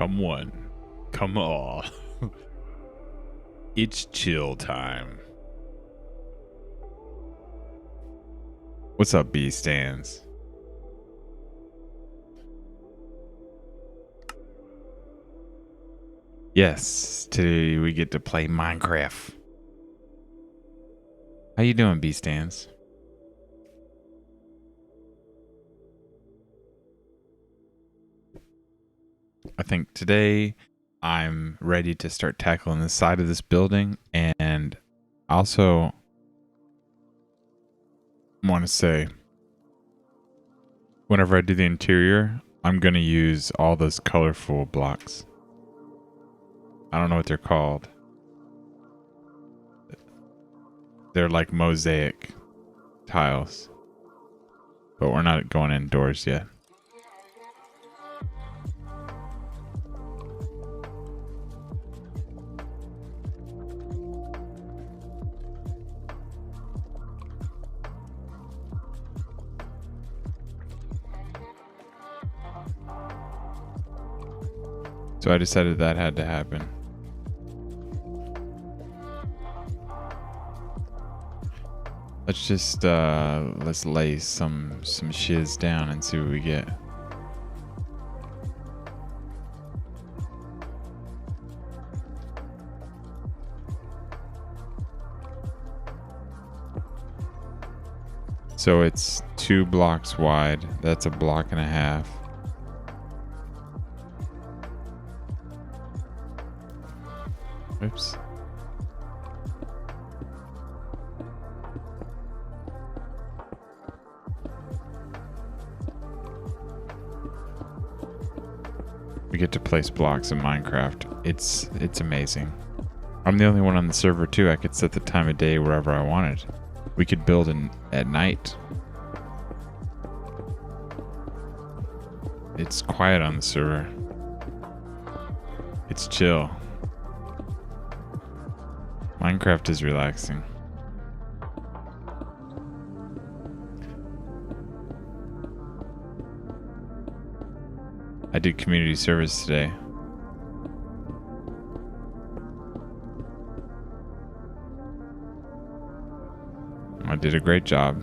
Come one, come all. It's chill time. What's up, B stands? Yes, today we get to play Minecraft. How you doing, B stands? I think today I'm ready to start tackling the side of this building, and also want to say whenever I do the interior, I'm going to use all those colorful blocks. I don't know what they're called. They're like mosaic tiles, but we're not going indoors yet. So I decided that had to happen. Let's just let's lay some shiz down and see what we get. So it's 2 blocks wide. That's a block and a half. Oops. We get to place blocks in Minecraft. It's amazing. I'm the only one on the server too. I could set the time of day wherever I wanted. We could build at night. It's quiet on the server. It's chill. Minecraft is relaxing. I did community service today. I did a great job.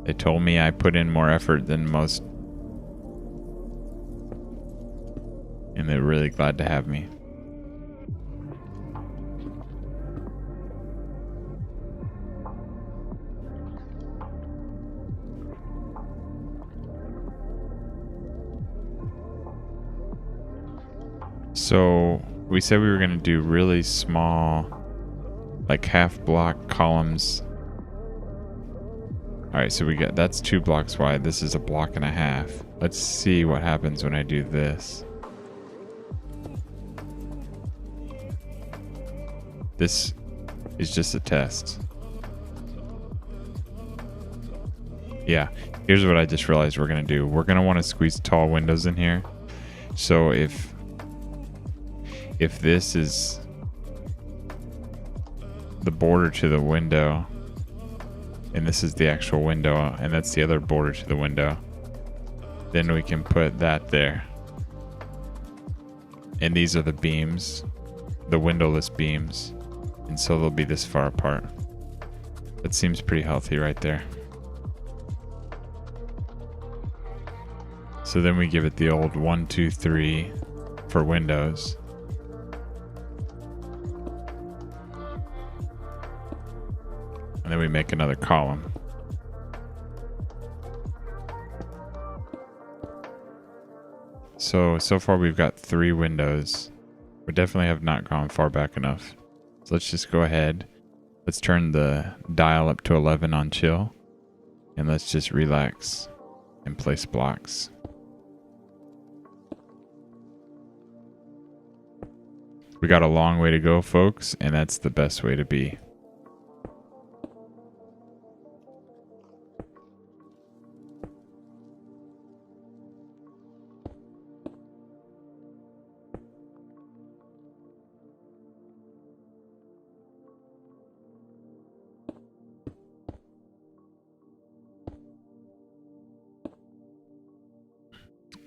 They told me I put in more effort than most, and they're really glad to have me. So we said we were going to do really small, like half block columns. All right, so that's 2 blocks wide. This is a block and a half. Let's see what happens when I do this. This is just a test. Yeah, here's what I just realized we're going to do. We're going to want to squeeze tall windows in here. So if this is the border to the window, and this is the actual window, and that's the other border to the window, then we can put that there. And these are the beams, the windowless beams, and so they'll be this far apart. That seems pretty healthy right there. So then we give it the old 1, 2, 3 for windows. And then we make another column. So far we've got 3 windows. We definitely have not gone far back enough. So let's just go ahead. Let's turn the dial up to 11 on chill. And let's just relax and place blocks. We got a long way to go, folks, and that's the best way to be.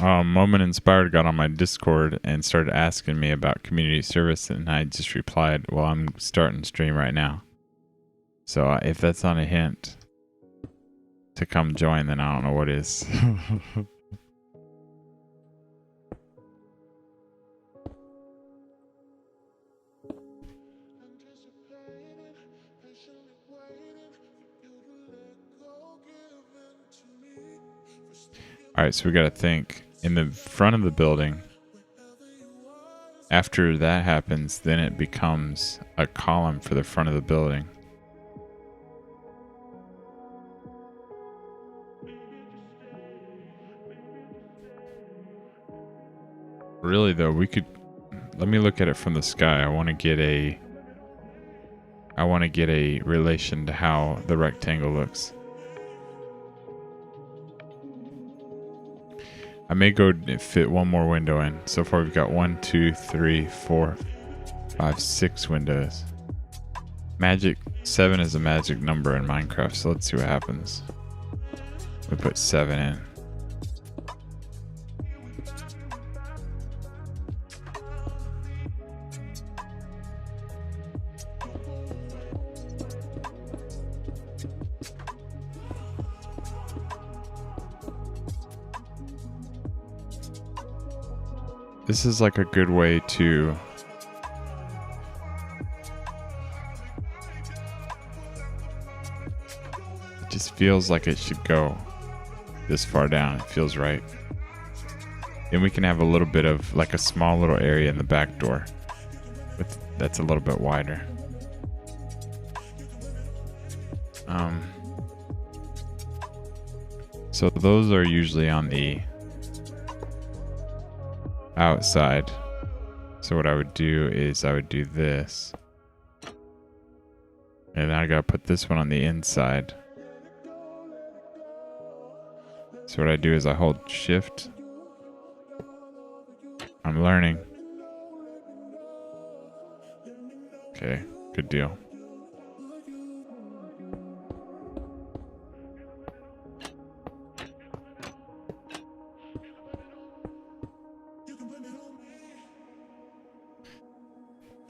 Moment Inspired got on my Discord and started asking me about community service, and I just replied, well, I'm starting stream right now. So if that's not a hint to come join, then I don't know what is. All right, so we got to think in the front of the building. After that happens, then it becomes a column for the front of the building. Really though, we could, let me look at it from the sky. I want to get a relation to how the rectangle looks. I may go fit one more window in. So far we've got 1, 2, 3, 4, 5, 6 windows. 7 is a magic number in Minecraft, so let's see what happens. We put 7 in. This is like a good way to it just feels like it should go this far down. It feels right. And we can have a little bit of like a small little area in the back door that's a little bit wider. So those are usually on the outside. So what I would do is I would do this, and then I gotta put this one on the inside. So what I do is I hold shift. I'm learning. Okay, good deal.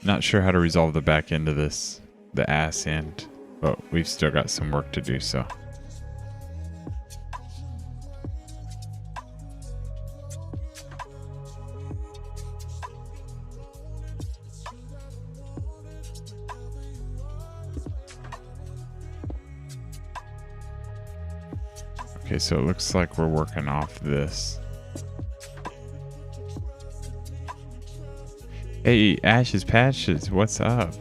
Not sure how to resolve the back end of this, the ass end, but we've still got some work to do, so. Okay, so it looks like we're working off this. Hey, Ash's Patches, what's up?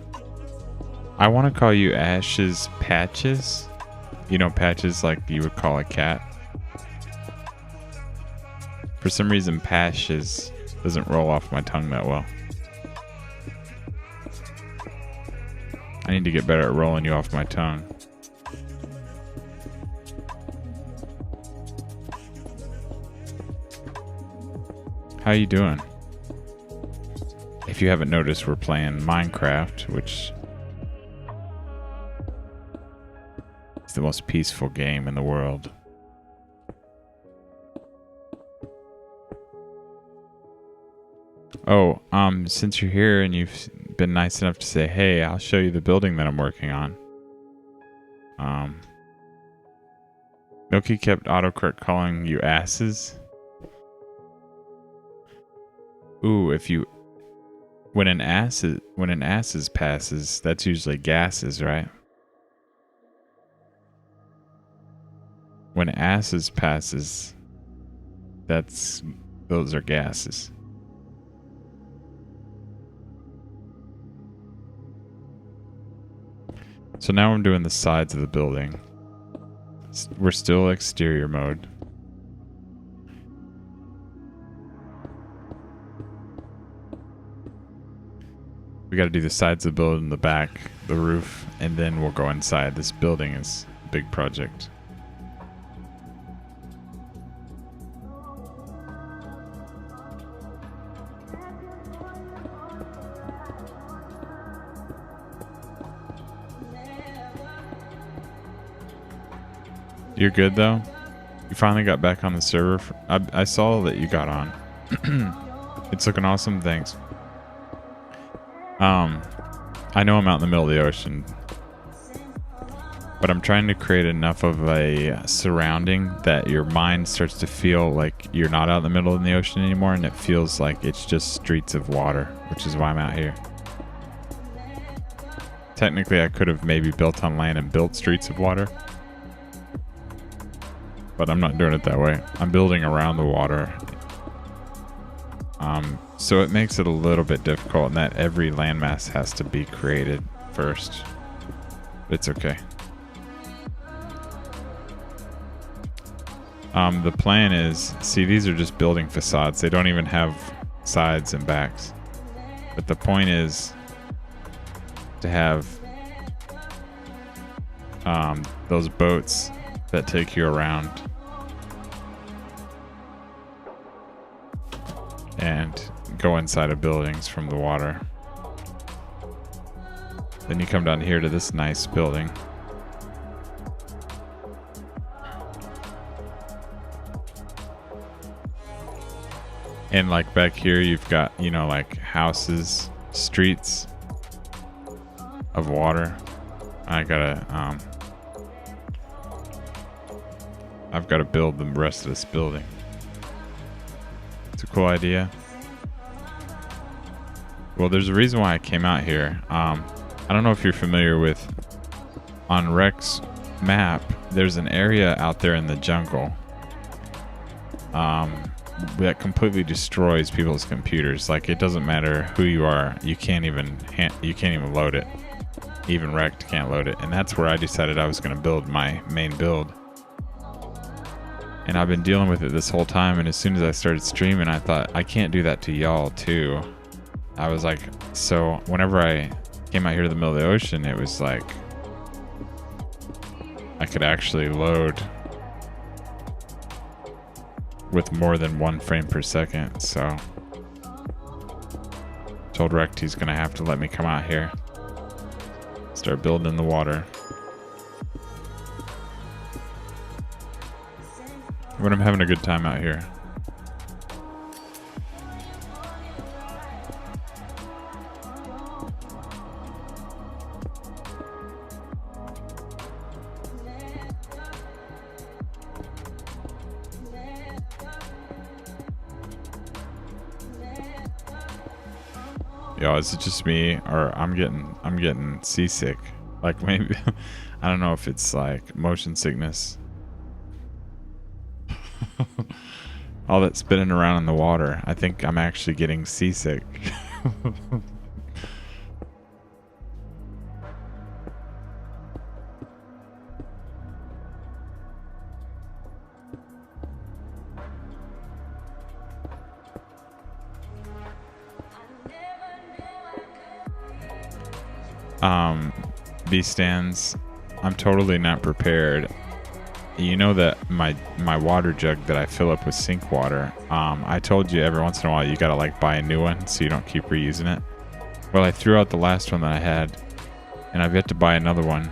I want to call you Ash's Patches. You know, patches like you would call a cat. For some reason, Patches doesn't roll off my tongue that well. I need to get better at rolling you off my tongue. How you doing? If you haven't noticed, we're playing Minecraft, which is the most peaceful game in the world. Oh, since you're here and you've been nice enough to say, hey, I'll show you the building that I'm working on. Milky kept autocorrect calling you asses. Ooh, when an asses passes, that's usually gases, right? When asses passes, those are gases. So now I'm doing the sides of the building. We're still exterior mode. We got to do the sides of the building, the back, the roof, and then we'll go inside. This building is a big project. You're good though? You finally got back on the server. I saw that you got on. It's looking awesome. Thanks. I know I'm out in the middle of the ocean, but I'm trying to create enough of a surrounding that your mind starts to feel like you're not out in the middle of the ocean anymore, and it feels like it's just streets of water, which is why I'm out here. Technically, I could have maybe built on land and built streets of water, but I'm not doing it that way. I'm building around the water. So it makes it a little bit difficult in that every landmass has to be created first. It's okay. The plan is, see, these are just building facades. They don't even have sides and backs. But the point is to have those boats that take you around and go inside of buildings from the water. Then you come down here to this nice building. And like back here, you've got, you know, like houses, streets of water. I've got to build the rest of this building. It's a cool idea. Well, there's a reason why I came out here. I don't know if you're familiar with, on Rec's map, there's an area out there in the jungle that completely destroys people's computers. Like, it doesn't matter who you are, you can't even load it. Even Rec can't load it, and that's where I decided I was going to build my main build. And I've been dealing with it this whole time, and as soon as I started streaming, I thought, I can't do that to y'all too. I was like, so whenever I came out here to the middle of the ocean, it was like I could actually load with more than 1 frame per second. So told Rect he's gonna have to let me come out here, start building in the water. But I'm having a good time out here. Yo, is it just me, or I'm getting seasick? Like, maybe I don't know if it's like motion sickness. All that spinning around in the water. I think I'm actually getting seasick. These stands, I'm totally not prepared. You know that my water jug that I fill up with sink water, I told you every once in a while you gotta like buy a new one so you don't keep reusing it. Well, I threw out the last one that I had, and I've yet to buy another one.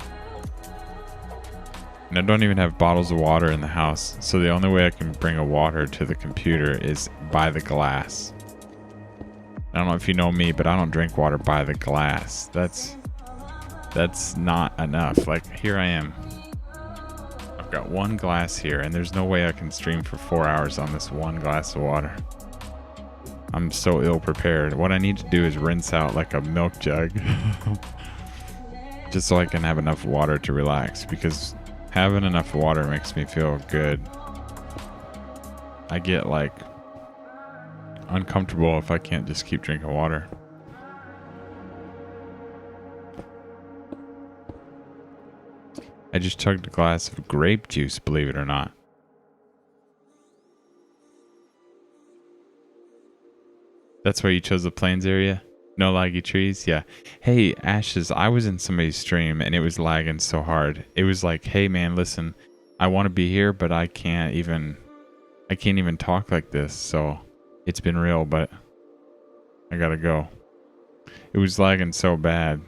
And I don't even have bottles of water in the house, so the only way I can bring a water to the computer is by the glass. I don't know if you know me, but I don't drink water by the glass. That's not enough. Like, here I am. I've got one glass here, and there's no way I can stream for 4 hours on this one glass of water. I'm so ill prepared. What I need to do is rinse out like a milk jug. Just so I can have enough water to relax, because having enough water makes me feel good. I get like uncomfortable if I can't just keep drinking water. I just chugged a glass of grape juice, believe it or not. That's why you chose the plains area? No laggy trees? Yeah. Hey, Ashes, I was in somebody's stream and it was lagging so hard. It was like, hey man, listen, I want to be here, but I can't even talk like this. So it's been real, but I gotta go. It was lagging so bad.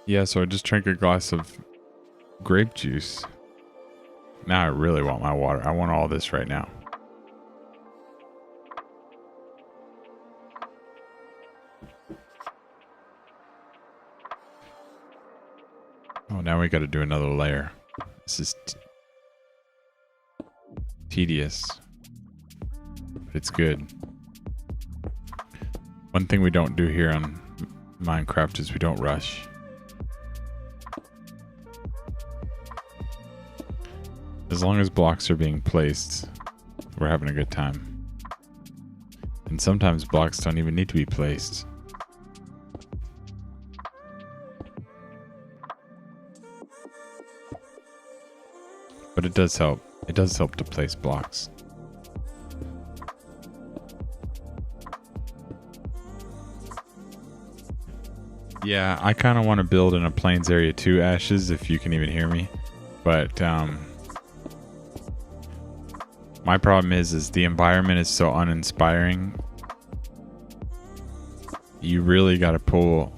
Yeah, so I just drank a glass of grape juice. Now I really want my water. I want all this right now. Oh, now we got to do another layer. This is tedious, but it's good. One thing we don't do here on Minecraft is we don't rush. As long as blocks are being placed, we're having a good time. And sometimes blocks don't even need to be placed. But it does help. It does help to place blocks. Yeah, I kind of want to build in a plains area too, Ashes, if you can even hear me. But my problem is the environment is so uninspiring. You really got to pull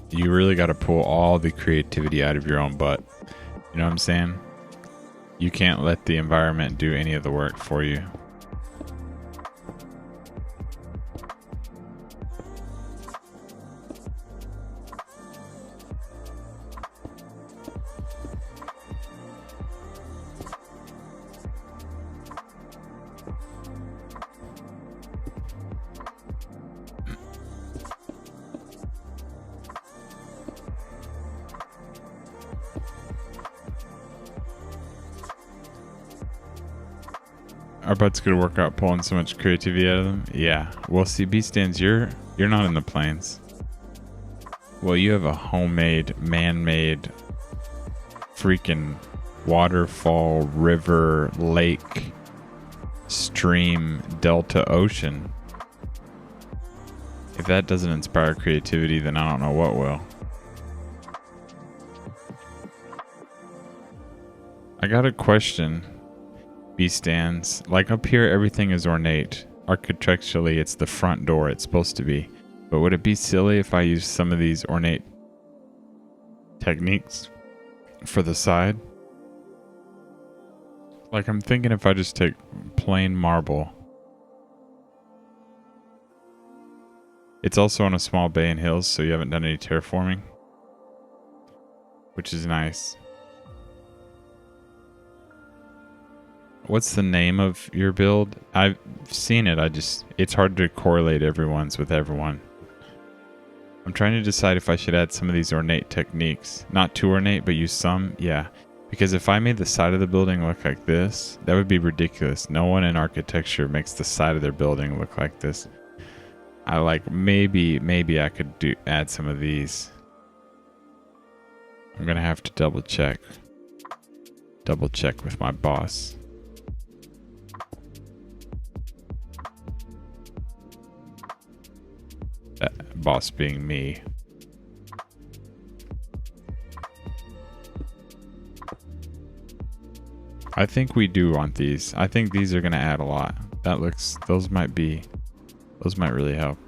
all the creativity out of your own butt. You know what I'm saying? You can't let the environment do any of the work for you. Our butt's gonna work out pulling so much creativity out of them. Yeah. Well, see, B-Stands, you're not in the plains. Well, you have a homemade, man-made, freaking waterfall, river, lake, stream, delta, ocean. If that doesn't inspire creativity, then I don't know what will. I got a question. B-Stands. Like up here, everything is ornate. Architecturally, it's the front door it's supposed to be. But would it be silly if I used some of these ornate techniques for the side? Like I'm thinking if I just take plain marble. It's also on a small bay and hills, so you haven't done any terraforming, which is nice. What's the name of your build? I've seen it. It's hard to correlate everyone's with everyone. I'm trying to decide if I should add some of these ornate techniques. Not too ornate, but use some. Yeah. Because if I made the side of the building look like this, that would be ridiculous. No one in architecture makes the side of their building look like this. I like, maybe I could add some of these. I'm going to have to double check. Double check with my boss. Boss being me. I think we do want these. I think these are going to add a lot. Those might really help.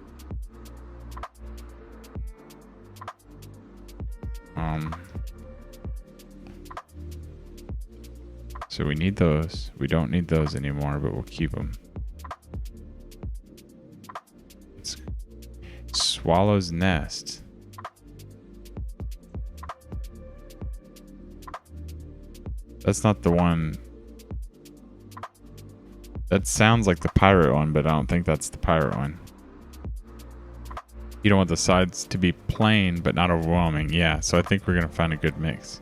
So we need those. We don't need those anymore, but we'll keep them. Swallow's nest. That's not the one. That sounds like the pirate one, but I don't think that's the pirate one. You don't want the sides to be plain, but not overwhelming. Yeah, so I think we're going to find a good mix.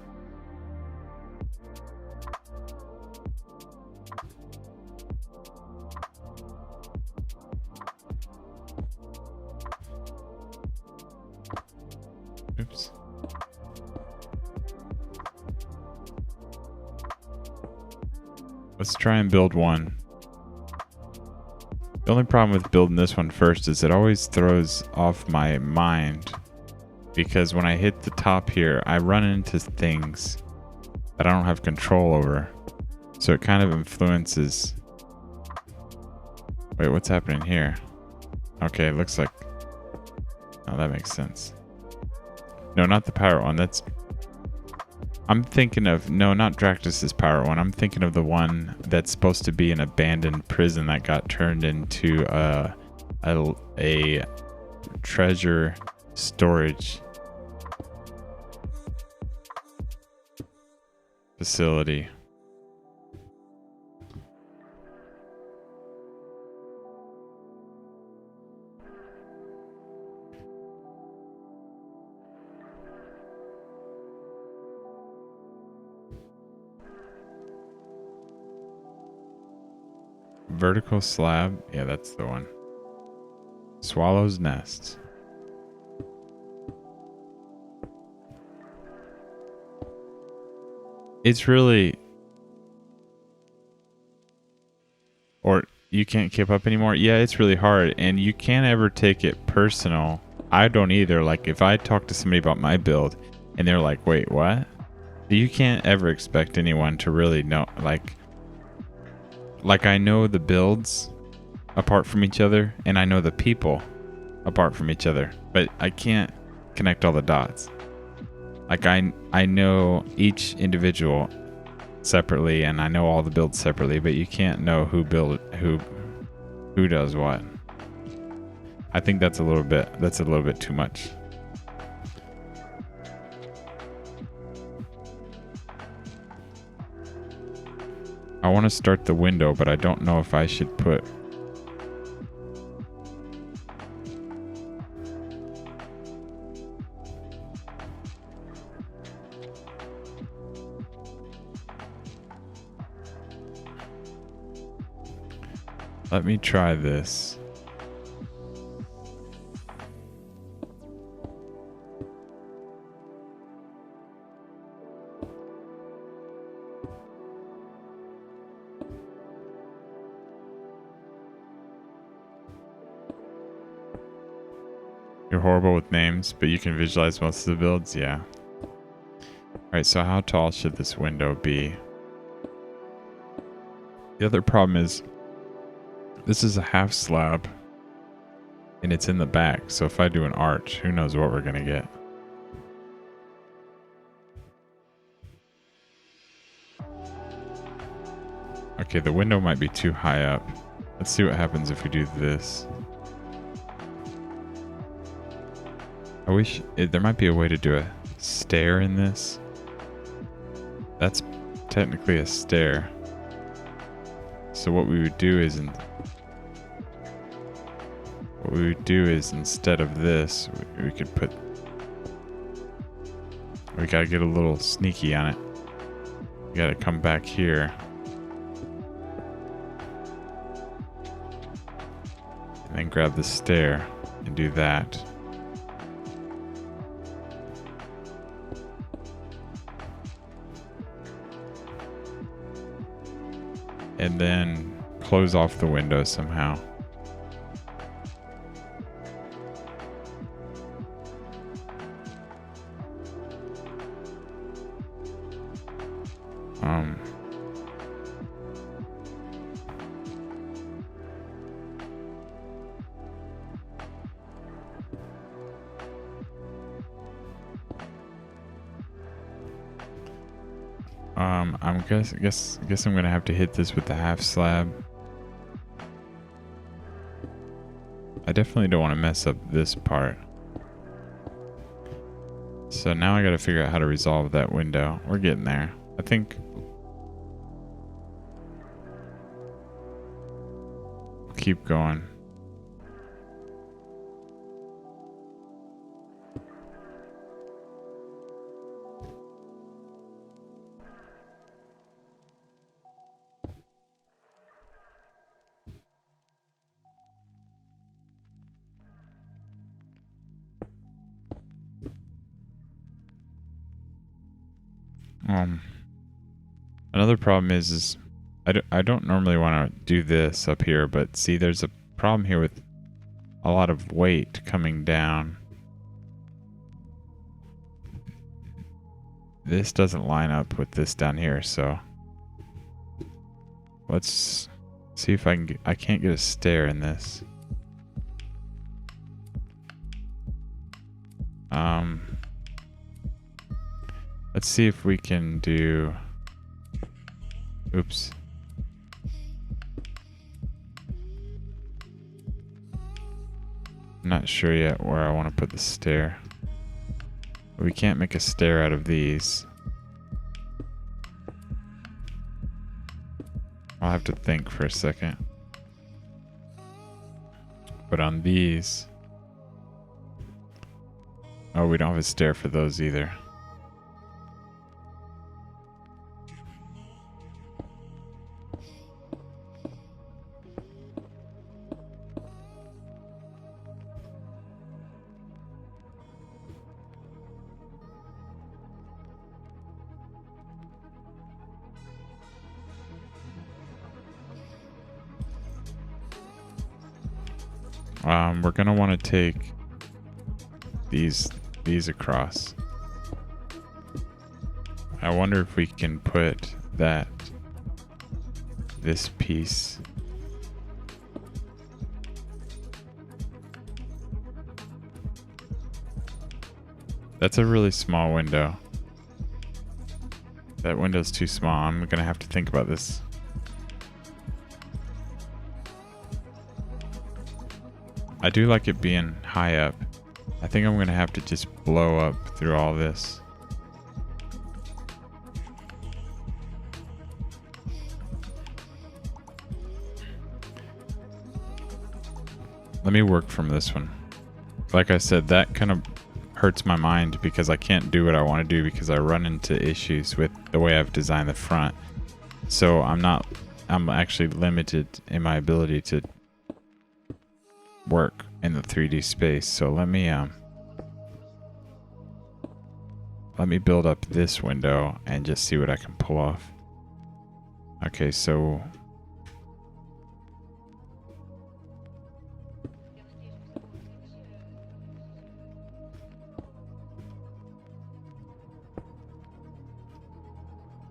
Oops. Let's try and build one. The only problem with building this one first is it always throws off my mind, because when I hit the top here, I run into things that I don't have control over. So it kind of influences. Wait, what's happening here? Okay, it looks like... Oh, that makes sense. No, not the pirate one. That's I'm thinking of, no, not Dractus's power one. I'm thinking of the one that's supposed to be an abandoned prison that got turned into a treasure storage facility. Vertical slab. Yeah, that's the one. Swallow's Nest. It's really... Or you can't keep up anymore? Yeah, it's really hard. And you can't ever take it personal. I don't either. Like, if I talk to somebody about my build and they're like, wait, what? You can't ever expect anyone to really know. Like I know the builds apart from each other, and I know the people apart from each other, but I can't connect all the dots. Like I know each individual separately, and I know all the builds separately, but you can't know who does what. I think that's a little bit too much. I want to start the window, but I don't know if I should put... Let me try this. You're horrible with names, but you can visualize most of the builds? Yeah. Alright, so how tall should this window be? The other problem is, this is a half slab, and it's in the back, so if I do an arch, who knows what we're gonna get. Okay, the window might be too high up. Let's see what happens if we do this. I wish there might be a way to do a stair in this. That's technically a stair. So what we would do is instead of this, we could put... We gotta get a little sneaky on it. We gotta come back here. And then grab the stair and do that. And then close off the window somehow. I guess I'm gonna have to hit this with the half slab. I definitely don't want to mess up this part. So now I gotta figure out how to resolve that window. We're getting there. I think we'll keep going. Another problem is I don't normally want to do this up here, but see, there's a problem here with a lot of weight coming down. This doesn't line up with this down here, so let's see if I can't get a stair in this. Let's see if we can do... Oops. I'm not sure yet where I want to put the stair. We can't make a stair out of these. I'll have to think for a second. But on these... Oh, we don't have a stair for those either. We're gonna want to take these across. I wonder if we can put this piece. That's a really small window. That window's too small. I'm gonna have to think about this. I do like it being high up. I think I'm gonna have to just blow up through all this. Let me work from this one. Like I said, that kind of hurts my mind because I can't do what I want to do because I run into issues with the way I've designed the front. So I'm actually limited in my ability to work in the 3D space. So let me build up this window and just see what I can pull off. Okay, so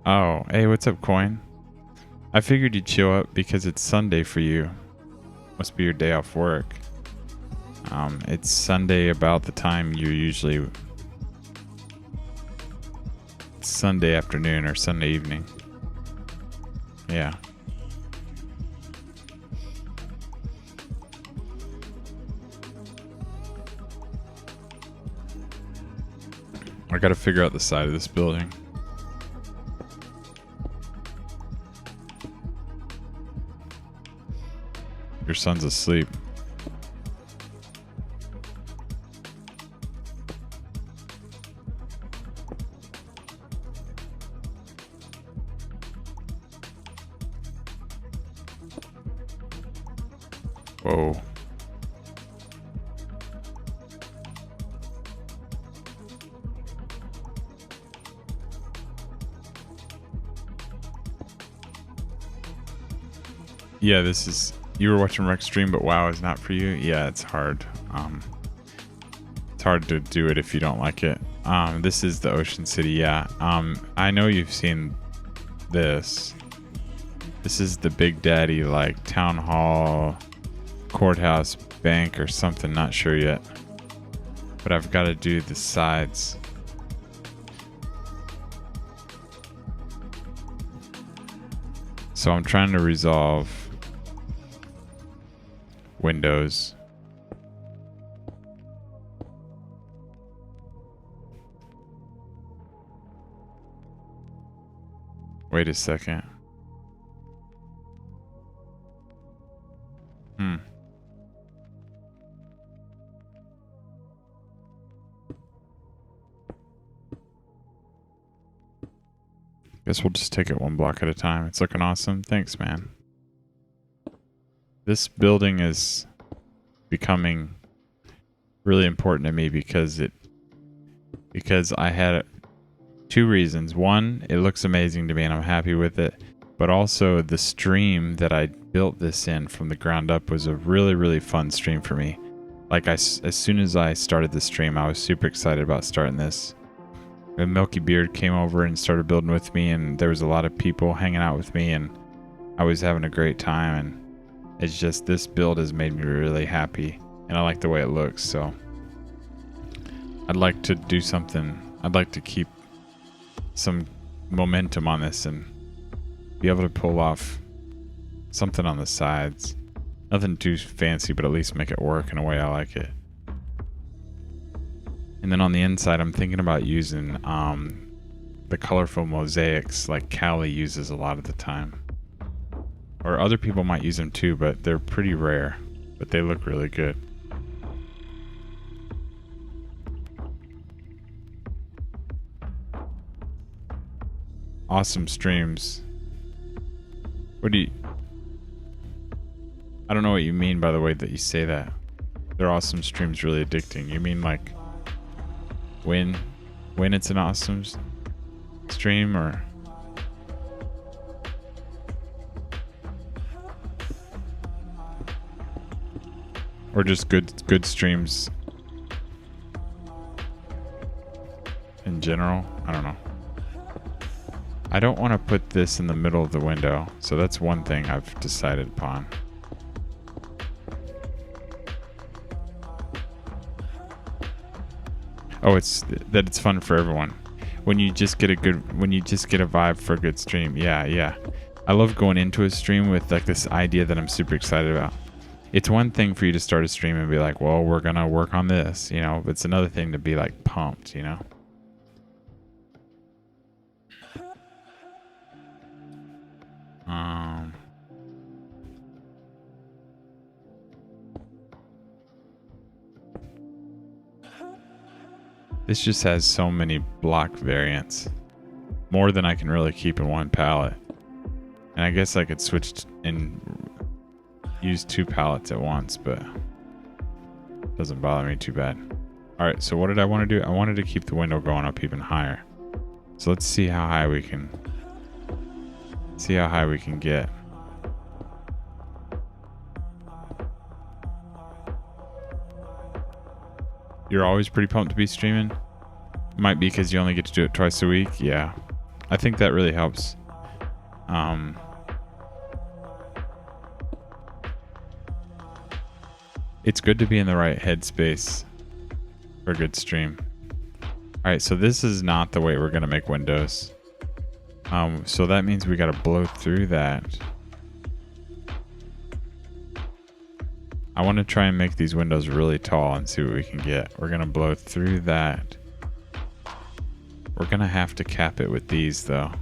oh, hey, what's up, Coin? I figured you'd show up because it's Sunday for you. Must be your day off work. It's Sunday about the time you usually... It's Sunday afternoon or Sunday evening. Yeah. I gotta figure out the side of this building. Your son's asleep. Whoa. Yeah, this is... You were watching Rex stream, but WoW is not for you? Yeah, it's hard. It's hard to do it if you don't like it. This is the Ocean City, yeah. I know you've seen this. This is the Big Daddy, like, town hall, courthouse, bank, or something. Not sure yet. But I've got to do the sides. So I'm trying to resolve windows. Wait a second. Guess we'll just take it one block at a time. It's looking awesome. Thanks, man. This building is becoming really important to me because I had two reasons. One, it looks amazing to me and I'm happy with it. But also the stream that I built this in from the ground up was a really, really fun stream for me. Like as soon as I started the stream, I was super excited about starting this. And Milky Beard came over and started building with me, and there was a lot of people hanging out with me, and I was having a great time. And it's just, this build has made me really happy, and I like the way it looks. So I'd like to do something. I'd like to keep some momentum on this and be able to pull off something on the sides. Nothing too fancy, but at least make it work in a way I like it. And then on the inside, I'm thinking about using the colorful mosaics like Callie uses a lot of the time. Or other people might use them too, but they're pretty rare. But they look really good. Awesome streams. What do you... I don't know what you mean by the way that you say that. They're awesome streams really addicting. You mean like when it's an awesome stream, or... Or just good streams in general? I don't know. I don't want to put this in the middle of the window, so that's one thing I've decided upon. Oh, it's fun for everyone. When you just get a vibe for a good stream. Yeah. I love going into a stream with like this idea that I'm super excited about. It's one thing for you to start a stream and be like, well, we're gonna work on this, you know. But it's another thing to be like pumped, you know. This just has so many block variants. More than I can really keep in one palette. And I guess I could switch and use 2 palettes at once, but it doesn't bother me too bad. Alright, so what did I want to do? I wanted to keep the window going up even higher. So let's see how high we can get. You're always pretty pumped to be streaming? Might be because you only get to do it twice a week. Yeah. I think that really helps. It's good to be in the right headspace for a good stream. Alright, so this is not the way we're going to make windows. So that means we got to blow through that. I want to try and make these windows really tall and see what we can get. We're going to blow through that. We're going to have to cap it with these though.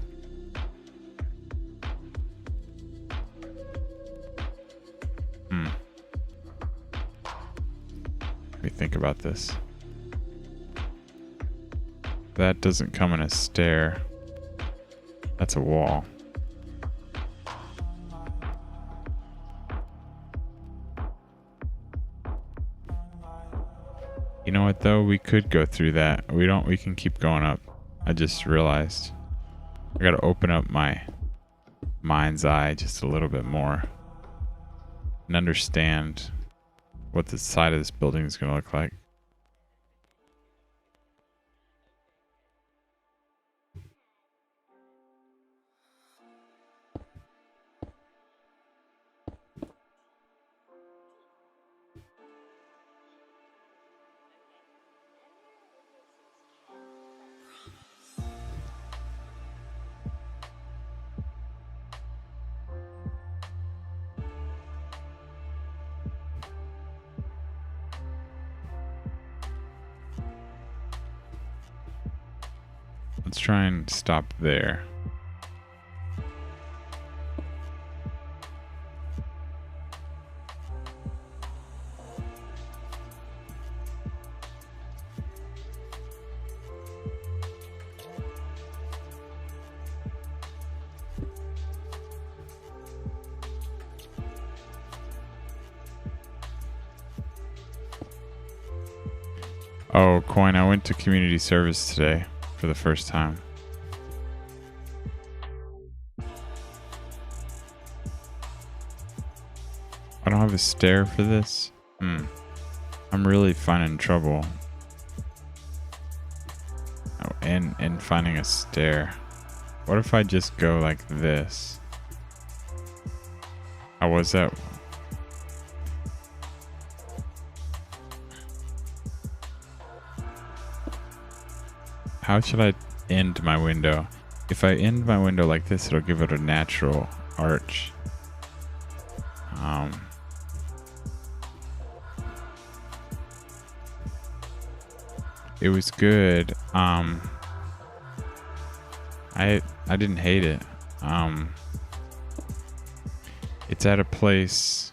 Let me think about this. That doesn't come in a stair. That's a wall. You know what though? We could go through that. We can keep going up. I just realized I gotta open up my mind's eye just a little bit more and understand what the side of this building is gonna look like. Let's try and stop there. Oh, Coin, I went to community service today for the first time. I don't have a stair for this. I'm really finding trouble. Oh, and finding a stair. What if I just go like this? How was that? How should I end my window. If I end my window like this, it'll give it a natural arch. It was good. I didn't hate it. It's at a place.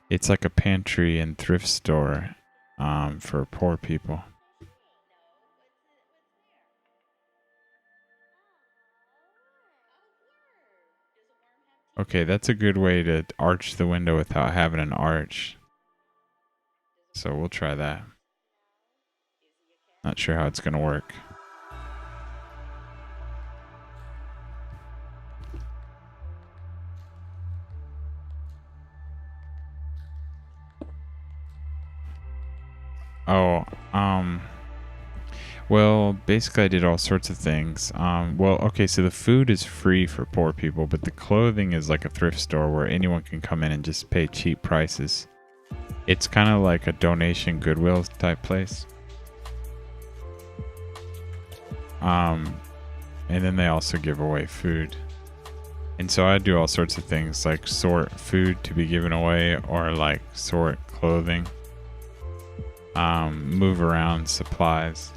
It's like a pantry and thrift store for poor people. Okay, that's a good way to arch the window without having an arch. So we'll try that. Not sure how it's going to work. Oh, well, basically I did all sorts of things. Well, okay, so the food is free for poor people, but the clothing is like a thrift store where anyone can come in and just pay cheap prices. It's kind of like a donation Goodwill type place. And then they also give away food. And so I do all sorts of things like sort food to be given away or like sort clothing. Move around supplies.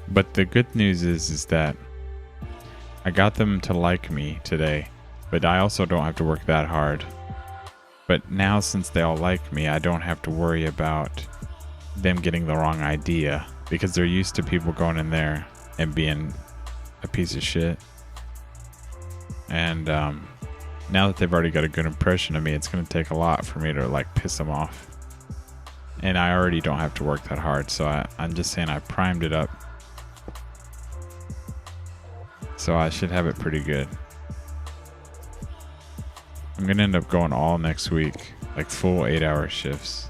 But the good news is that I got them to like me today, but I also don't have to work that hard. But now since they all like me, I don't have to worry about them getting the wrong idea because they're used to people going in there and being a piece of shit. And now that they've already got a good impression of me, it's going to take a lot for me to like piss them off. And I already don't have to work that hard, so I'm just saying I primed it up. So I should have it pretty good. I'm going to end up going all next week, like full 8-hour shifts.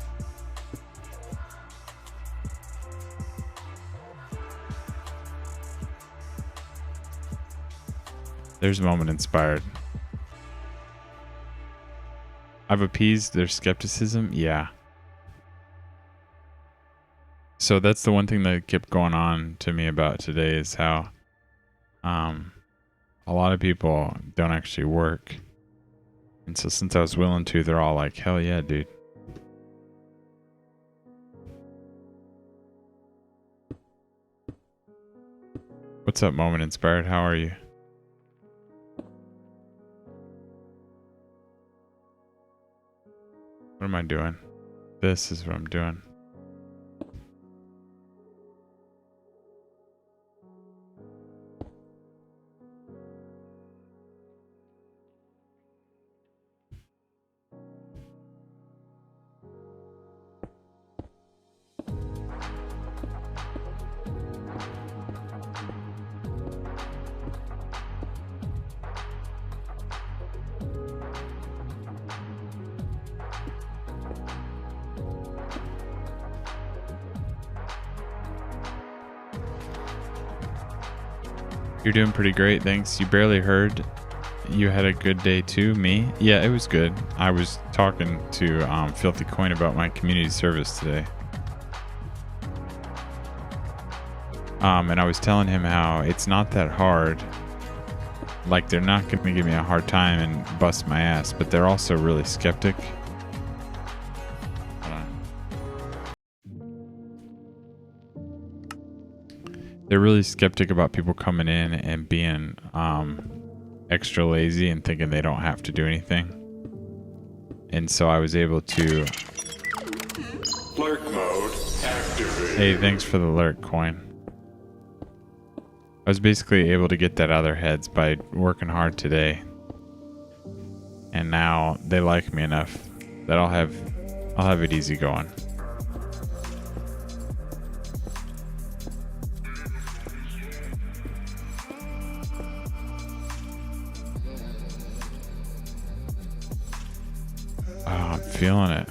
There's Moment Inspired. I've appeased their skepticism? Yeah. So that's the one thing that kept going on to me about today is how a lot of people don't actually work. And so since I was willing to, they're all like, hell yeah, dude. What's up, Moment Inspired? How are you? What am I doing? This is what I'm doing. You're doing pretty great, thanks. You barely heard. You had a good day too, me? Yeah, it was good. I was talking to Filthy Coin about my community service today. And I was telling him how it's not that hard. Like, they're not going to give me a hard time and bust my ass, but they're also really skeptic. They're really skeptic about people coming in and being extra lazy and thinking they don't have to do anything. And so I was able to... Lurk mode activated. Hey, thanks for the lurk, Coin. I was basically able to get that out of their heads by working hard today. And now they like me enough that I'll have it easy going. I'm feeling it.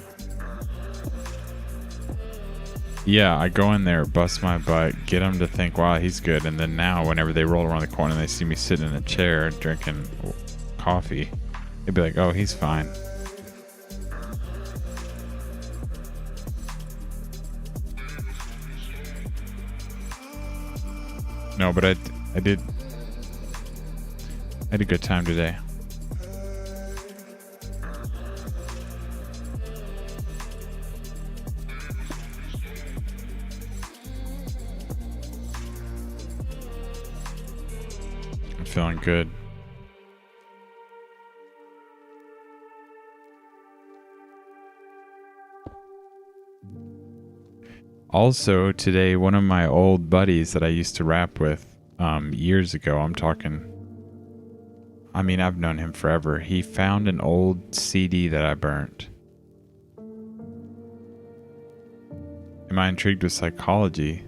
Yeah, I go in there, bust my butt, get them to think, wow, he's good. And then now, whenever they roll around the corner and they see me sitting in a chair drinking coffee, they'd be like, oh, he's fine. No, but I did. I had a good time today. I'm feeling good. Also, today, one of my old buddies that I used to rap with years ago, I'm talking, I mean, I've known him forever. He found an old CD that I burnt. Am I intrigued with psychology?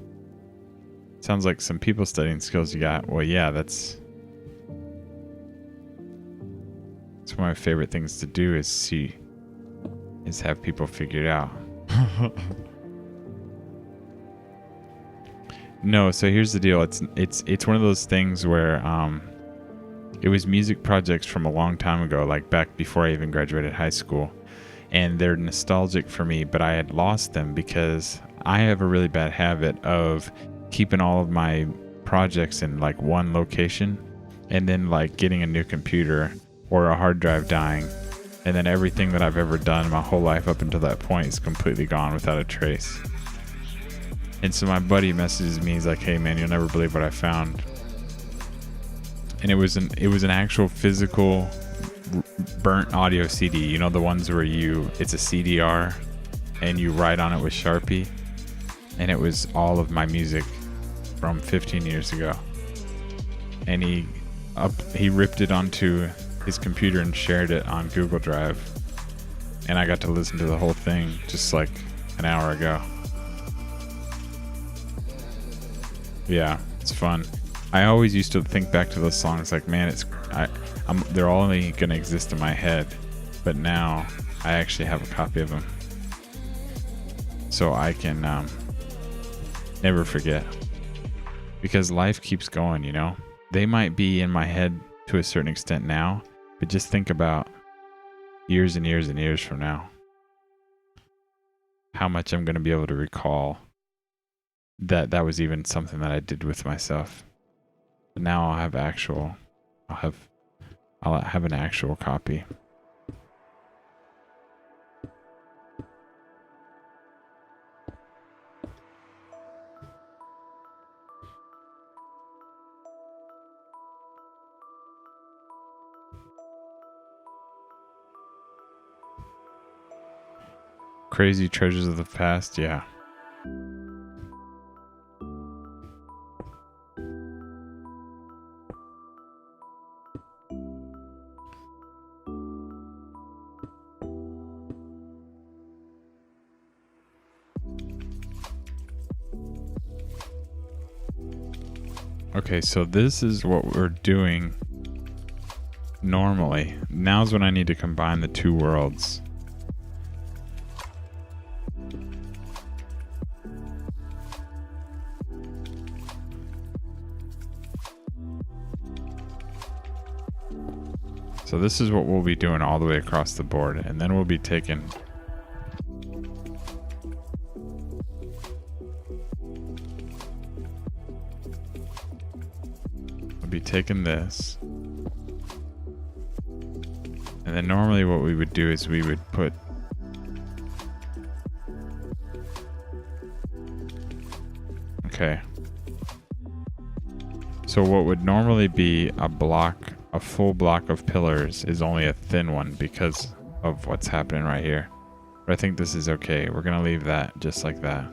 Sounds like some people studying skills you got. Well, yeah, that's one of my favorite things to do is have people figure it out. No, so here's the deal. It's one of those things where it was music projects from a long time ago, like back before I even graduated high school, and they're nostalgic for me, but I had lost them because I have a really bad habit of keeping all of my projects in like one location and then like getting a new computer or a hard drive dying, and then everything that I've ever done my whole life up until that point is completely gone without a trace. And so my buddy messages me, he's like, hey man, you'll never believe what I found. And it was an actual physical burnt audio CD. You know, the ones where it's a CDR and you write on it with Sharpie. And it was all of my music from 15 years ago. And he ripped it onto his computer and shared it on Google Drive. And I got to listen to the whole thing just like an hour ago. Yeah, it's fun. I always used to think back to those songs like, man, they're only gonna exist in my head, but now I actually have a copy of them, so I can never forget. Because life keeps going, you know. They might be in my head to a certain extent now, but just think about years and years and years from now, how much I'm gonna be able to recall that was even something that I did with myself. But now I'll have an actual copy. Crazy treasures of the past, yeah. Okay, so this is what we're doing normally. Now's when I need to combine the two worlds. So this is what we'll be doing all the way across the board, and then we'll be taking this, and then normally what we would do is we would put so what would normally be a full block of pillars is only a thin one because of what's happening right here. But I think this is okay. We're gonna leave that just like that.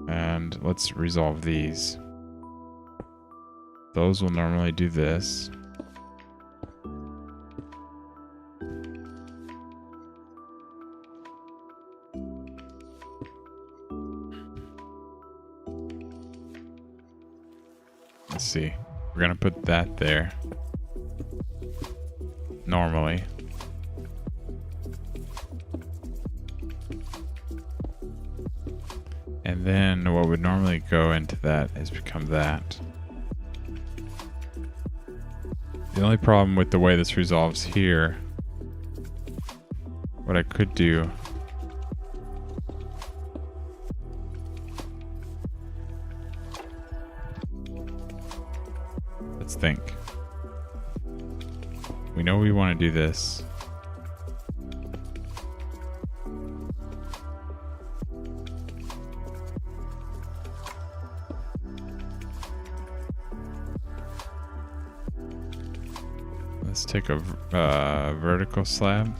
And let's resolve these. Those will normally do this. Let's see. We're gonna put that there. Normally. And then what would normally go into that has become that. The only problem with the way this resolves here, what I could do think. We know we want to do this. Let's take a vertical slab.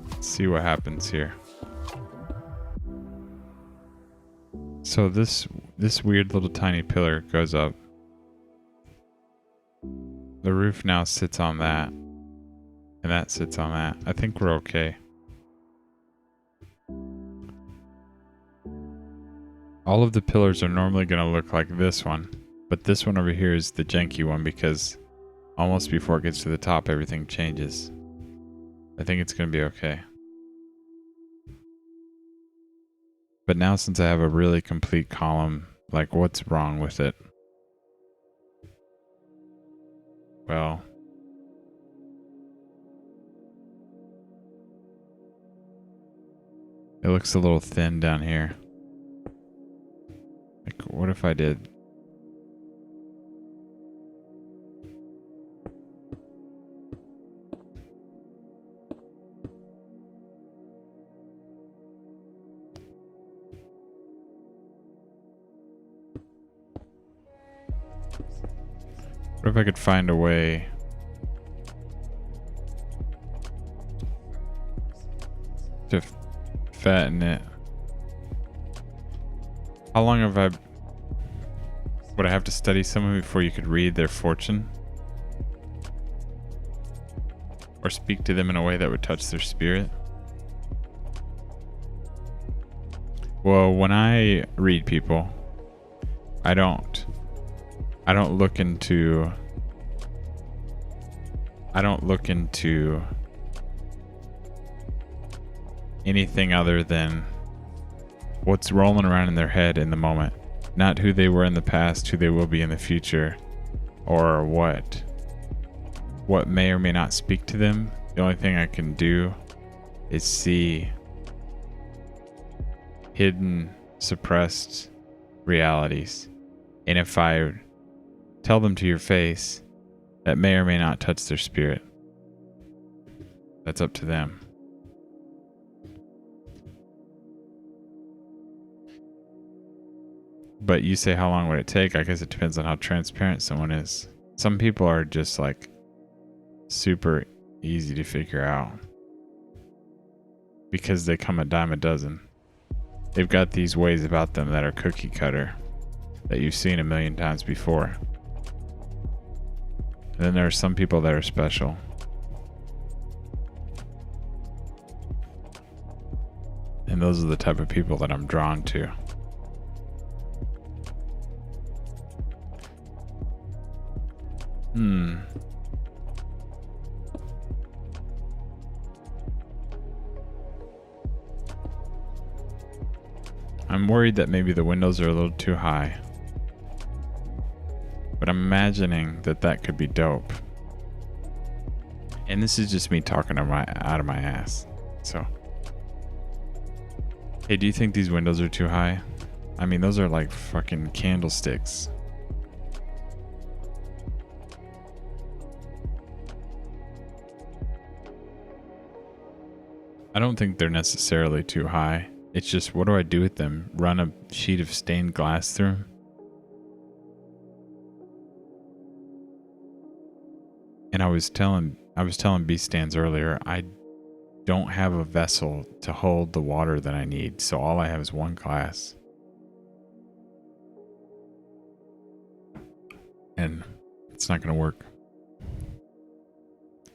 Let's see what happens here. So this weird little tiny pillar goes up. The roof now sits on that, and that sits on that. I think we're okay. All of the pillars are normally going to look like this one, but this one over here is the janky one because almost before it gets to the top, everything changes. I think it's going to be okay. But now since I have a really complete column, like what's wrong with it? Well, it looks a little thin down here. Like, what if I did? What if I could find a way to fatten it? How long would I have to study someone before you could read their fortune? Or speak to them in a way that would touch their spirit? Well, when I read people, I don't look into anything other than what's rolling around in their head in the moment, not who they were in the past, who they will be in the future, or what may or may not speak to them. The only thing I can do is see hidden, suppressed realities. And if I tell them to your face, that may or may not touch their spirit. That's up to them. But you say, how long would it take? I guess it depends on how transparent someone is. Some people are just like super easy to figure out because they come a dime a dozen. They've got these ways about them that are cookie cutter that you've seen a million times before. And then there are some people that are special. And those are the type of people that I'm drawn to. I'm worried that maybe the windows are a little too high. But I'm imagining that could be dope. And this is just me talking out of my ass. So, hey, do you think these windows are too high? I mean, those are like fucking candlesticks. I don't think they're necessarily too high. It's just, what do I do with them? Run a sheet of stained glass through them? And I was telling B-Stands earlier, I don't have a vessel to hold the water that I need, so all I have is one glass. And it's not going to work.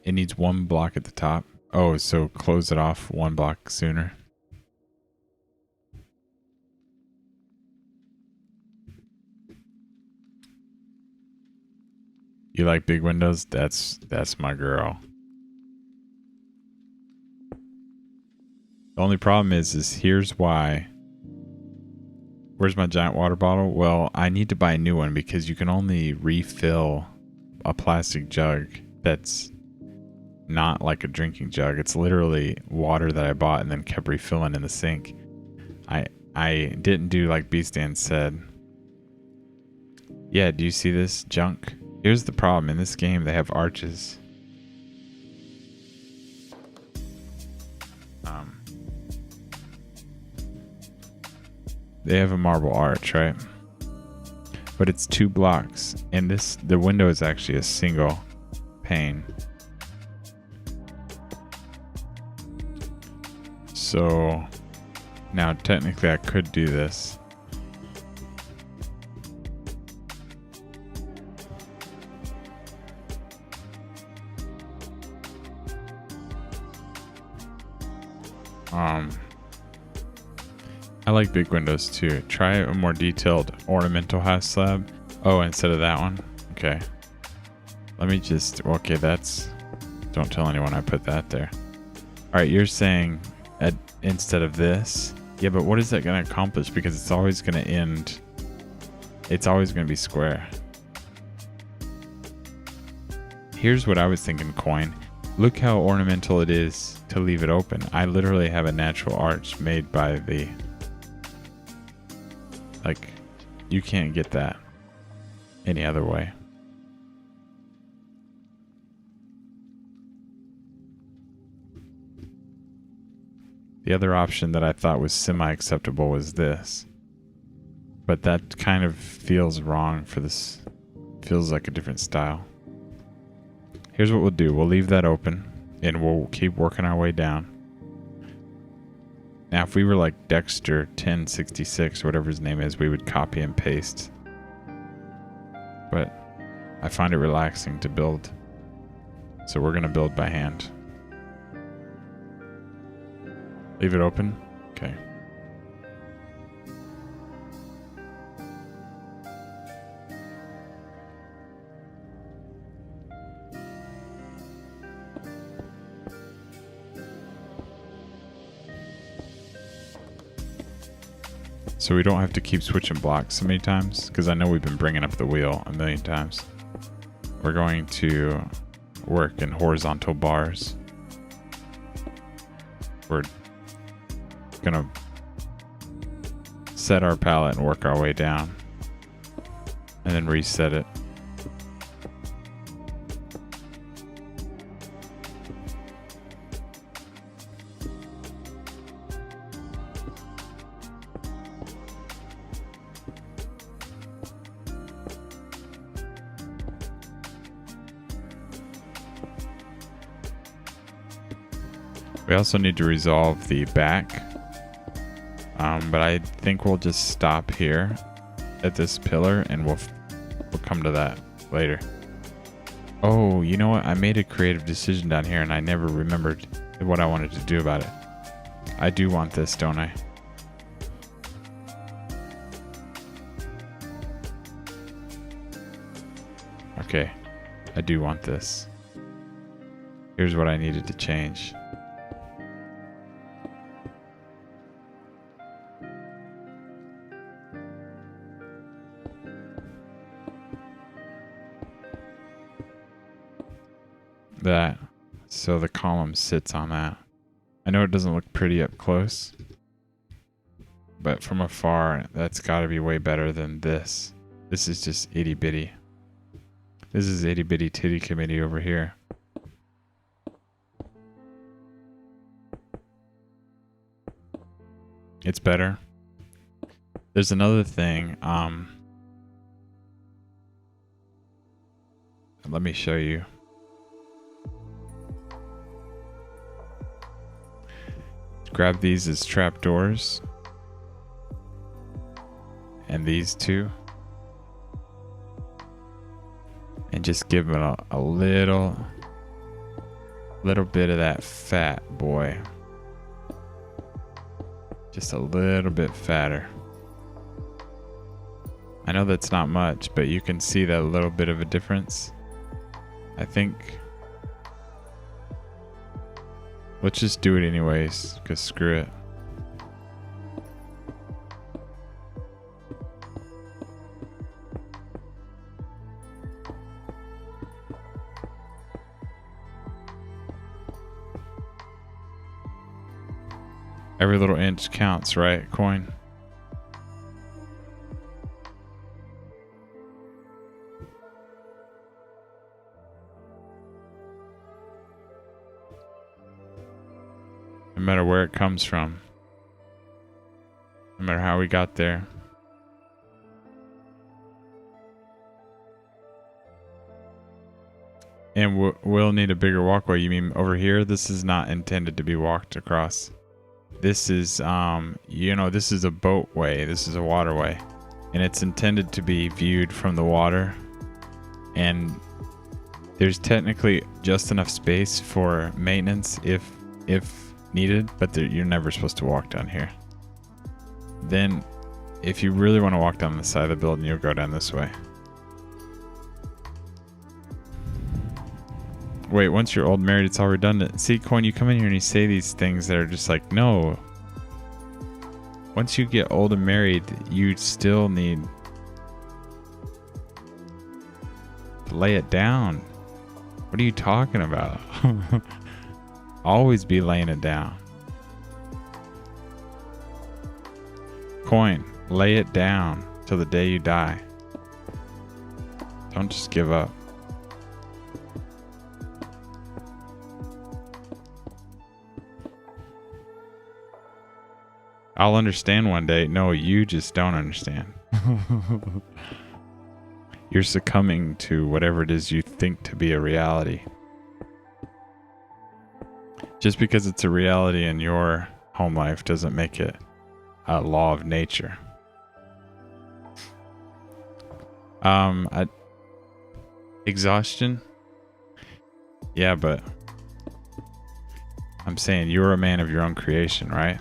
It needs one block at the top. Oh, so close it off one block sooner. You like big windows? That's my girl. The only problem is here's why. Where's my giant water bottle? Well, I need to buy a new one because you can only refill a plastic jug that's not like a drinking jug. It's literally water that I bought and then kept refilling in the sink. I didn't do like B-Stan said Yeah, do you see this junk? Here's the problem. In this game, they have arches. They have a marble arch, right? But it's 2 blocks, and the window is actually a single pane. So now technically I could do this. I like big windows too. Try a more detailed ornamental half slab. Oh, instead of that one? Okay. Let me just, okay, don't tell anyone I put that there. All right, you're saying instead of this. Yeah, but what is that going to accomplish? Because it's always going to end, it's always going to be square. Here's what I was thinking, Coin. Look how ornamental it is to leave it open. I literally have a natural arch made by the, like, you can't get that any other way. The other option that I thought was semi-acceptable was this. But that kind of feels wrong for this. Feels like a different style. Here's what we'll do. We'll leave that open and we'll keep working our way down. Now, if we were like Dexter 1066, whatever his name is, we would copy and paste. But I find it relaxing to build. So we're going to build by hand. Leave it open? Okay. So we don't have to keep switching blocks so many times, because I know we've been bringing up the wheel a million times. We're going to work in horizontal bars. We're gonna set our palette and work our way down, and then reset it. We also need to resolve the back, but I think we'll just stop here at this pillar and we'll come to that later. Oh, you know what? I made a creative decision down here and I never remembered what I wanted to do about it. I do want this, don't I? Okay, I do want this. Here's what I needed to change. That, so the column sits on that. I know it doesn't look pretty up close, but from afar, that's got to be way better than this. This is just itty bitty. This is itty bitty titty committee over here. It's better. There's another thing. Let me show you. Grab these as trapdoors. And these two. And just give them a little bit of that fat, boy. Just a little bit fatter. I know that's not much, but you can see that little bit of a difference. I think... Let's just do it anyways, because screw it. Every little inch counts, right, Coin? No matter where it comes from. No matter how we got there. And we'll need a bigger walkway. You mean over here? This is not intended to be walked across. This is, you know, this is a boatway. This is a waterway. And it's intended to be viewed from the water. And there's technically just enough space for maintenance if needed, but you're never supposed to walk down here. Then, if you really want to walk down the side of the building, you'll go down this way. Wait, once you're old and married, it's all redundant. See, Coin, you come in here and you say these things that are just like, no. Once you get old and married, you still need to lay it down. What are you talking about? Always be laying it down. Coin, lay it down till the day you die. Don't just give up. I'll understand one day. No, you just don't understand. You're succumbing to whatever it is you think to be a reality. Just because it's a reality in your home life doesn't make it a law of nature. Exhaustion? Yeah, but I'm saying you're a man of your own creation, right?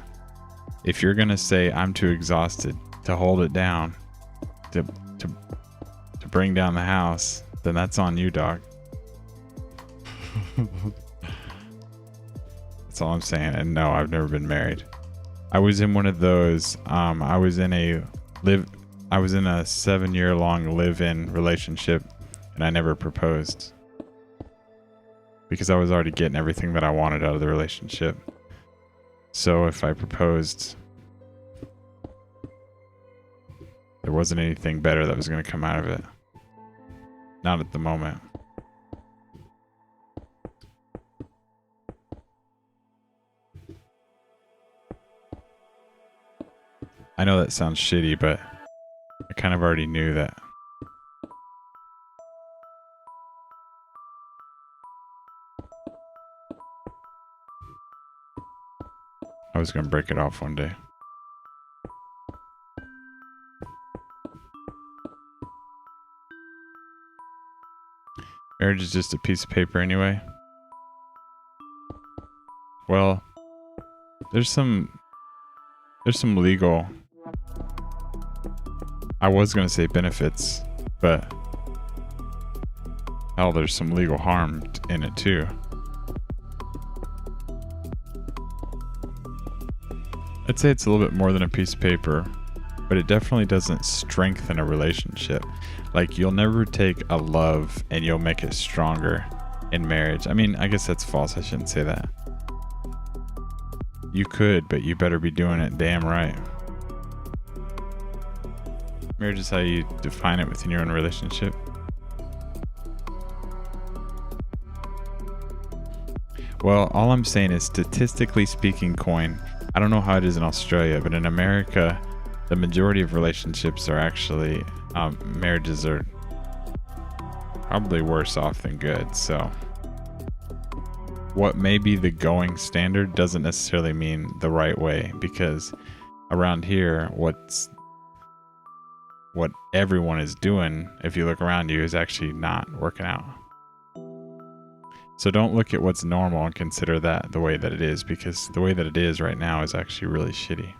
If you're gonna say I'm too exhausted to hold it down, to bring down the house, then that's on you, dog. That's all I'm saying. And no, I've never been married. I was in one of those. I was in a 7-year-long live-in relationship, and I never proposed because I was already getting everything that I wanted out of the relationship. So if I proposed, there wasn't anything better that was going to come out of it. Not at the moment. I know that sounds shitty, but I kind of already knew that. I was going to break it off one day. Marriage is just a piece of paper anyway. Well, there's some legal, I was going to say benefits, but hell, there's some legal harm in it too. I'd say it's a little bit more than a piece of paper, but it definitely doesn't strengthen a relationship. Like, you'll never take a love and you'll make it stronger in marriage. I mean, I guess that's false. I shouldn't say that. You could, but you better be doing it damn right. Marriage is how you define it within your own relationship. Well, all I'm saying is, statistically speaking, Coin, I don't know how it is in Australia, but in America, the majority of relationships are actually, marriages are probably worse off than good. So what may be the going standard doesn't necessarily mean the right way, because around here, what everyone is doing, if you look around you, is actually not working out. So don't look at what's normal and consider that the way that it is, because the way that it is right now is actually really shitty.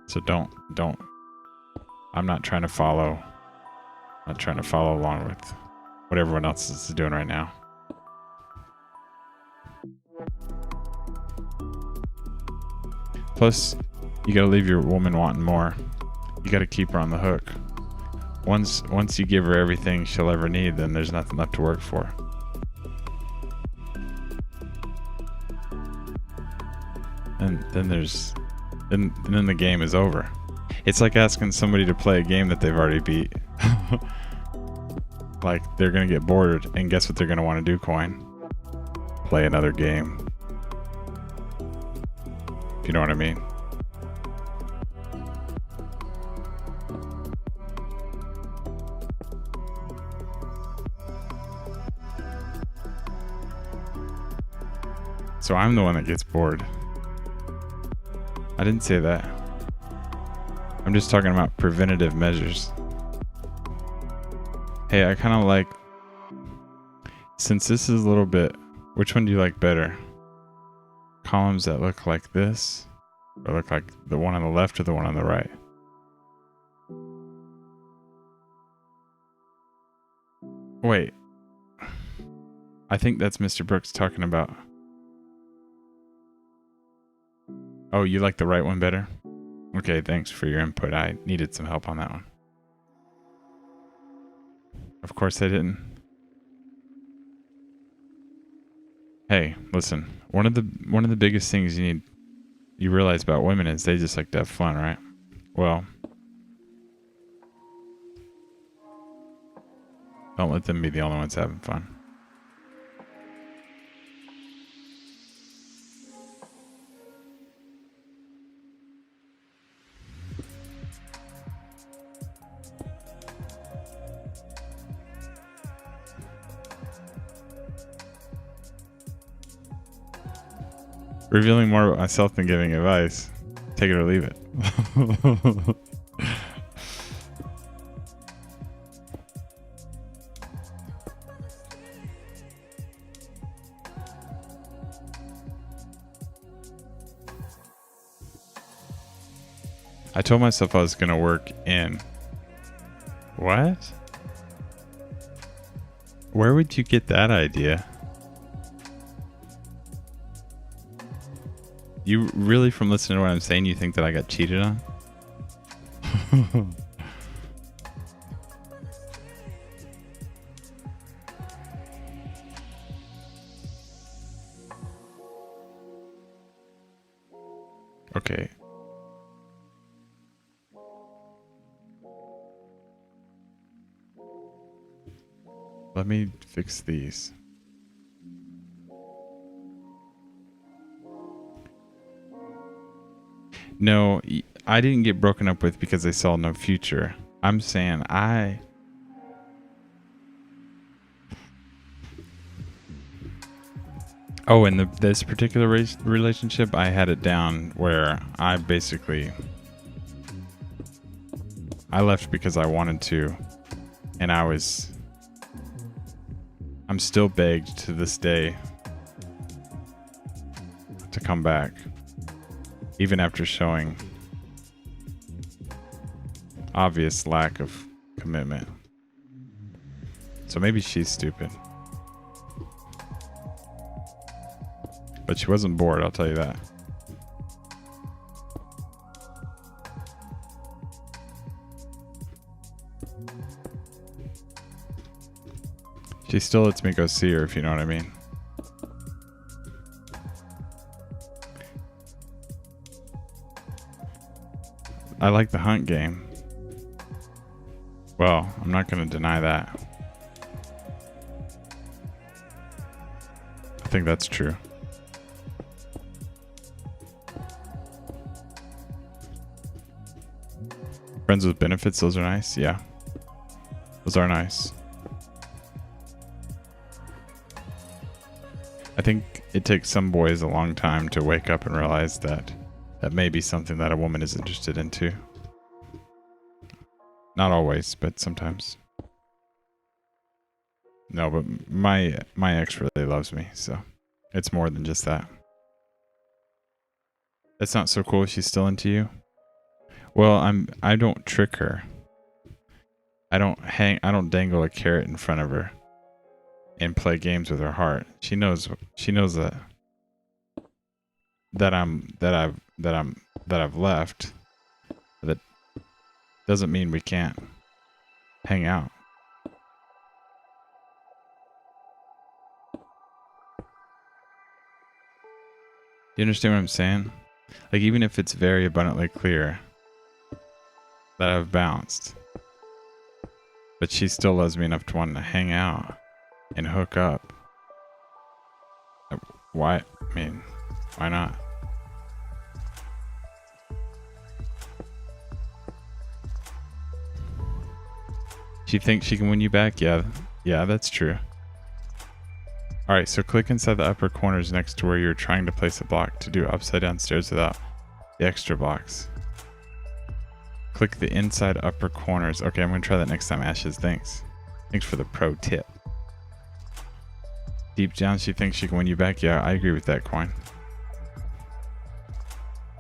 So don't, I'm not trying to follow along with what everyone else is doing right now. Plus, you gotta leave your woman wanting more. You gotta keep her on the hook. Once you give her everything she'll ever need, then there's nothing left to work for. And then then the game is over. It's like asking somebody to play a game that they've already beat. Like, they're gonna get bored, and guess what they're gonna want to do, Coin? Play another game. If you know what I mean. So I'm the one that gets bored. I didn't say that. I'm just talking about preventative measures. Hey, I kind of like, since this is a little bit, which one do you like better? Columns that look like this, or look like the one on the left or the one on the right? Wait. I think that's Mr. Brooks talking about. Oh, you like the right one better? Okay, thanks for your input. I needed some help on that one. Of course I didn't. Hey, listen. One of the biggest things you realize about women is they just like to have fun, right? Well, don't let them be the only ones having fun. Revealing more about myself than giving advice. Take it or leave it. I told myself I was going to work in... What? Where would you get that idea? You really, from listening to what I'm saying, you think that I got cheated on? Okay. Let me fix these. No, I didn't get broken up with because I saw no future. I'm saying Oh, in this particular relationship, I had it down where I left because I wanted to, and I'm still begged to this day to come back, even after showing obvious lack of commitment. So maybe she's stupid. But she wasn't bored, I'll tell you that. She still lets me go see her, if you know what I mean. I like the hunt game. Well, I'm not going to deny that. I think that's true. Friends with benefits, those are nice. Yeah. Those are nice. I think it takes some boys a long time to wake up and realize that may be something that a woman is interested in too. Not always, but sometimes. No, but my ex really loves me, so it's more than just that. That's not so cool if she's still into you. Well, I don't trick her. I don't dangle a carrot in front of her and play games with her heart. She knows that I've left. That doesn't mean we can't hang out. You understand what I'm saying? Like, even if it's very abundantly clear that I've bounced, but she still loves me enough to want to hang out and hook up. Why? I mean, why not? She thinks she can win you back? Yeah, that's true. Alright, so click inside the upper corners next to where you're trying to place a block to do upside down stairs without the extra blocks. Click the inside upper corners. Okay, I'm going to try that next time, Ashes. Thanks. Thanks for the pro tip. Deep down, she thinks she can win you back. Yeah, I agree with that, Coin.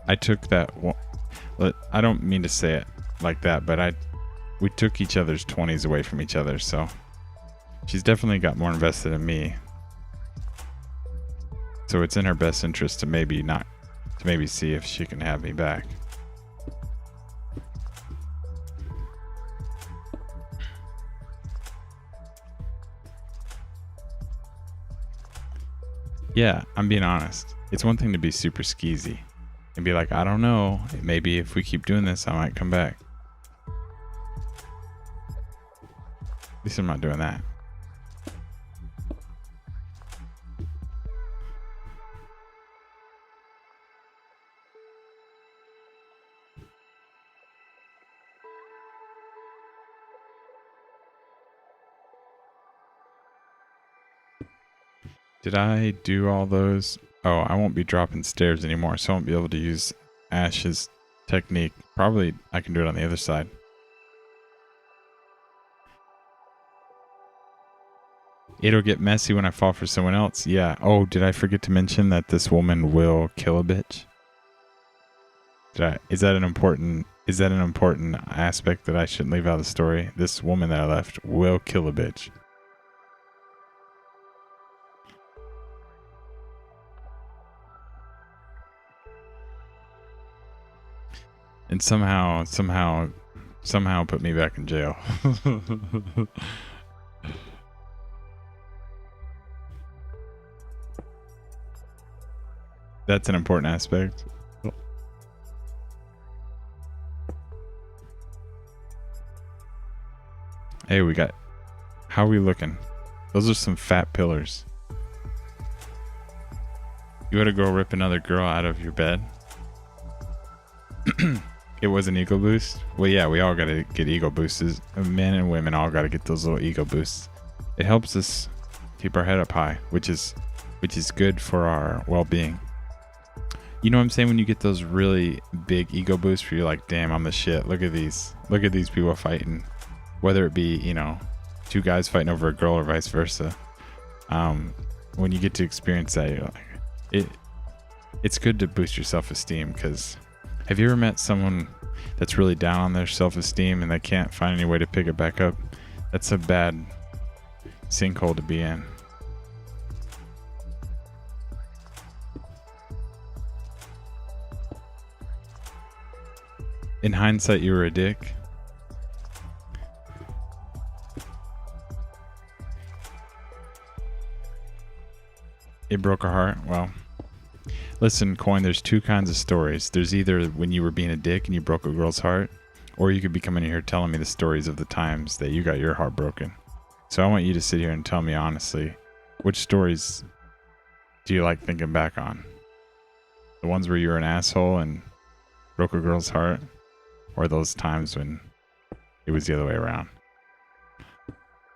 I took that one. I don't mean to say it like that, but we took each other's 20s away from each other, so she's definitely got more invested in me. So it's in her best interest to maybe see if she can have me back. Yeah, I'm being honest. It's one thing to be super skeezy and be like, I don't know, maybe if we keep doing this, I might come back. At least I'm not doing that. Did I do all those? Oh, I won't be dropping stairs anymore, so I won't be able to use Ash's technique. Probably I can do it on the other side. It'll get messy when I fall for someone else. Yeah. Oh, did I forget to mention that this woman will kill a bitch? Is that an important aspect that I shouldn't leave out of the story? This woman that I left will kill a bitch. And somehow put me back in jail. That's an important aspect. Hey, how are we looking? Those are some fat pillars. You had to go rip another girl out of your bed? It was an ego boost? Well, yeah, we all gotta get ego boosts. Men and women all gotta get those little ego boosts. It helps us keep our head up high, which is good for our well-being. You know what I'm saying? When you get those really big ego boosts where you're like, damn, I'm the shit. Look at these people fighting. Whether it be, two guys fighting over a girl or vice versa. When you get to experience that, you're like, it's good to boost your self-esteem, because have you ever met someone that's really down on their self-esteem and they can't find any way to pick it back up? That's a bad sinkhole to be in. In hindsight, you were a dick. It broke her heart. Well, listen, Coin, there's two kinds of stories. There's either when you were being a dick and you broke a girl's heart, or you could be coming in here telling me the stories of the times that you got your heart broken. So I want you to sit here and tell me honestly, which stories do you like thinking back on? The ones where you were an asshole and broke a girl's heart, or those times when it was the other way around?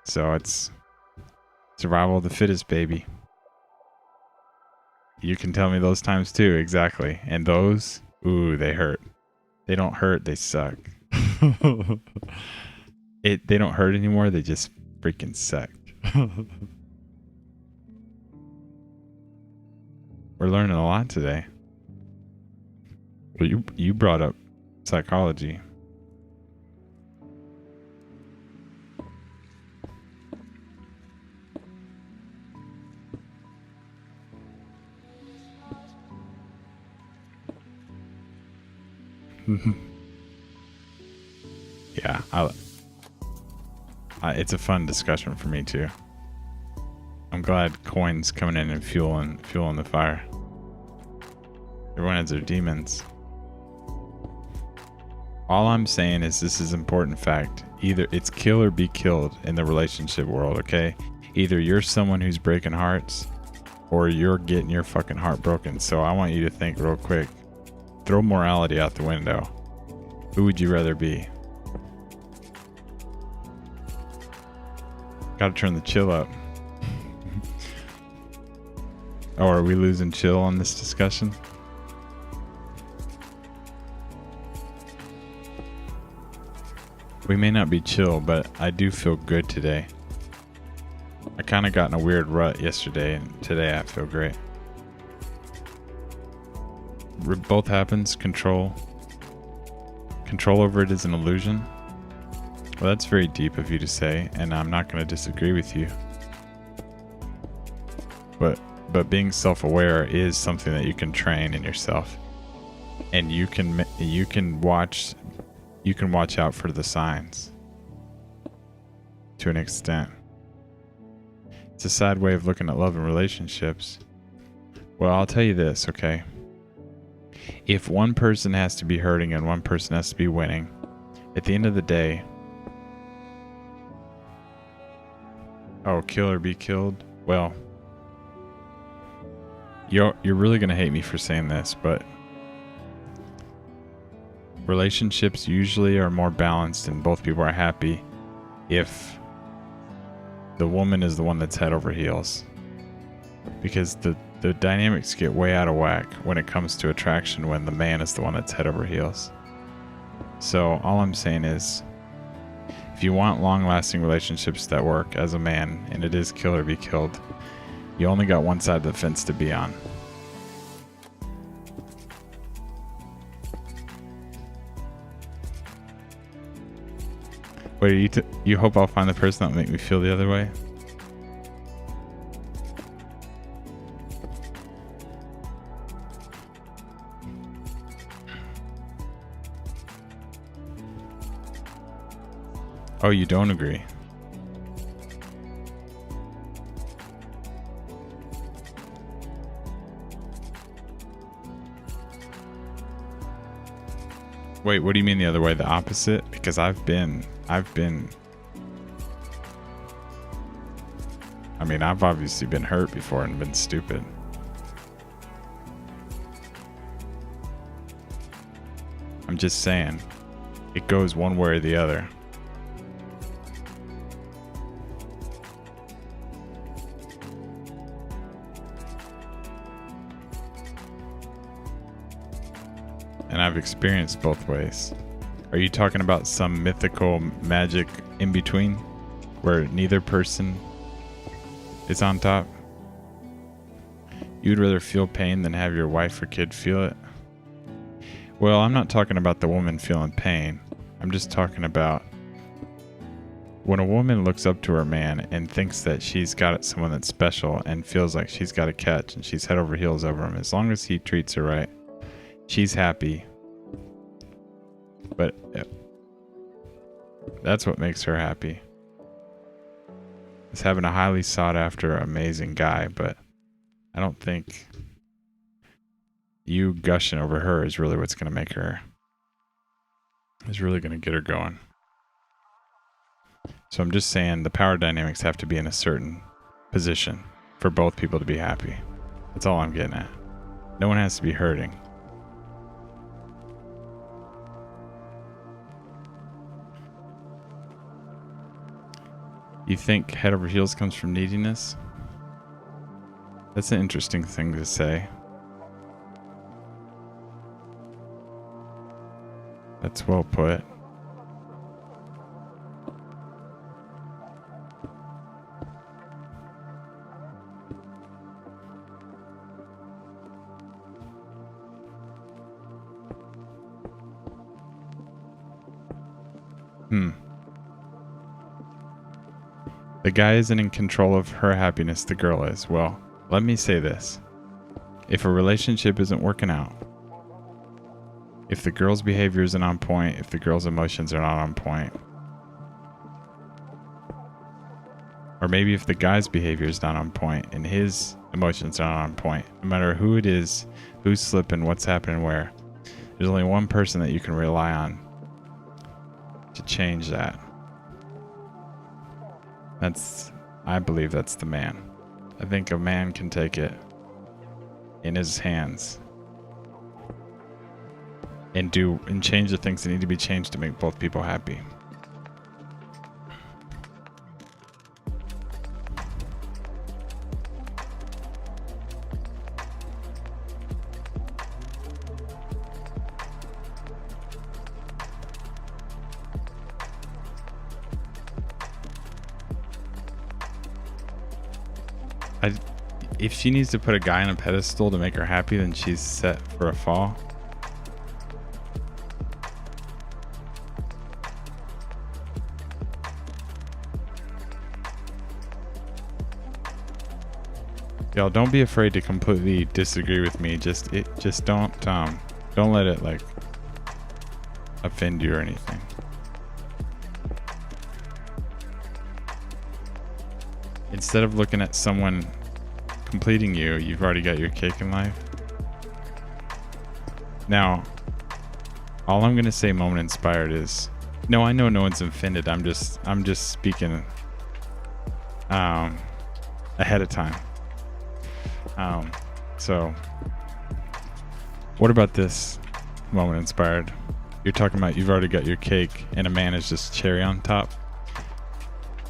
So it's survival of the fittest, baby. You can tell me those times too, exactly. And those, ooh, they hurt. They don't hurt, they suck. They don't hurt anymore, they just freaking suck. We're learning a lot today. Well, you brought up psychology. Yeah, it's a fun discussion for me too. I'm glad Coin's coming in and fueling the fire. Everyone has their demons. All I'm saying is this is an important fact. Either it's kill or be killed in the relationship world, okay? Either you're someone who's breaking hearts or you're getting your fucking heart broken. So I want you to think real quick. Throw morality out the window. Who would you rather be? Gotta turn the chill up. Oh, are we losing chill on this discussion? We may not be chill, but I do feel good today. I kind of got in a weird rut yesterday, and today I feel great. Both happens. Control over it is an illusion. Well, that's very deep of you to say, and I'm not going to disagree with you. But being self-aware is something that you can train in yourself, and you can watch out for the signs to an extent. It's a sad way of looking at love and relationships. Well, I'll tell you this, okay? If one person has to be hurting and one person has to be winning, at the end of the day, oh, kill or be killed? Well, you're really going to hate me for saying this, but relationships usually are more balanced and both people are happy if the woman is the one that's head over heels. Because the dynamics get way out of whack when it comes to attraction when the man is the one that's head over heels. So all I'm saying is, if you want long-lasting relationships that work as a man, and it is kill or be killed, you only got one side of the fence to be on. Wait, you hope I'll find the person that'll make me feel the other way? Oh, you don't agree? Wait, what do you mean the other way? The opposite? Because I've been I mean, I've obviously been hurt before and been stupid. I'm just saying, it goes one way or the other. And I've experienced both ways. Are you talking about some mythical magic in between where neither person is on top? You'd rather feel pain than have your wife or kid feel it? Well, I'm not talking about the woman feeling pain. I'm just talking about when a woman looks up to her man and thinks that she's got someone that's special and feels like she's got a catch and she's head over heels over him. As long as he treats her right, she's happy. But that's what makes her happy. Is having a highly sought after, amazing guy, but I don't think you gushing over her is really what's going to make her, is really going to get her going. So I'm just saying the power dynamics have to be in a certain position for both people to be happy. That's all I'm getting at. No one has to be hurting. You think head over heels comes from neediness? That's an interesting thing to say. That's well put. The guy isn't in control of her happiness, the girl is. Well, let me say this. If a relationship isn't working out, if the girl's behavior isn't on point, if the girl's emotions are not on point, or maybe if the guy's behavior is not on point and his emotions are not on point, no matter who it is, who's slipping, what's happening where, there's only one person that you can rely on to change that. I believe that's the man. I think a man can take it in his hands and change the things that need to be changed to make both people happy. If she needs to put a guy on a pedestal to make her happy, then she's set for a fall. Y'all, don't be afraid to completely disagree with me. Just don't let it like offend you or anything. Instead of looking at someone completing you, you've already got your cake in life. Now, all I'm gonna say moment inspired is, no, I know no one's offended. I'm just speaking ahead of time. So what about this moment inspired? You're talking about you've already got your cake and a man is just cherry on top.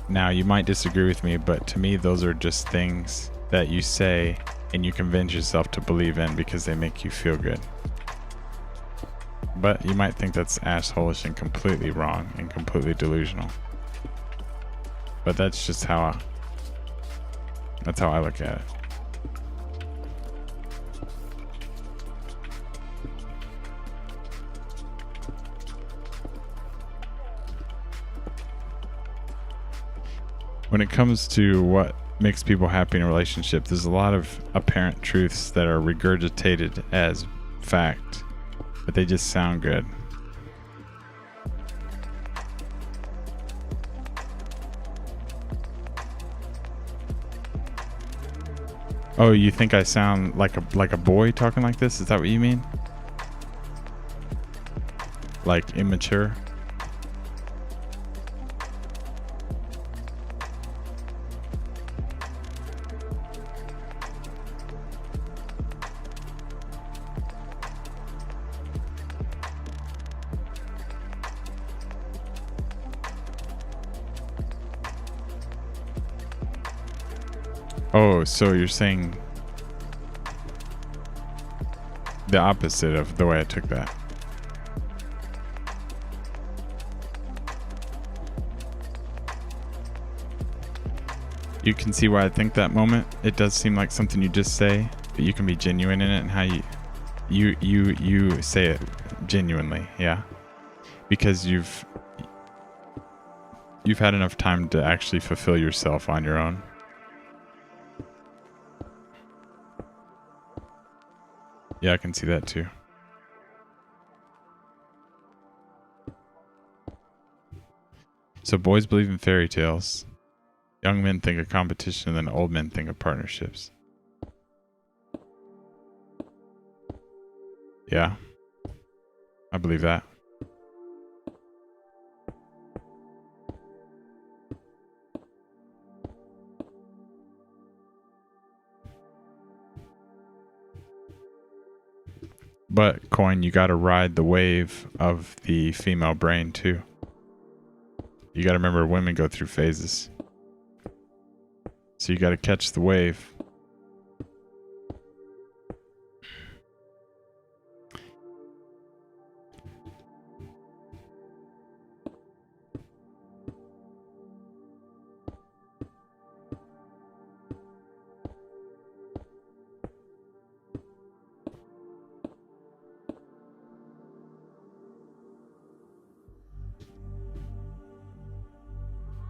Now, you might disagree with me, but to me, those are just things that you say and you convince yourself to believe in because they make you feel good. But you might think that's assholish and completely wrong and completely delusional. But that's just how I look at it. When it comes to what makes people happy in a relationship, there's a lot of apparent truths that are regurgitated as fact, but they just sound good. Oh, you think I sound like a boy talking like this? Is that what you mean? Like immature? Oh, so you're saying the opposite of the way I took that. You can see why I think that moment. It does seem like something you just say, but you can be genuine in it and how you say it genuinely, yeah. Because you've had enough time to actually fulfill yourself on your own. Yeah, I can see that too. So boys believe in fairy tales. Young men think of competition, and then old men think of partnerships. Yeah, I believe that. But, Coin, you gotta ride the wave of the female brain, too. You gotta remember women go through phases. So you gotta catch the wave.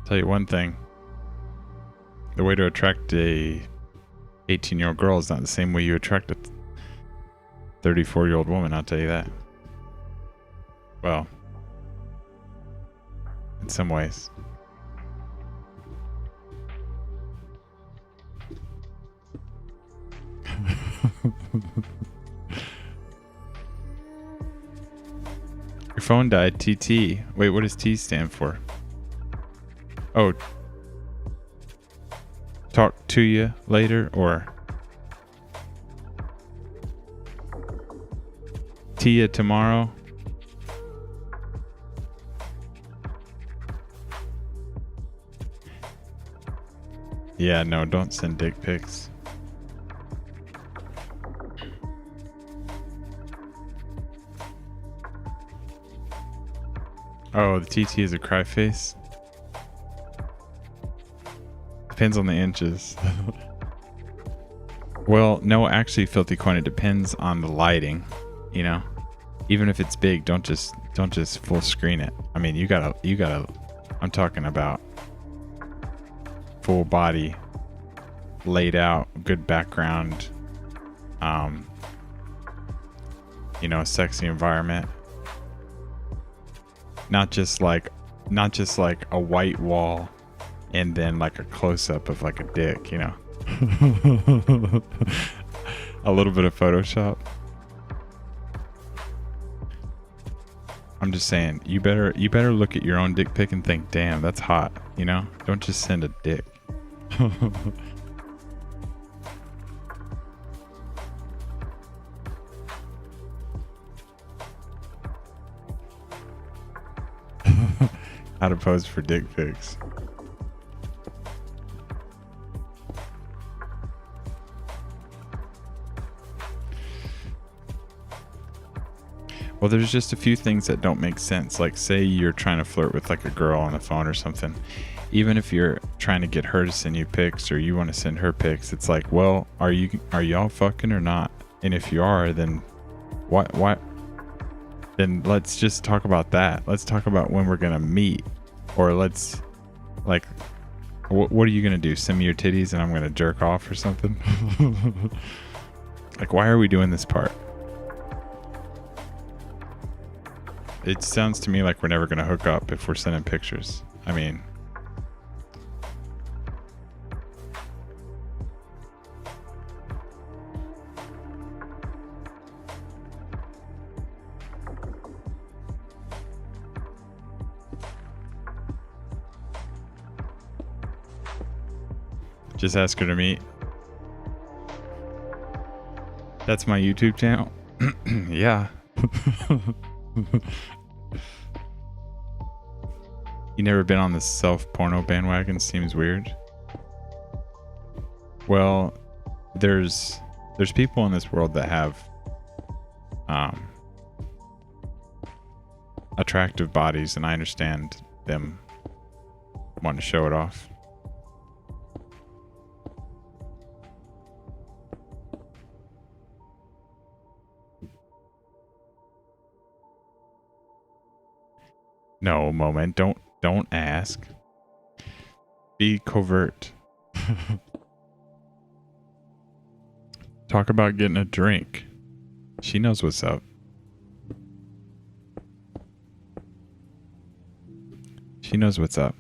Tell you one thing. The way to attract a 18-year-old girl is not the same way you attract a 34-year-old woman, I'll tell you that. Well, in some ways. Your phone died, TT. Wait, what does T stand for? Oh, talk to you later, or Tia tomorrow? Yeah, no, don't send dick pics. Oh, the TT is a cry face? Depends on the inches. Well, no, actually, Filthy Coin, it depends on the lighting, you know. Even if it's big, don't just full screen it. I mean, you gotta. I'm talking about full body, laid out, good background. You know, sexy environment. Not just like a white wall, and then like a close up of like a dick, you know. A little bit of Photoshop. I'm just saying, you better look at your own dick pic and think, damn, that's hot, you know? Don't just send a dick. How to pose for dick pics. Well, there's just a few things that don't make sense. Like, say you're trying to flirt with like a girl on the phone or something. Even if you're trying to get her to send you pics or you want to send her pics, it's like, well, are y'all fucking or not? And if you are, then what? Then let's just talk about that. Let's talk about when we're gonna meet, or let's like, what are you gonna do? Send me your titties and I'm gonna jerk off or something? Like, why are we doing this part? It sounds to me like we're never going to hook up if we're sending pictures. I mean, just ask her to meet. That's my YouTube channel. Yeah. You never been on the self-porno bandwagon? Seems weird. Well, there's people in this world that have attractive bodies, and I understand them wanting to show it off. No, moment. Don't ask. Be covert. Talk about getting a drink. She knows what's up. She knows what's up.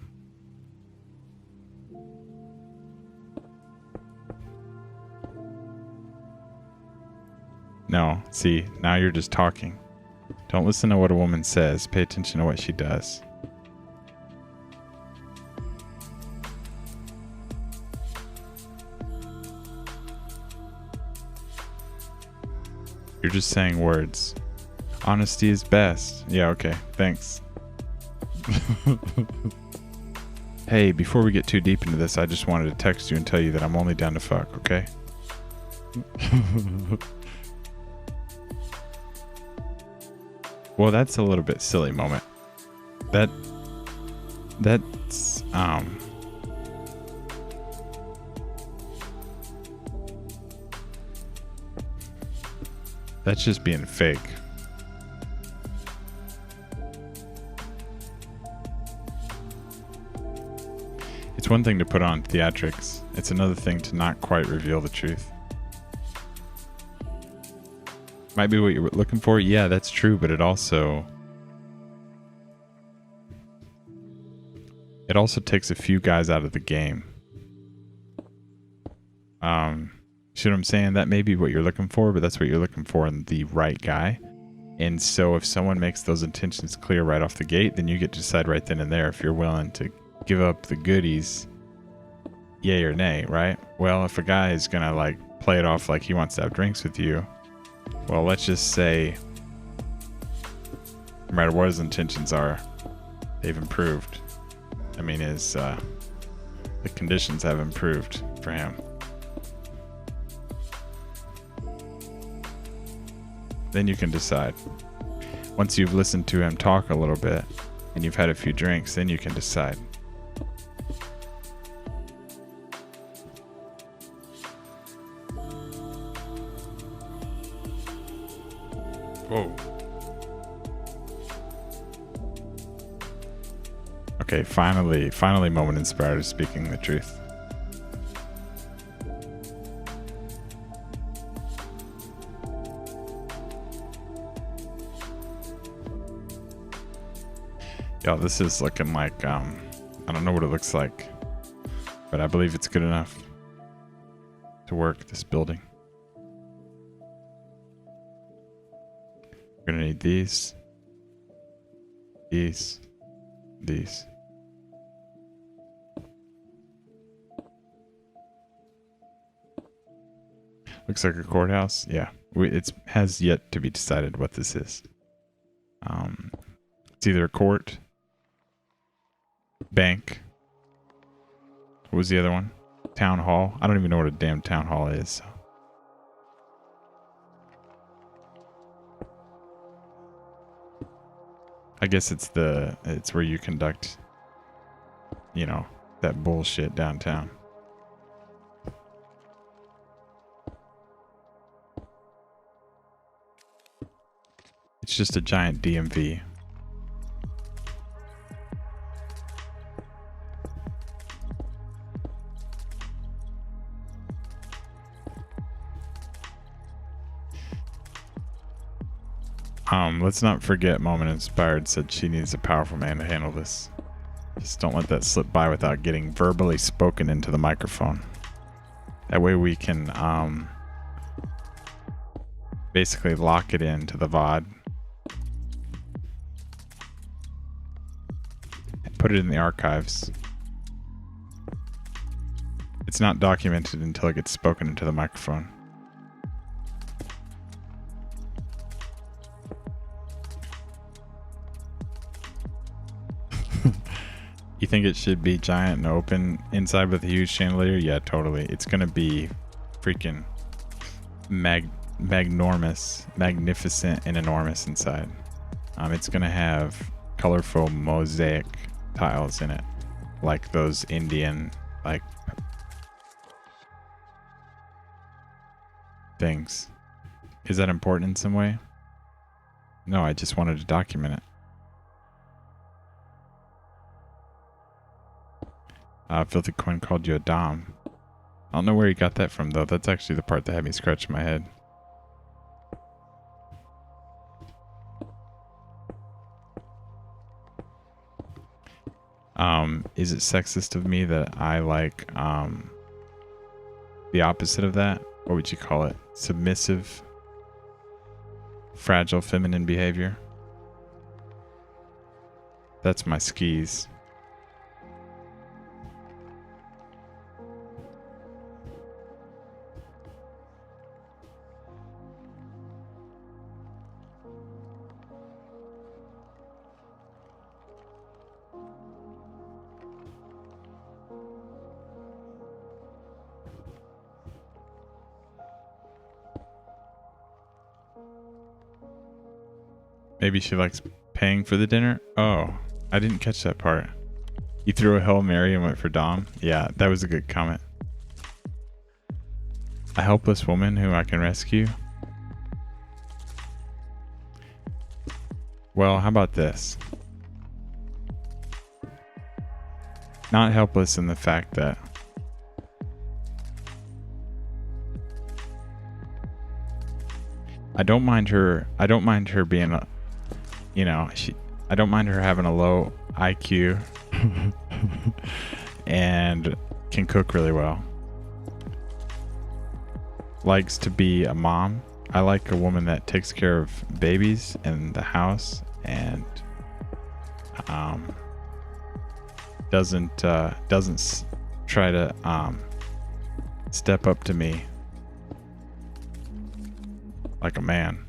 No, see, now you're just talking. Don't listen to what a woman says. Pay attention to what she does. You're just saying words. Honesty is best. Yeah, okay. Thanks. Hey, before we get too deep into this, I just wanted to text you and tell you that I'm only down to fuck, okay? Well, that's a little bit silly, moment. That's just being fake. It's one thing to put on theatrics. It's another thing to not quite reveal the truth. Might be what you're looking for. Yeah, that's true, but it also takes a few guys out of the game. See what I'm saying? That may be what you're looking for, but that's what you're looking for in the right guy. And so if someone makes those intentions clear right off the gate, then you get to decide right then and there if you're willing to give up the goodies, yay or nay, right? Well, if a guy is gonna like play it off like he wants to have drinks with you, well, let's just say no matter what his intentions are, they've improved. I mean, the conditions have improved for him. Then you can decide. Once you've listened to him talk a little bit and you've had a few drinks, then you can decide. Whoa. Okay, finally moment inspired is speaking the truth. Yo, this is looking like, I don't know what it looks like, but I believe it's good enough to work this building. We're gonna need these. Looks like a courthouse. Yeah, it has yet to be decided what this is. It's either a court, bank. What was the other one? Town hall. I don't even know what a damn town hall is. So. I guess it's where you conduct, you know, that bullshit downtown. It's just a giant DMV. Let's not forget Moment Inspired said she needs a powerful man to handle this. Just don't let that slip by without getting verbally spoken into the microphone. That way we can basically lock it into the VOD. Put it in the archives. It's not documented until it gets spoken into the microphone. You think it should be giant and open inside with a huge chandelier? Yeah, totally. It's going to be freaking magnormous, magnificent, and enormous inside. It's going to have colorful mosaic tiles in it, like those Indian, like, things. Is that important in some way? No, I just wanted to document it. Filthy Coin called you a dom. I don't know where he got that from, though. That's actually the part that had me scratching my head. Is it sexist of me that I like the opposite of that? What would you call it? Submissive, fragile, feminine behavior? That's my skis. Maybe she likes paying for the dinner? Oh, I didn't catch that part. You threw a Hail Mary and went for Dom? Yeah, that was a good comment. A helpless woman who I can rescue? Well, how about this? Not helpless in the fact that I don't mind her being a, you know, I don't mind her having a low IQ and can cook really well. Likes to be a mom. I like a woman that takes care of babies and the house and doesn't try to step up to me like a man.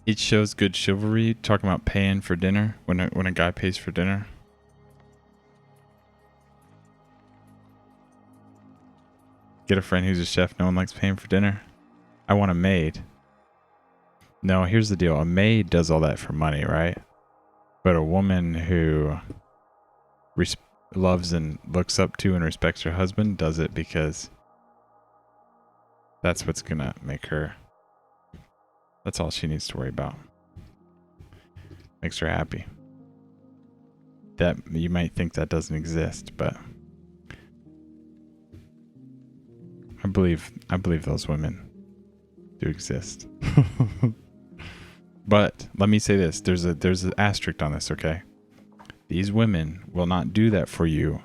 It shows good chivalry. Talking about paying for dinner when a guy pays for dinner. Get a friend who's a chef. No one likes paying for dinner. I want a maid. No, here's the deal. A maid does all that for money, right? But a woman who loves and looks up to and respects her husband does it because that's what's gonna make her. That's all she needs to worry about. Makes her happy. That you might think that doesn't exist, but I believe those women do exist. But let me say this: there's an asterisk on this, okay? These women will not do that for you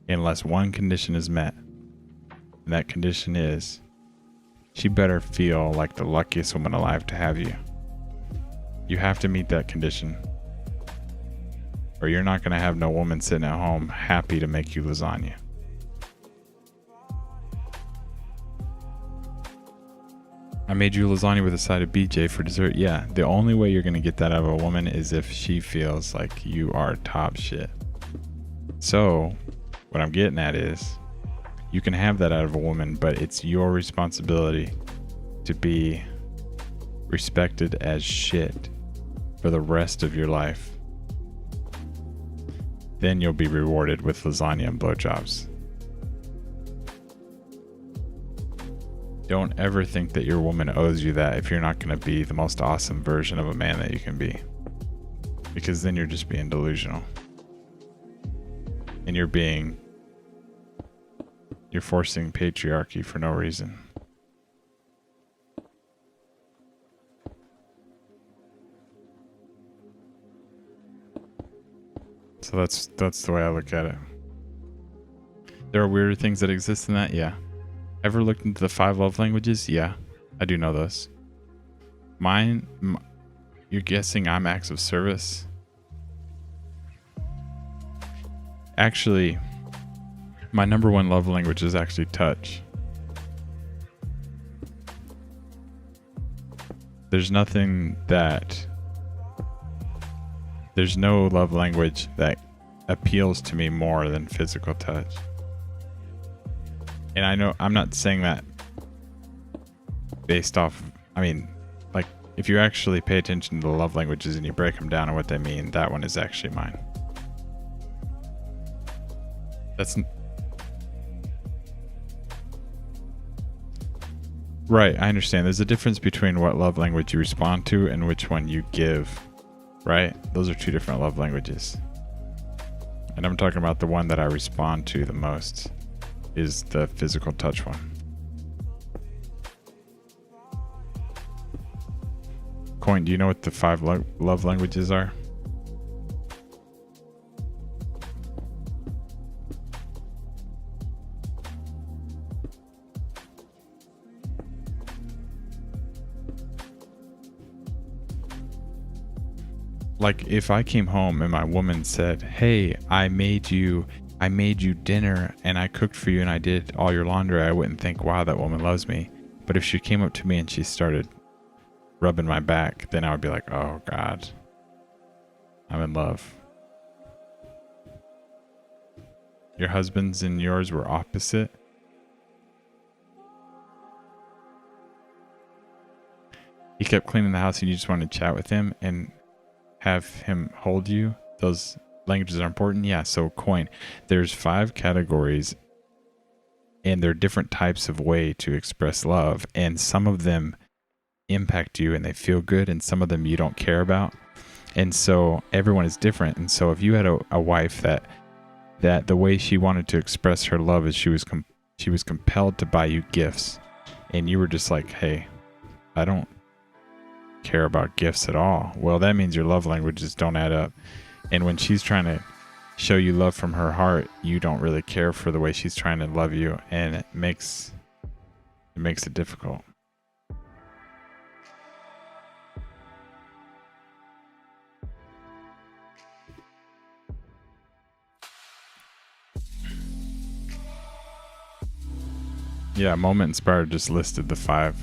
unless one condition is met, and that condition is she better feel like the luckiest woman alive to have you. You have to meet that condition, or you're not going to have no woman sitting at home happy to make you lasagna. I made you lasagna with a side of BJ for dessert. Yeah, the only way you're going to get that out of a woman is if she feels like you are top shit. So, what I'm getting at is, you can have that out of a woman, but it's your responsibility to be respected as shit for the rest of your life. Then you'll be rewarded with lasagna and blowjobs. Don't ever think that your woman owes you that if you're not going to be the most awesome version of a man that you can be. Because then you're just being delusional. And you're forcing patriarchy for no reason. So that's the way I look at it. There are weirder things that exist in that, yeah. Ever looked into the 5 love languages? Yeah, I do know those. You're guessing I'm acts of service? Actually, my number 1 love language is actually touch. There's no love language that appeals to me more than physical touch. And I know I'm not saying that based off, like if you actually pay attention to the love languages and you break them down and what they mean, that one is actually mine. Right, I understand. There's a difference between what love language you respond to and which one you give, right? Those are 2 different love languages. And I'm talking about the one that I respond to the most is the physical touch one. Coin, do you know what the 5 love languages are? Like if I came home and my woman said, "Hey, I made you dinner and I cooked for you and I did all your laundry," I wouldn't think, "Wow, that woman loves me." But if she came up to me and she started rubbing my back, then I would be like, "Oh God, I'm in love." Your husband's and yours were opposite. He kept cleaning the house and you just wanted to chat with him and have him hold you. Those languages are important. Yeah, so Coin, there's 5 categories and there are different types of way to express love, and some of them impact you and they feel good and some of them you don't care about, and so everyone is different. And so if you had a wife that the way she wanted to express her love is she was compelled to buy you gifts, and you were just like, "Hey, I don't care about gifts at all," well, that means your love languages don't add up. And when she's trying to show you love from her heart, you don't really care for the way she's trying to love you, and it makes it difficult. Yeah, Moment Inspired just listed the 5.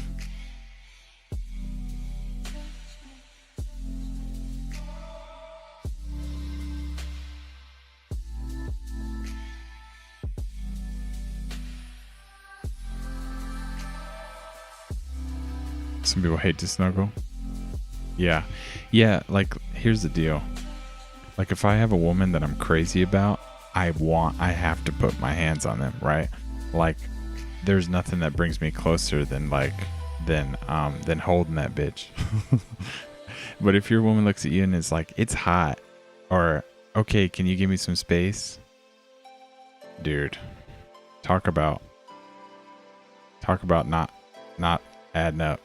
Some people hate to snuggle. Yeah, like here's the deal. Like if I have a woman that I'm crazy about, I have to put my hands on them, right? Like there's nothing that brings me closer than than holding that bitch. But if your woman looks at you and is like, it's hot, or okay, can you give me some space? Dude, talk about not adding up.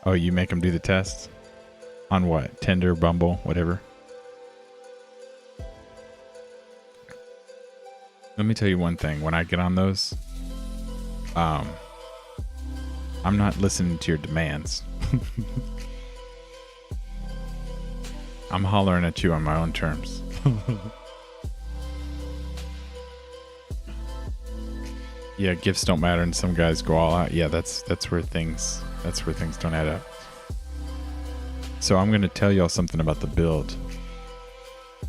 Oh, you make them do the test? On what? Tinder, Bumble, whatever? Let me tell you one thing. When I get on those, I'm not listening to your demands. I'm hollering at you on my own terms. Yeah, gifts don't matter and some guys go all out. Yeah, that's where things don't add up. So I'm going to tell y'all something about the build.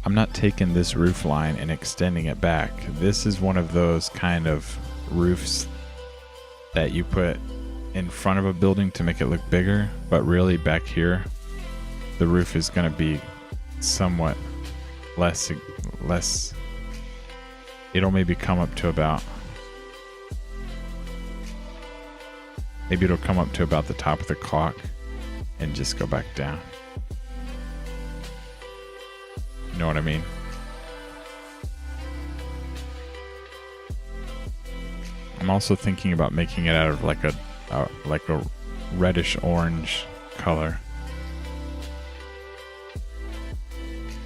I'm not taking this roof line and extending it back. This is one of those kind of roofs that you put in front of a building to make it look bigger, but really back here, the roof is going to be somewhat less. It'll maybe come up to about, it'll come up to about the top of the clock and just go back down. You know what I mean? I'm also thinking about making it out of like a reddish orange color.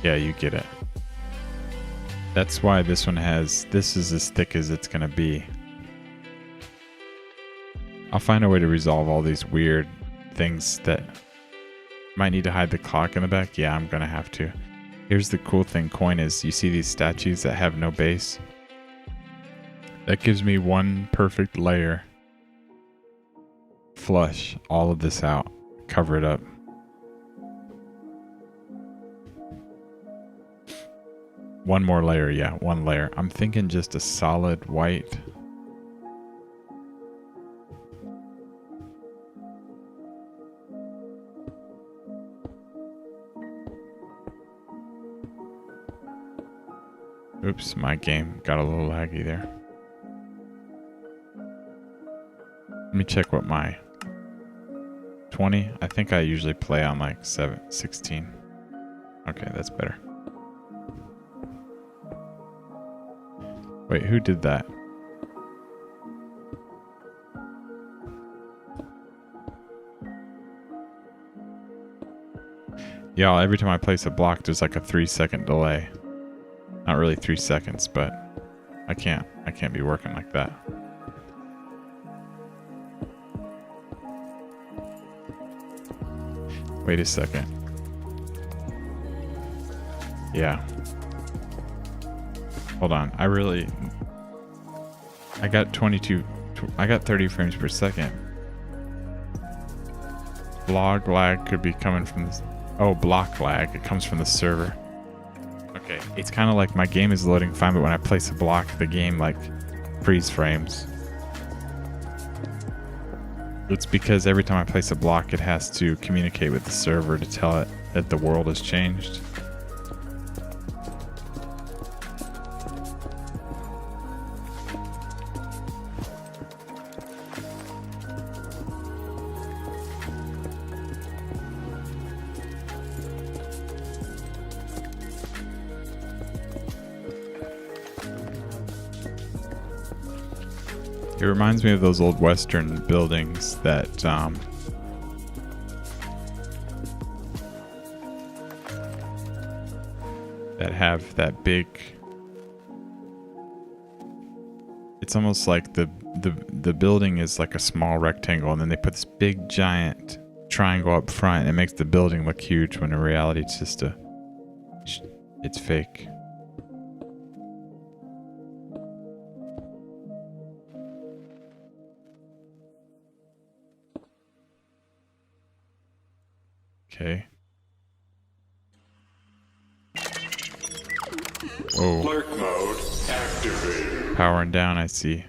Yeah, you get it. That's why this one this is as thick as it's gonna be. I'll find a way to resolve all these weird things that might need to hide the clock in the back. Yeah, I'm gonna have to. Here's the cool thing, Coin, is you see these statues that have no base? That gives me one perfect layer. Flush all of this out. Cover it up. One more layer, yeah, one layer. I'm thinking just a solid white. Oops, my game got a little laggy there. Let me check what my 20. I think I usually play on like 16. Okay, that's better. Wait, who did that? Y'all, every time I place a block, there's like a 3-second delay. Not really 3 seconds, but I can't be working like that. Wait a second. Yeah. Hold on. I got 30 frames per second. Blog lag could be coming from this. Oh, block lag. It comes from the server. Okay. It's kind of like my game is loading fine, but when I place a block, the game like freeze frames. It's because every time I place a block, it has to communicate with the server to tell it that the world has changed. It reminds me of those old Western buildings that that have that big. It's almost like the building is like a small rectangle, and then they put this big giant triangle up front, and it makes the building look huge when in reality it's just it's fake. Okay. Whoa. Flirt mode activated. Powering down, I see.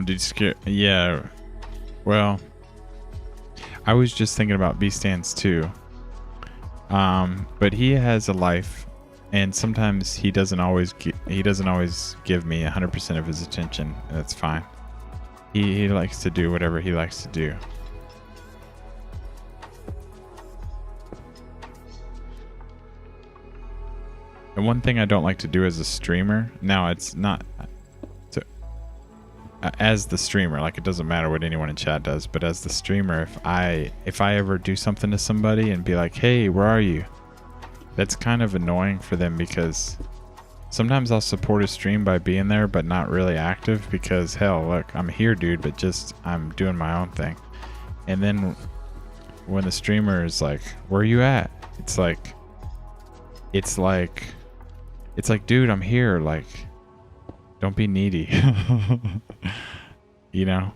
Did you scare? Yeah. Well, I was just thinking about B-Stands too. But he has a life, and sometimes he doesn't always give me 100% of his attention. And that's fine. He likes to do whatever he likes to do. And one thing I don't like to do as a streamer, now it's not as the streamer, like it doesn't matter what anyone in chat does, but as the streamer, if I ever do something to somebody and be like, hey, where are you? That's kind of annoying for them, because sometimes I'll support a stream by being there but not really active, because hell, look, I'm here, dude, but just I'm doing my own thing. And then when the streamer is like, where are you at? It's like, dude, I'm here, like, don't be needy. You know,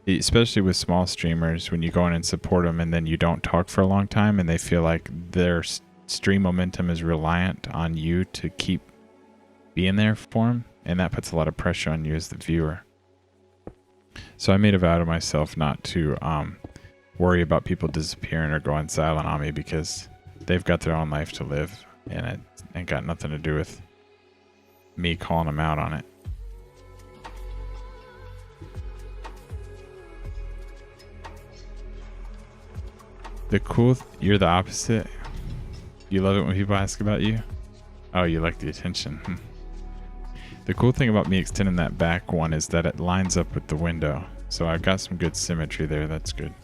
especially with small streamers, when you go in and support them and then you don't talk for a long time and they feel like their stream momentum is reliant on you to keep being there for them, and that puts a lot of pressure on you as the viewer. So I made a vow to myself not to worry about people disappearing or going silent on me, because they've got their own life to live, and it ain't got nothing to do with me calling them out on it. You're the opposite. You love it when people ask about you. Oh, you like the attention. The cool thing about me extending that back one is that it lines up with the window. So I've got some good symmetry there. That's good.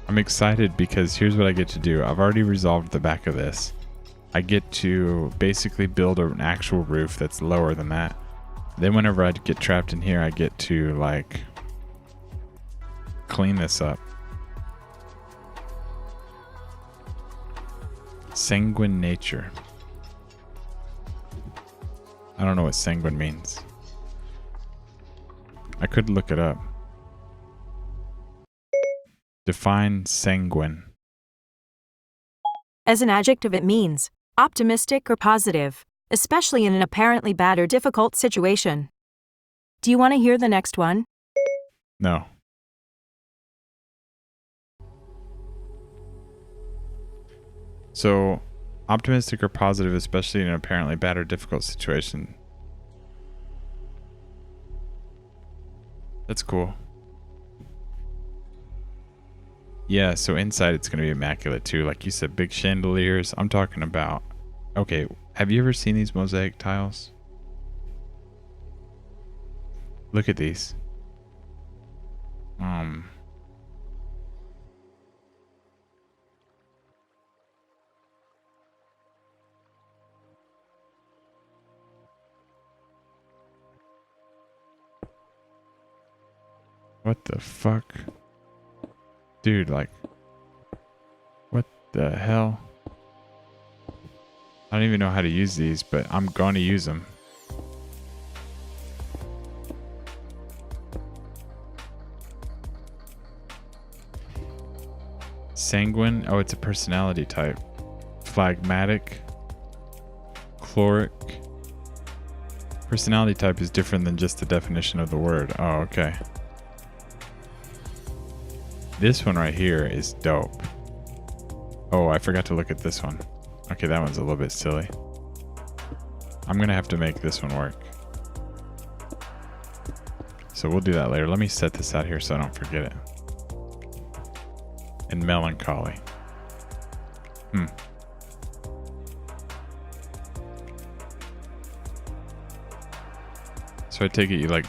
I'm excited because here's what I get to do. I've already resolved the back of this. I get to basically build an actual roof that's lower than that. Then whenever I get trapped in here, I get to like clean this up. Sanguine nature. I don't know what sanguine means. I could look it up. Define sanguine. As an adjective, it means optimistic or positive, especially in an apparently bad or difficult situation. Do you want to hear the next one? No. So, optimistic or positive, especially in an apparently bad or difficult situation. That's cool. Yeah, so inside it's going to be immaculate too. Like you said, big chandeliers. I'm talking about... Okay, have you ever seen these mosaic tiles? Look at these. What the fuck? Dude, like, what the hell? I don't even know how to use these, but I'm going to use them. Sanguine, oh, it's a personality type. Phlegmatic, choleric, Personality type is different than just the definition of the word. Oh, okay. This one right here is dope. Oh, I forgot to look at this one. Okay, that one's a little bit silly. I'm gonna have to make this one work. So we'll do that later. Let me set this out here so I don't forget it. And melancholy. So I take it you like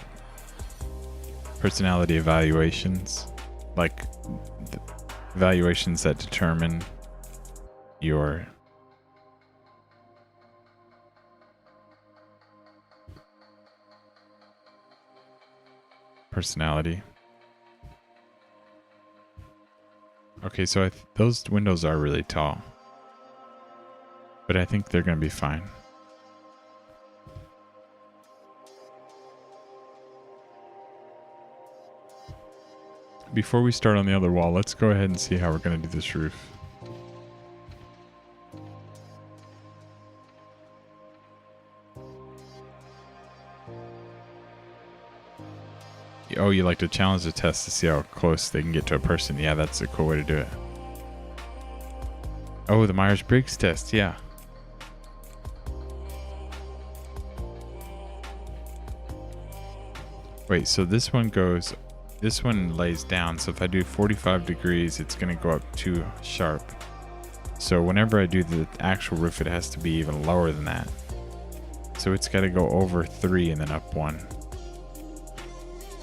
personality evaluations, like evaluations that determine your personality. Okay, so those windows are really tall, but I think they're going to be fine. Before we start on the other wall, let's go ahead and see how we're going to do this roof. Oh, you like to challenge the test to see how close they can get to a person. Yeah, that's a cool way to do it. Oh, the Myers-Briggs test, yeah. Wait, so this one lays down. So if I do 45 degrees, it's going to go up 2 sharp. So whenever I do the actual roof, it has to be even lower than that. So it's got to go over 3 and then up 1.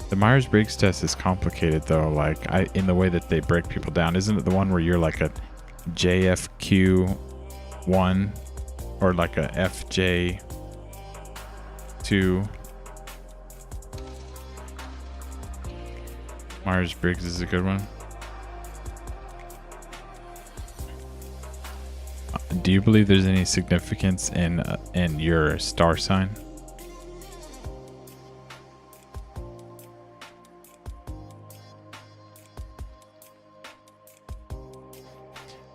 The Myers-Briggs test is complicated though, like in the way that they break people down. Isn't it the one where you're like a JFQ1 or like a FJ2? Myers-Briggs is a good one. Do you believe there's any significance in your star sign?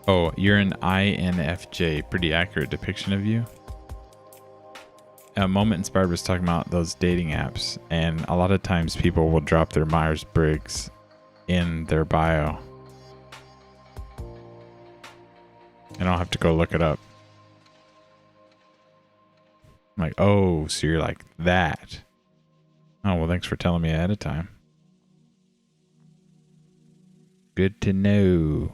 Oh, you're an INFJ. Pretty accurate depiction of you. Moment Inspired was talking about those dating apps, and a lot of times people will drop their Myers-Briggs in their bio. And I'll have to go look it up. I'm like, oh, so you're like that. Oh, well, thanks for telling me ahead of time. Good to know.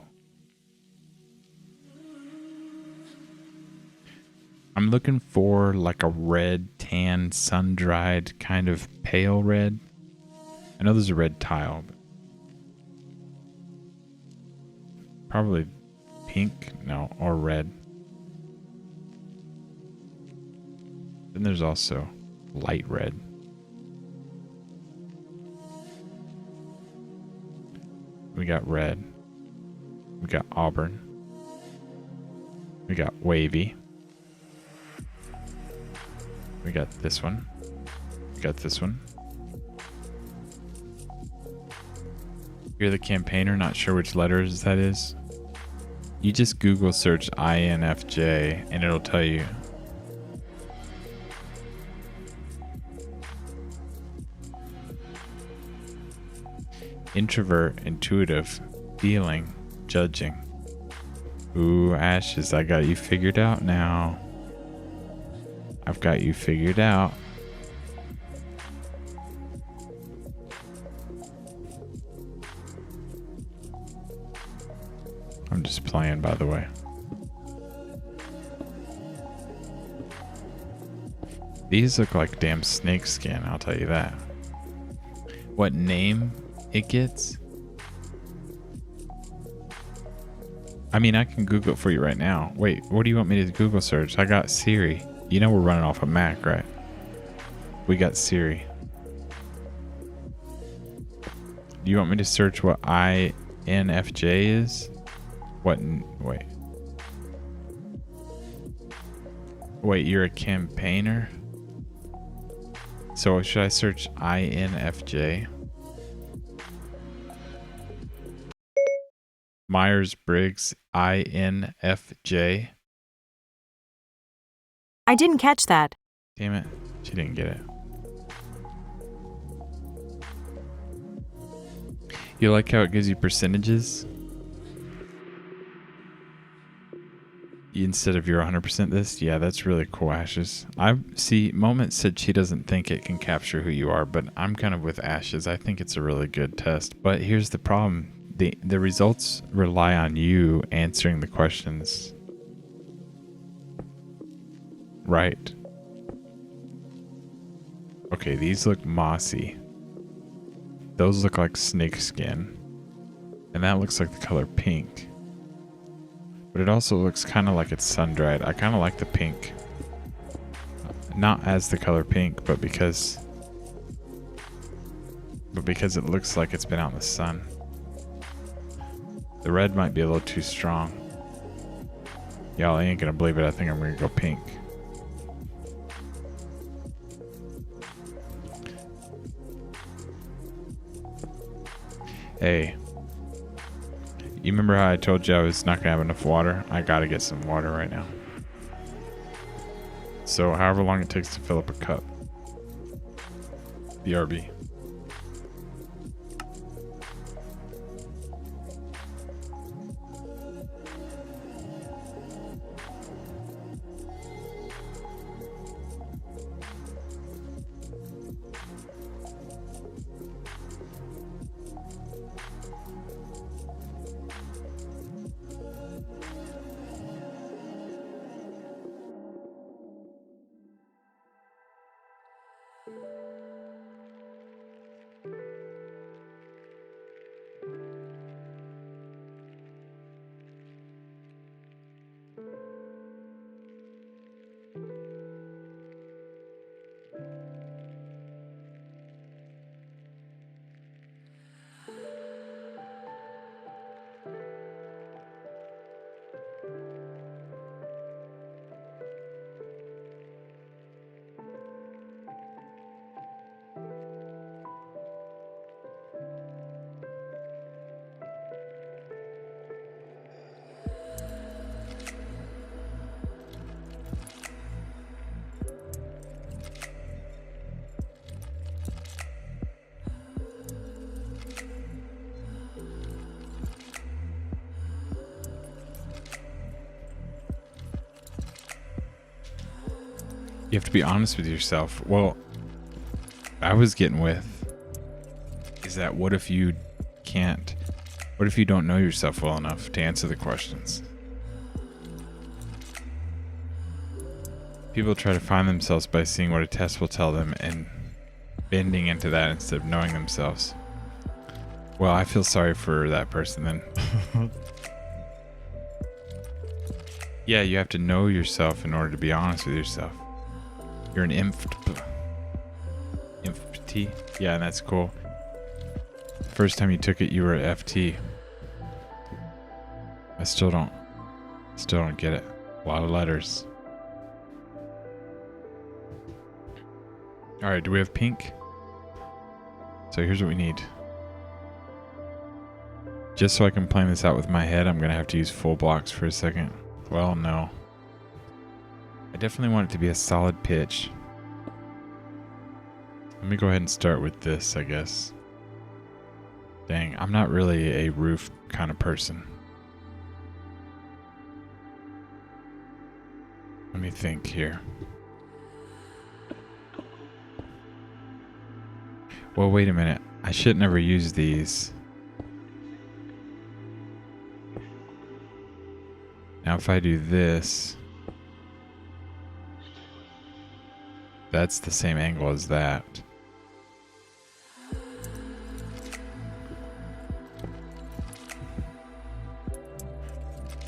I'm looking for like a red, tan, sun-dried, kind of pale red. I know there's a red tile, but probably pink, no, or red. Then there's also light red. We got red. We got auburn. We got wavy. We got this one. We got this one. You're the campaigner, not sure which letters that is. You just Google search INFJ and it'll tell you. Introvert, intuitive, feeling, judging. Ooh, Ashes, I got you figured out now. I've got you figured out. I'm just playing, by the way. These look like damn snake skin, I'll tell you that. What name it gets? I mean, I can Google it for you right now. Wait, what do you want me to Google search? I got Siri. You know we're running off a Mac, right? We got Siri. Do you want me to search what INFJ is? What? Wait. Wait, you're a campaigner? So should I search INFJ? Myers-Briggs INFJ? I didn't catch that. Damn it. She didn't get it. You like how it gives you percentages? Instead of your 100% this? Yeah, that's really cool, Ashes. I see, Moment said she doesn't think it can capture who you are, but I'm kind of with Ashes. I think it's a really good test. But here's the problem. The results rely on you answering the questions. Right. Okay, these look mossy. Those look like snake skin. And that looks like the color pink. But it also looks kind of like it's sun-dried. I kind of like the pink. Not as the color pink, but because it looks like it's been out in the sun. The red might be a little too strong. Y'all ain't gonna believe it. I think I'm gonna go pink. Hey. You remember how I told you I was not gonna have enough water? I gotta get some water right now. So however long it takes to fill up a cup. BRB. You have to be honest with yourself. Well, I was getting with is that what if you don't know yourself well enough to answer the questions? People try to find themselves by seeing what a test will tell them and bending into that instead of knowing themselves. Well, I feel sorry for that person then. Yeah, you have to know yourself in order to be honest with yourself. You're an empty. Yeah, and that's cool. First time you took it, you were at FT. I still don't get it. A lot of letters. All right, do we have pink? So here's what we need. Just so I can plan this out with my head, I'm gonna have to use full blocks for a second. Well, no. I definitely want it to be a solid pitch. Let me go ahead and start with this, I guess. Dang, I'm not really a roof kind of person. Let me think here. Well, wait a minute. I should never use these. Now if I do this, that's the same angle as that.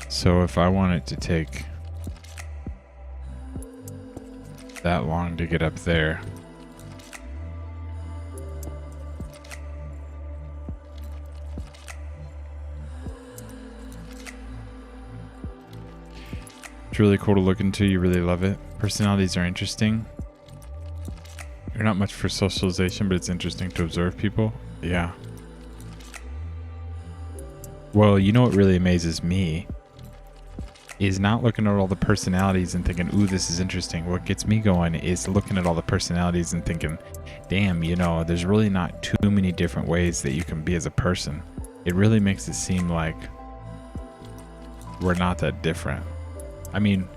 So if I want it to take that long to get up there, it's really cool to look into. You really love it. Personalities are interesting. You're not much for socialization, but it's interesting to observe people. Yeah. Well, you know what really amazes me is not looking at all the personalities and thinking, ooh, this is interesting. What gets me going is looking at all the personalities and thinking, damn, you know, there's really not too many different ways that you can be as a person. It really makes it seem like we're not that different. I mean,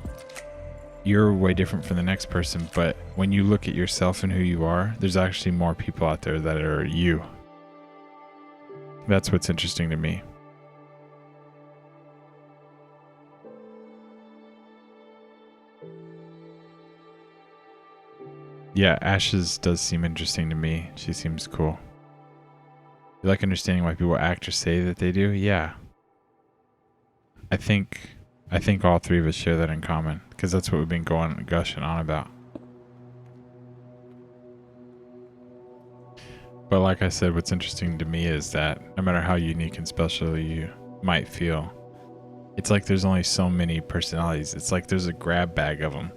you're way different from the next person, but when you look at yourself and who you are, there's actually more people out there that are you. That's what's interesting to me. Yeah, Ashes does seem interesting to me. She seems cool. You like understanding why people act or say that they do? Yeah. I think all three of us share that in common, because that's what we've been gushing on about. But like I said, what's interesting to me is that no matter how unique and special you might feel, it's like there's only so many personalities. It's like there's a grab bag of them,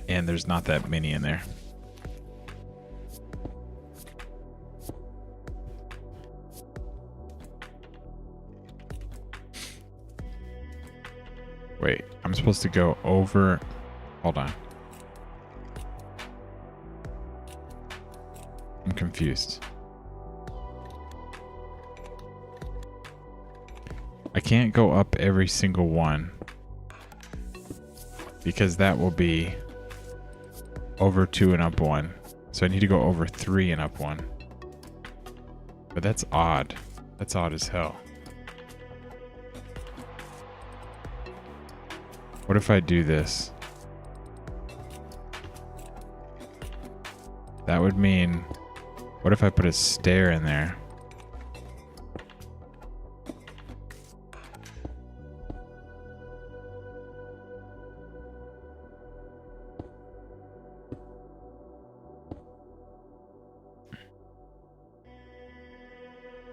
and there's not that many in there. Wait, I'm supposed to go over... Hold on. I'm confused. I can't go up every single one, because that will be over 2 and up 1. So I need to go over 3 and up 1. But that's odd. That's odd as hell. What if I do this? That would mean... What if I put a stair in there?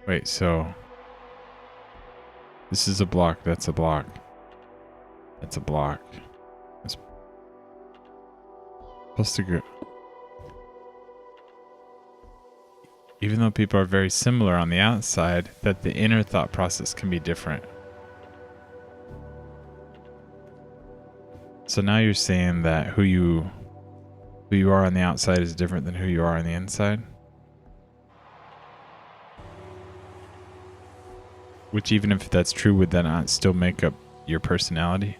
Wait, so... This is a block, that's a block. That's a block. It's supposed to go... Even though people are very similar on the outside, that the inner thought process can be different. So now you're saying that who you are on the outside is different than who you are on the inside? Which, even if that's true, would that not still make up your personality?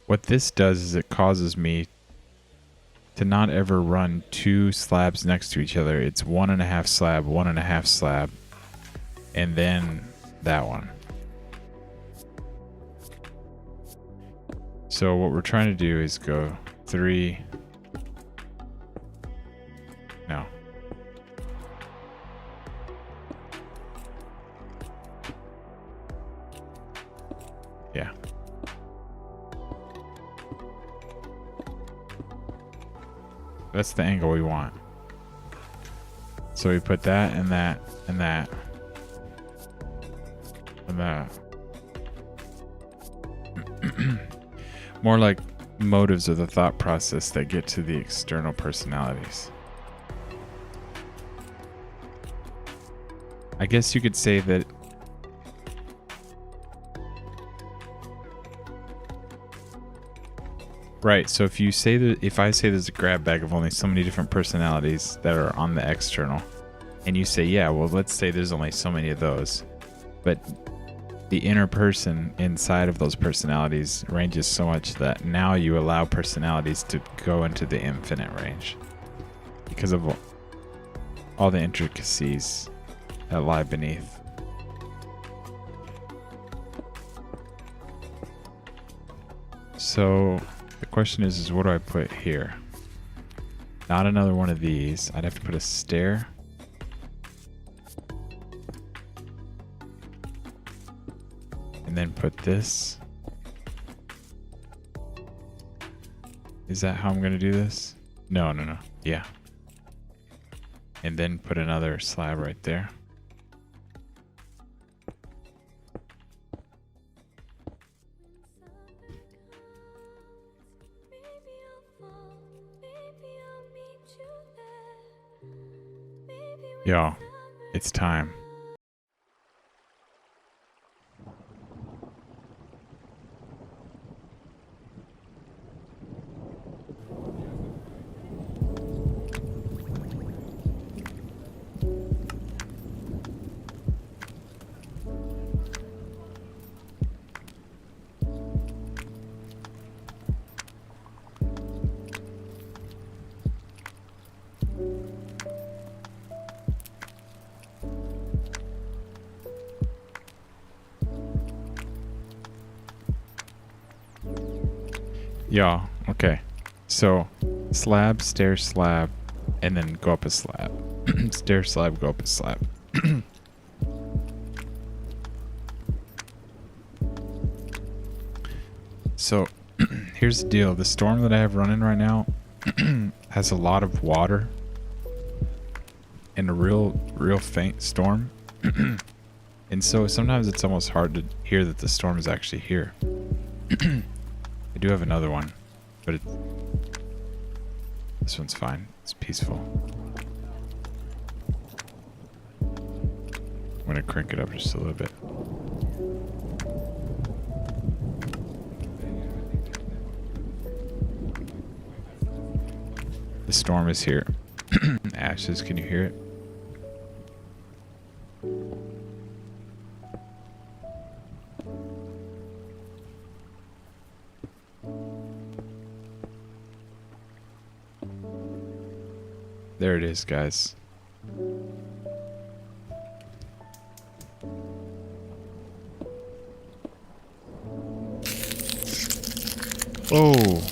What this does is it causes me to not ever run 2 slabs next to each other. It's 1.5 slab, 1.5 slab, and then that one. So what we're trying to do is go 3. No. Yeah. That's the angle we want. So we put that and that and that and that. More like motives of the thought process that get to the external personalities. I guess you could say that right, so if you say that, if I say there's a grab bag of only so many different personalities that are on the external, and you say, yeah, well, let's say there's only so many of those, but the inner person inside of those personalities ranges so much that now you allow personalities to go into the infinite range because of all the intricacies that lie beneath. So the question is what do I put here? Not another one of these. I'd have to put a stair. And then put this. Is that how I'm going to do this? No. Yeah. And then put another slab right there. Y'all, it's time. Y'all, okay. So, slab, stair, slab, and then go up a slab. Stair, slab, go up a slab. So, here's the deal. The storm that I have running right now has a lot of water and a real faint storm. And so sometimes it's almost hard to hear that the storm is actually here. I do have another one, but this one's fine. It's peaceful. I'm gonna crank it up just a little bit. The storm is here. Ashes, can you hear it? There it is, guys. Oh.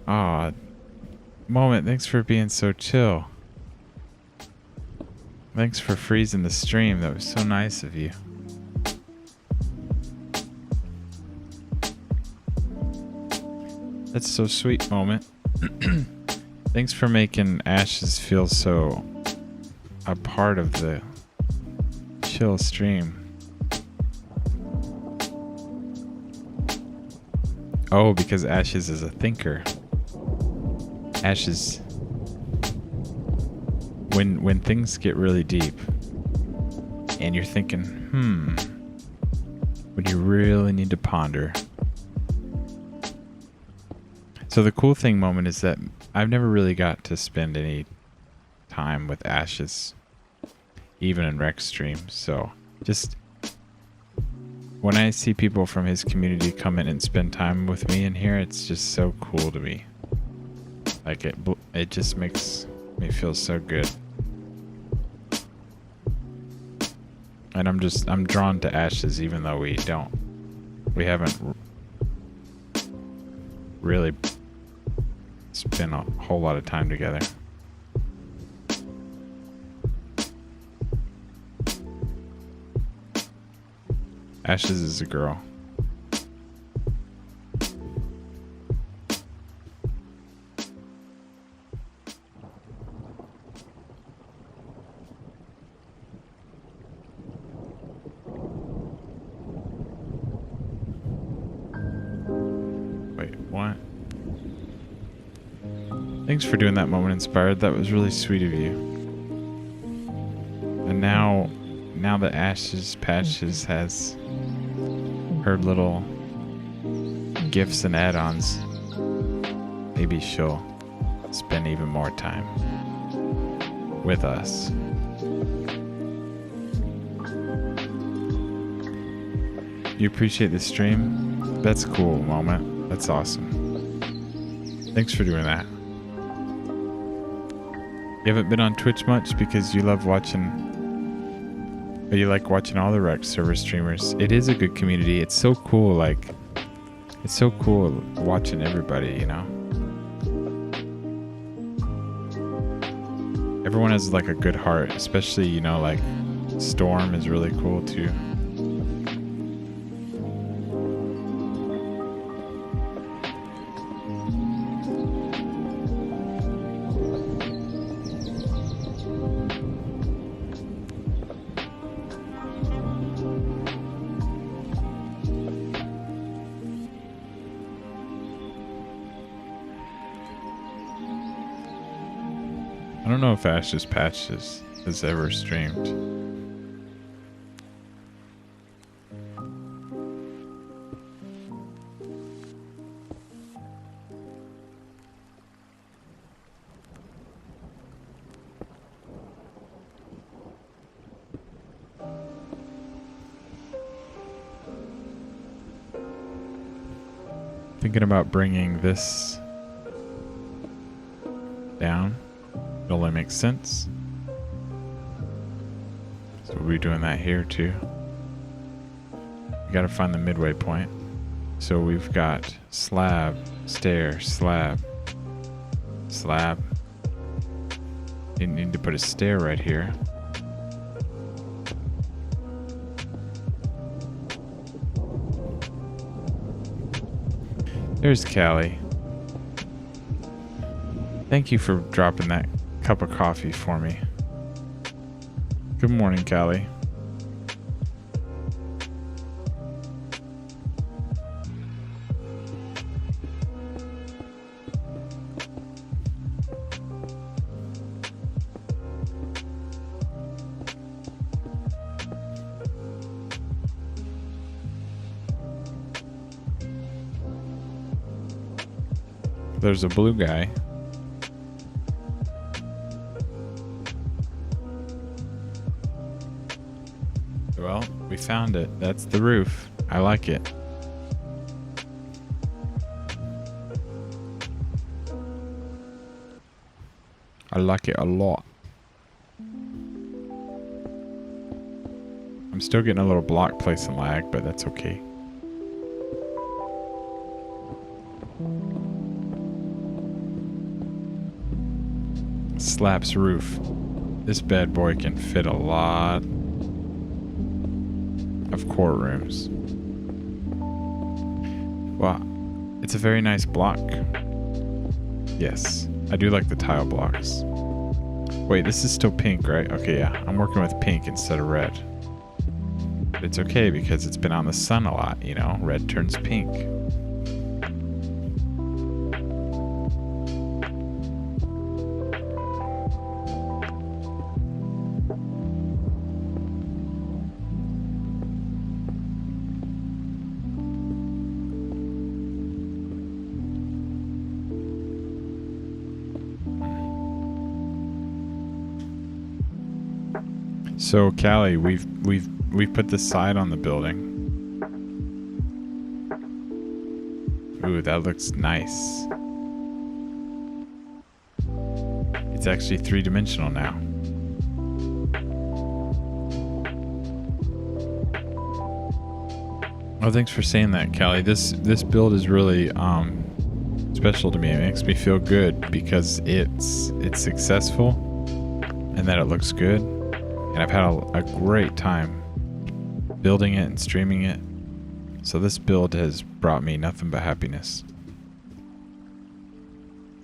Aw. Moment, thanks for being so chill. Thanks for freezing the stream. That was so nice of you. That's so sweet, Moment. Thanks for making Ashes feel so a part of the chill stream. Oh, because Ashes is a thinker. Ashes, when things get really deep and you're thinking, what you really need to ponder. So the cool thing, Moment, is that I've never really got to spend any time with Ashes, even in Rex streams. So just when I see people from his community come in and spend time with me in here, it's just so cool to me. Like it just makes me feel so good. And I'm drawn to Ashes, even though we haven't really spent a whole lot of time together. Ashes is a girl. Wait, what? Thanks for doing that, Moment Inspired. That was really sweet of you. And now that Ashes Patches has her little gifts and add-ons, maybe she'll spend even more time with us. You appreciate the stream? That's cool, Moment. That's awesome. Thanks for doing that. You haven't been on Twitch much because you love watching, but you like watching all the Rex server streamers. It is a good community. It's so cool. Like, it's so cool watching everybody, you know? Everyone has like a good heart, especially, you know, like Storm is really cool too. I don't know if Ash's Patches has ever streamed. Thinking about bringing this down. It only makes sense. So we'll be doing that here too. We gotta find the midway point. So we've got slab, stair, slab, slab. You need to put a stair right here. There's Callie. Thank you for dropping that cup of coffee for me. Good morning, Callie. There's a blue guy. Well, we found it. That's the roof. I like it. I like it a lot. I'm still getting a little block placement lag, but that's okay. Slaps roof. This bad boy can fit a lot of courtrooms. Wow, it's a very nice block. Yes, I do like the tile blocks. Wait, this is still pink, right? Okay, yeah, I'm working with pink instead of red. But it's okay because it's been out in the sun a lot, you know? Red turns pink. So Callie, we've put the side on the building. Ooh, that looks nice. It's actually 3-dimensional now. Oh, thanks for saying that, Callie. This build is really special to me. It makes me feel good because it's successful and that it looks good. And I've had a great time building it and streaming it. So this build has brought me nothing but happiness.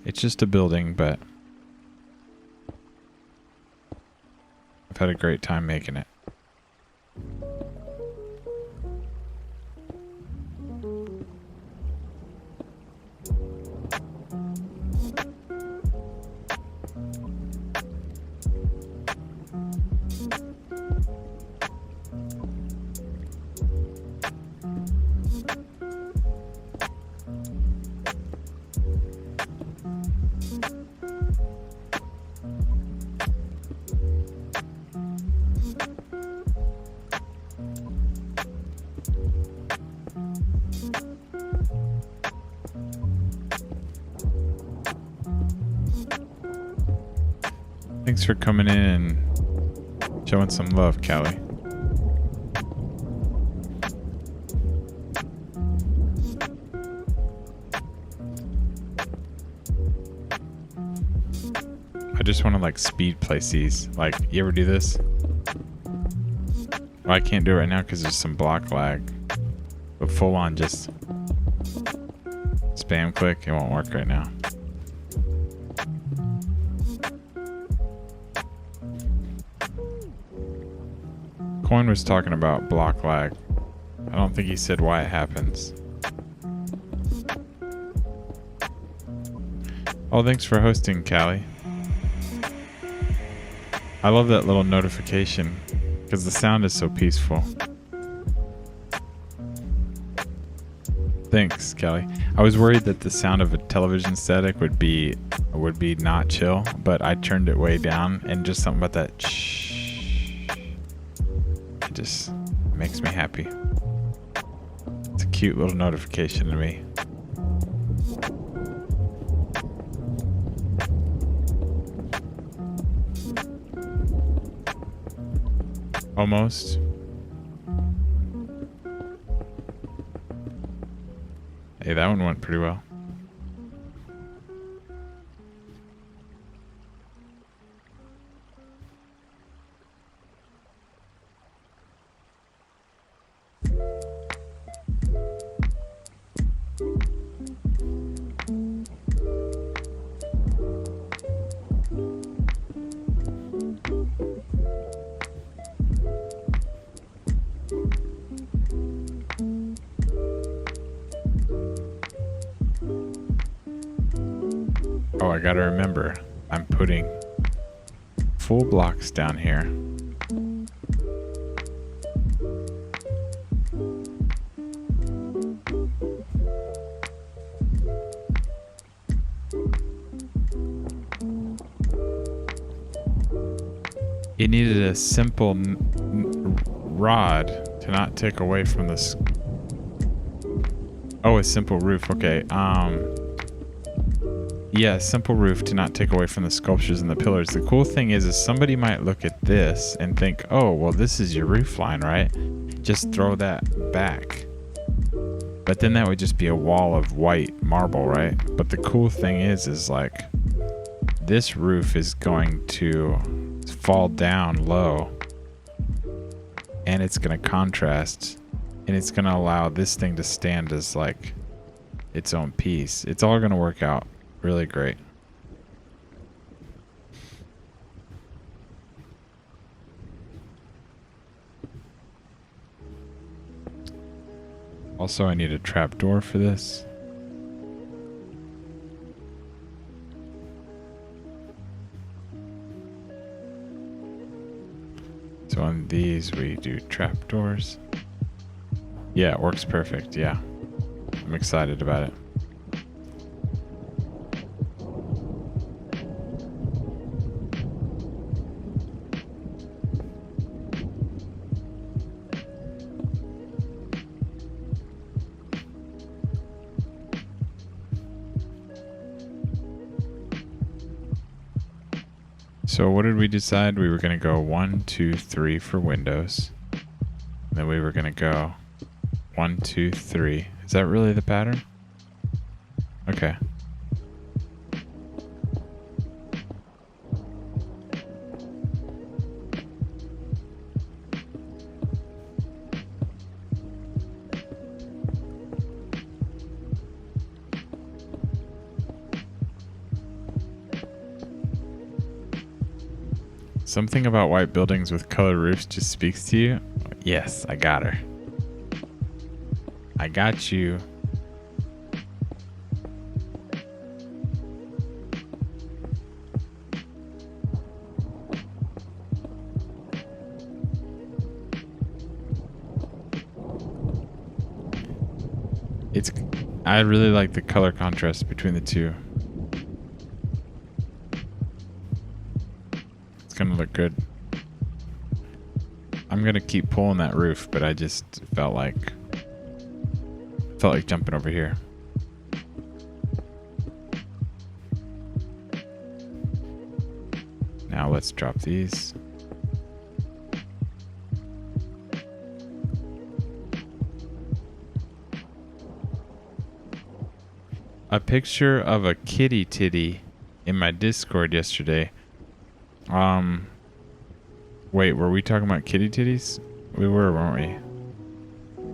It's just a building, but I've had a great time making it. Thanks for coming in and showing some love, Callie. I just want to like speed place these. Like, you ever do this? Well, I can't do it right now because there's some block lag. But full on just spam click, it won't work right now. Coin was talking about block lag. I don't think he said why it happens. Oh, thanks for hosting, Callie. I love that little notification because the sound is so peaceful. Thanks, Kelly. I was worried that the sound of a television static would be not chill, but I turned it way down, and just something about that shh, it just makes me happy. It's a cute little notification to me. Almost. Hey, that one went pretty well. Oh, I gotta remember, I'm putting full blocks down here. It needed a simple rod to not take away from this. Oh, a simple roof. Okay. Yeah, simple roof to not take away from the sculptures and the pillars. The cool thing is somebody might look at this and think, oh, well, this is your roof line, right? Just throw that back. But then that would just be a wall of white marble, right? But the cool thing is like, this roof is going to fall down low, and it's going to contrast, and it's going to allow this thing to stand as like its own piece. It's all going to work out really great. Also, I need a trapdoor for this. So on these we do trapdoors. Yeah, it works perfect. Yeah, I'm excited about it. So what did we decide? We were going to go 1, 2, 3 for windows. And then we were going to go 1, 2, 3. Is that really the pattern? Okay. Something about white buildings with colored roofs just speaks to you. Yes, I got her. I got you. I really like the color contrast between the two. It's gonna look good. I'm gonna keep pulling that roof, but I just felt like jumping over here. Now let's drop these. A picture of a kitty titty in my Discord yesterday. Wait, were we talking about kitty titties? We were, weren't we?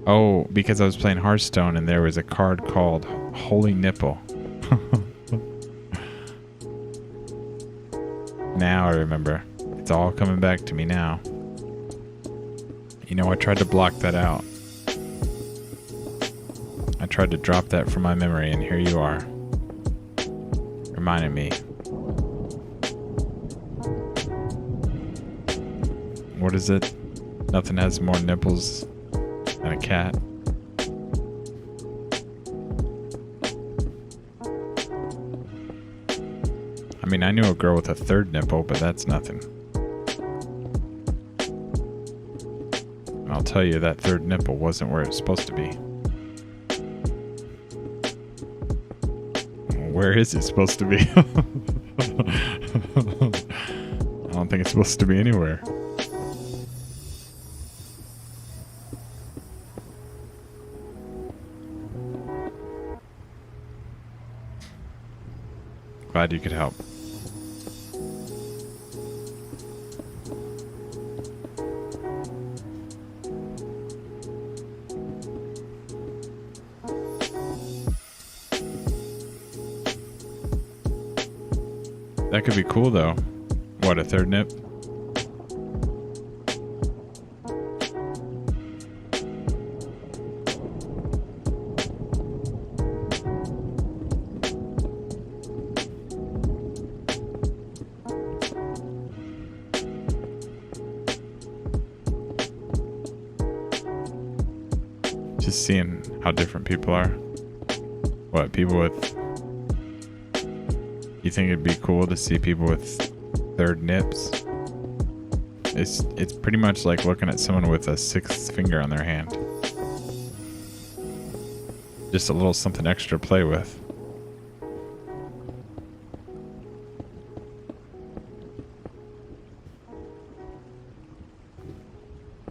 Oh, because I was playing Hearthstone and there was a card called Holy Nipple. Now I remember. It's all coming back to me now. You know, I tried to block that out. I tried to drop that from my memory, and here you are. Reminding me. What is it? Nothing has more nipples than a cat. I mean, I knew a girl with a third nipple, but that's nothing. And I'll tell you, that third nipple wasn't where it's supposed to be. Where is it supposed to be? I don't think it's supposed to be anywhere. Glad you could help. That could be cool though. What, a third nip? Just seeing how different people are. What, people with... You think it'd be cool to see people with third nips? It's pretty much like looking at someone with a sixth finger on their hand. Just a little something extra to play with.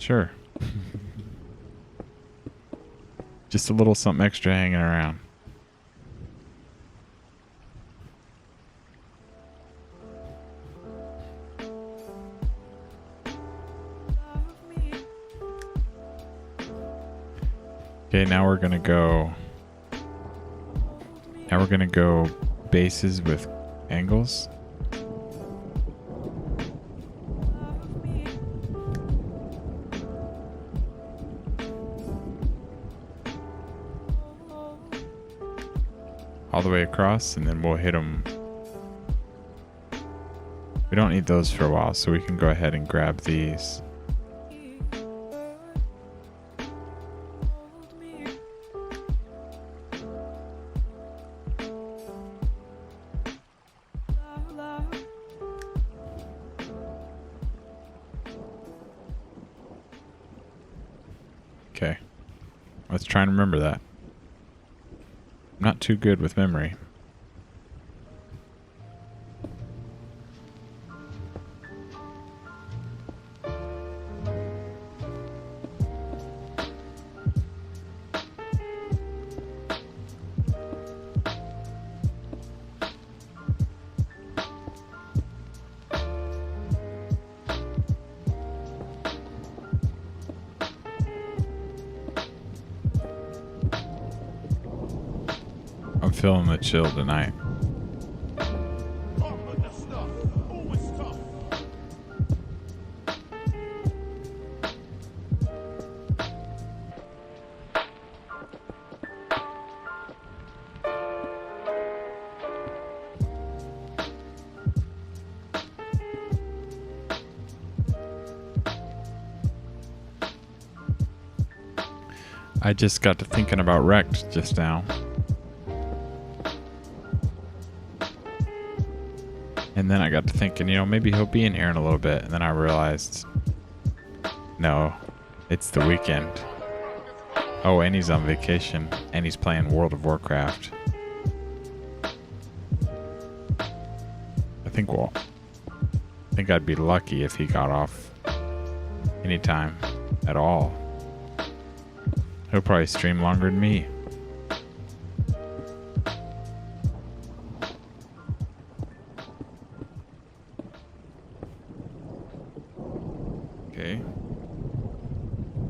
Sure. Just a little something extra hanging around. Okay, now we're gonna go bases with angles. All the way across, and then we'll hit them. We don't need those for a while, so we can go ahead and grab these. Okay, let's try and remember that. I'm not too good with memory. I'm feeling the chill tonight. I just got to thinking about Wrecked just now. And then I got to thinking, you know, maybe he'll be in here in a little bit. And then I realized, no, it's the weekend. Oh, and he's on vacation. And he's playing World of Warcraft. I think I'd be lucky if he got off anytime at all. He'll probably stream longer than me. Okay.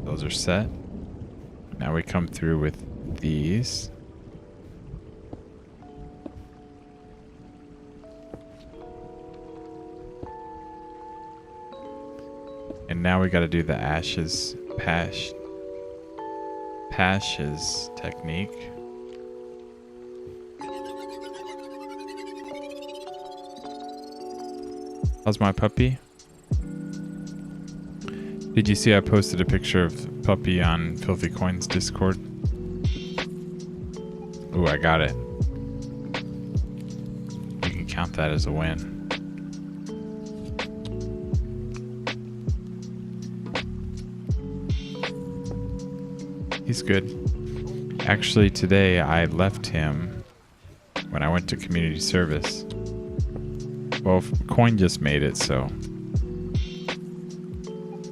Those are set. Now we come through with these. And now we got to do the ashes Pashes technique. How's my puppy? Did you see I posted a picture of Puppy on Filthy Coins Discord? Ooh, I got it. You can count that as a win. He's good. Actually, today I left him when I went to community service. Well, Coin just made it, so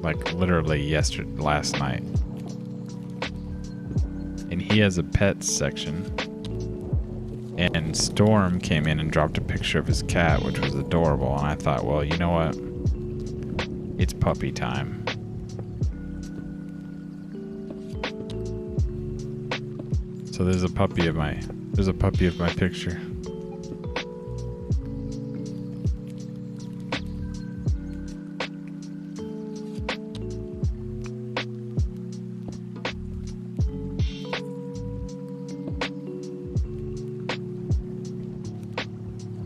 like literally last night. And he has a pets section. And Storm came in and dropped a picture of his cat, which was adorable. And I thought, well, you know what? It's puppy time. So there's a puppy of my picture.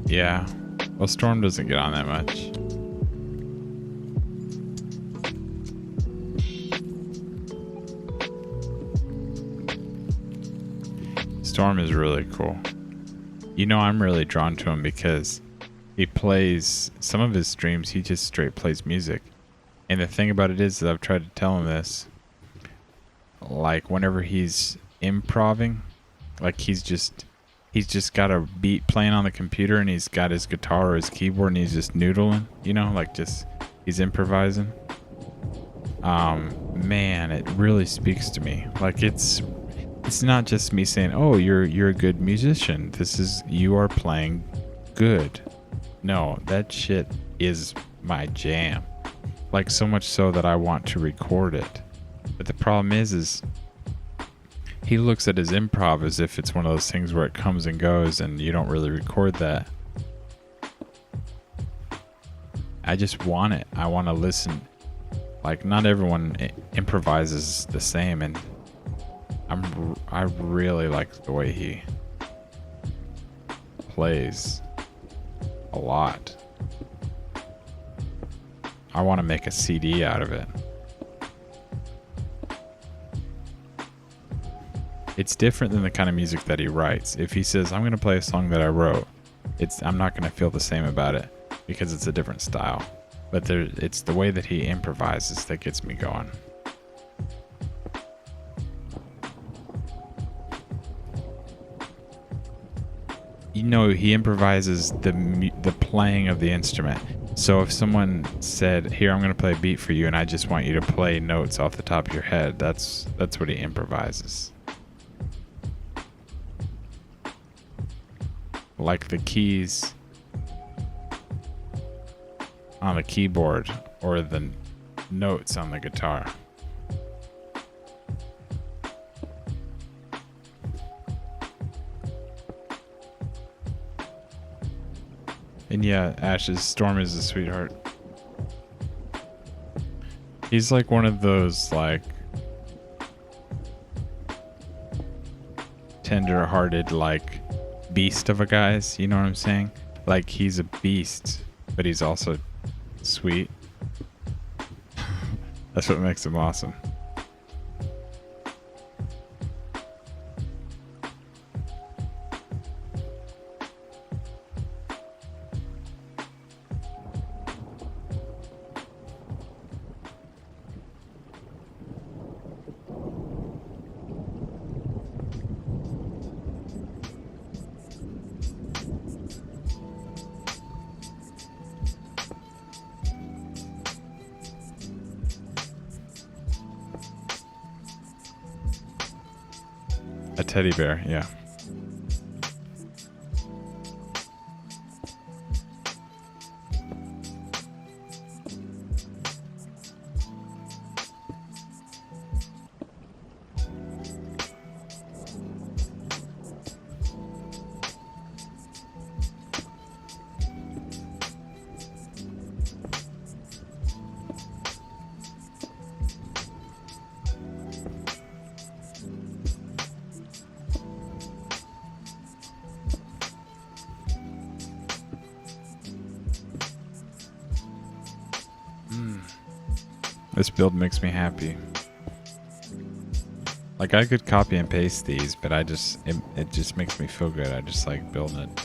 Yeah. Well, Storm doesn't get on that much. Storm is really cool. You know, I'm really drawn to him because he plays some of his streams. He just straight plays music. And the thing about it is that I've tried to tell him this. Like whenever he's improving, like he's just got a beat playing on the computer and he's got his guitar or his keyboard and he's just noodling, you know, like just he's improvising. Man, it really speaks to me. Like it's not just me saying, "Oh, you're a good musician. You are playing good." No, that shit is my jam. Like so much so that I want to record it. But the problem is he looks at his improv as if it's one of those things where it comes and goes and you don't really record that. I just want it. I want to listen. Like not everyone improvises the same, and I really like the way he plays a lot. I want to make a CD out of it. It's different than the kind of music that he writes. If he says, I'm going to play a song that I wrote, I'm not going to feel the same about it because it's a different style. But it's the way that he improvises that gets me going. You know, he improvises the playing of the instrument. So if someone said, "Here, I'm going to play a beat for you, and I just want you to play notes off the top of your head," that's what he improvises. Like the keys on the keyboard or the notes on the guitar. And yeah, Ash's Storm is a sweetheart. He's like one of those like tender-hearted like beast of a guys, you know what I'm saying? Like he's a beast, but he's also sweet. That's what makes him awesome. A teddy bear, yeah. This build makes me happy. Like, I could copy and paste these, but it just makes me feel good. I just like building it.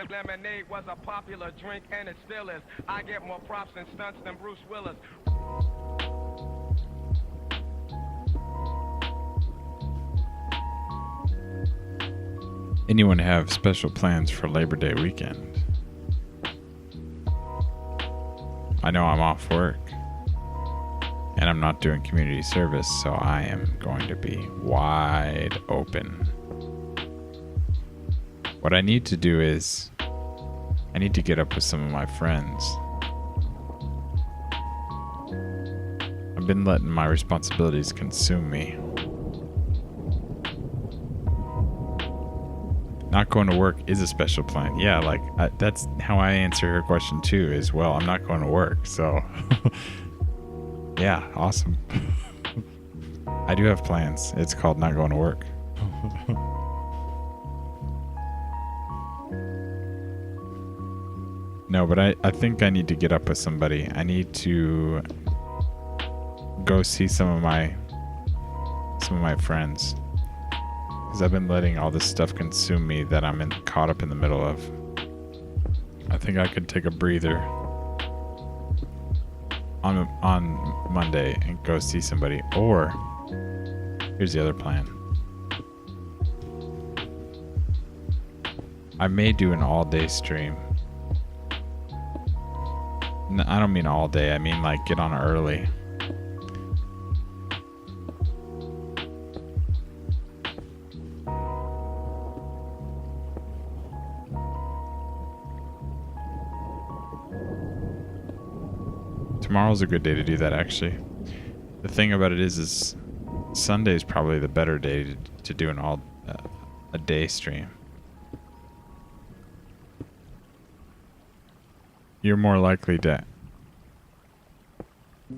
Lemonade was a popular drink and it still is. I get more props and stunts than Bruce Willis. Anyone have special plans for Labor Day weekend? I know I'm off work and I'm not doing community service, so I am going to be wide open. What I need to do is I need to get up with some of my friends. I've been letting my responsibilities consume me. Not going to work is a special plan. Yeah, like that's how I answer her question too, is, well, I'm not going to work, so yeah, awesome. I do have plans. It's called not going to work. No, but I think I need to get up with somebody. I need to go see some of my friends, because I've been letting all this stuff consume me that I'm caught up in the middle of. I think I could take a breather on Monday and go see somebody. Or here's the other plan. I may do an all-day stream. No, I don't mean all day. I mean like get on early. Tomorrow's a good day to do that, actually. The thing about it is Sunday's probably the better day to do a day stream. You're more likely to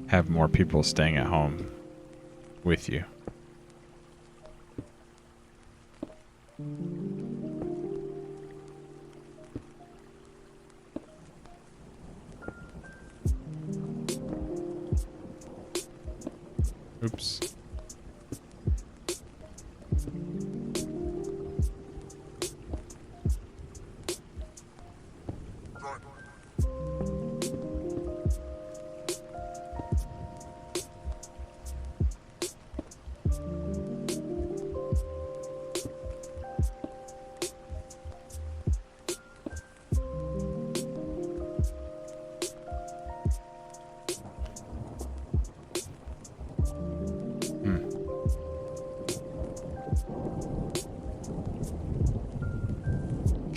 have more people staying at home with you. Oops.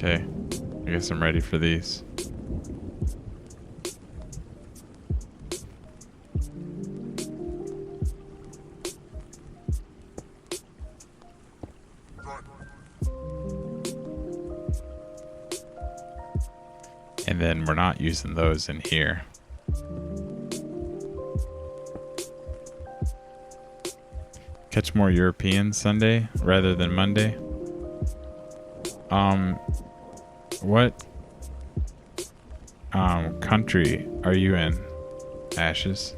Okay, I guess I'm ready for these. And then we're not using those in here. Catch more Europeans Sunday rather than Monday. What country are you in, Ashes?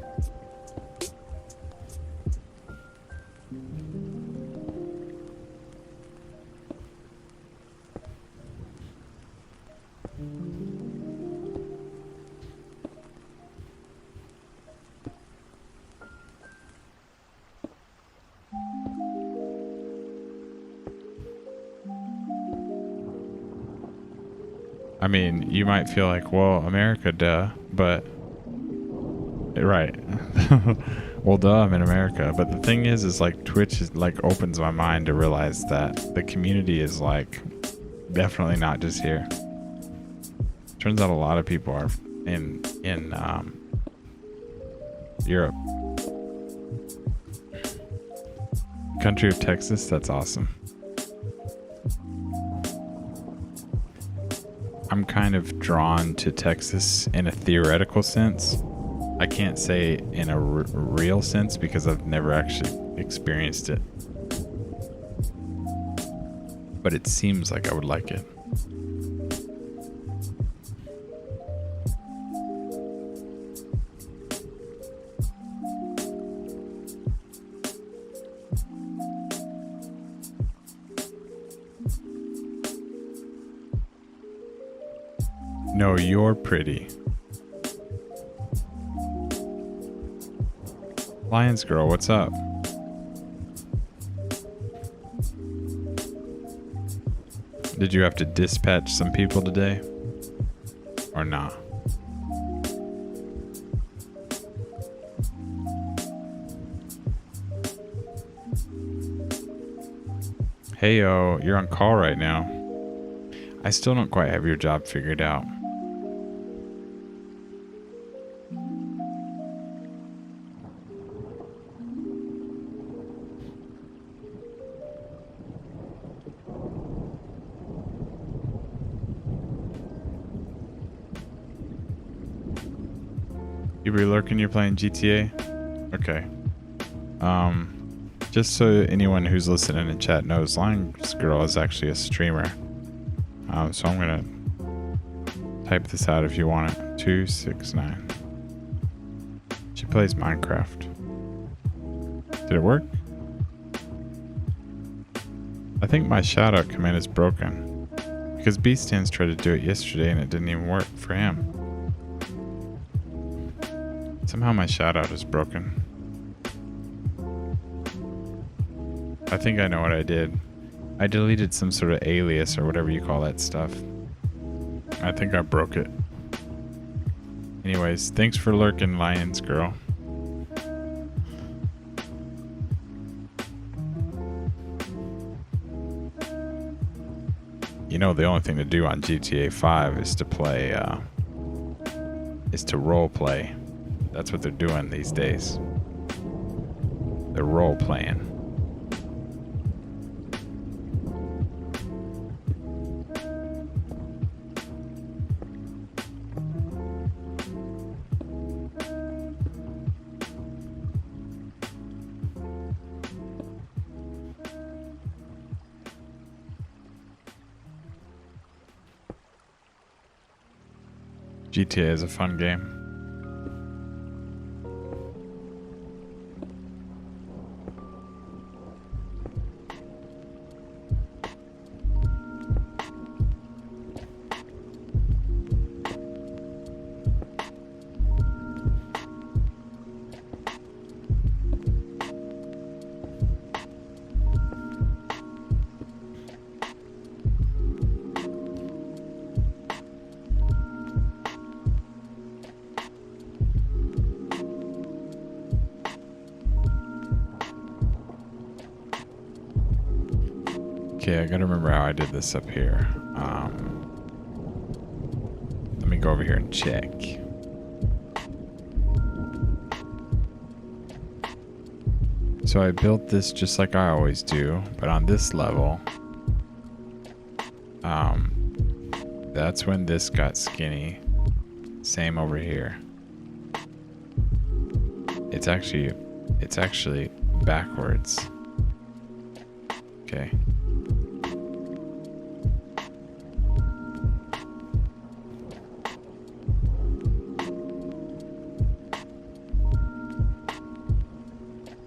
I mean, you might feel like, well, America, duh, but right. Well, duh, I'm in America. But the thing is like Twitch is like opens my mind to realize that the community is like definitely not just here. Turns out a lot of people are in Europe. Country of Texas, that's awesome. I'm kind of drawn to Texas in a theoretical sense. I can't say in a real sense because I've never actually experienced it. But it seems like I would like it. No, you're pretty. Lions girl, what's up? Did you have to dispatch some people today? Or nah? Heyo, you're on call right now. I still don't quite have your job figured out. You be lurking, you're playing GTA? Okay. Just so anyone who's listening in chat knows, Lions Girl is actually a streamer. So I'm gonna type this out if you want it. 269. She plays Minecraft. Did it work? I think my shoutout command is broken. Because B-Stands tried to do it yesterday and it didn't even work for him. Somehow my shoutout is broken. I think I know what I did. I deleted some sort of alias or whatever you call that stuff. I think I broke it. Anyways, thanks for lurking, Lions Girl. You know, the only thing to do on GTA 5 is to play, role play. That's what they're doing these days. They're role playing. GTA is a fun game. Okay, I gotta remember how I did this up here. Let me go over here and check. So I built this just like I always do, but on this level, that's when this got skinny. Same over here. It's actually backwards. Okay.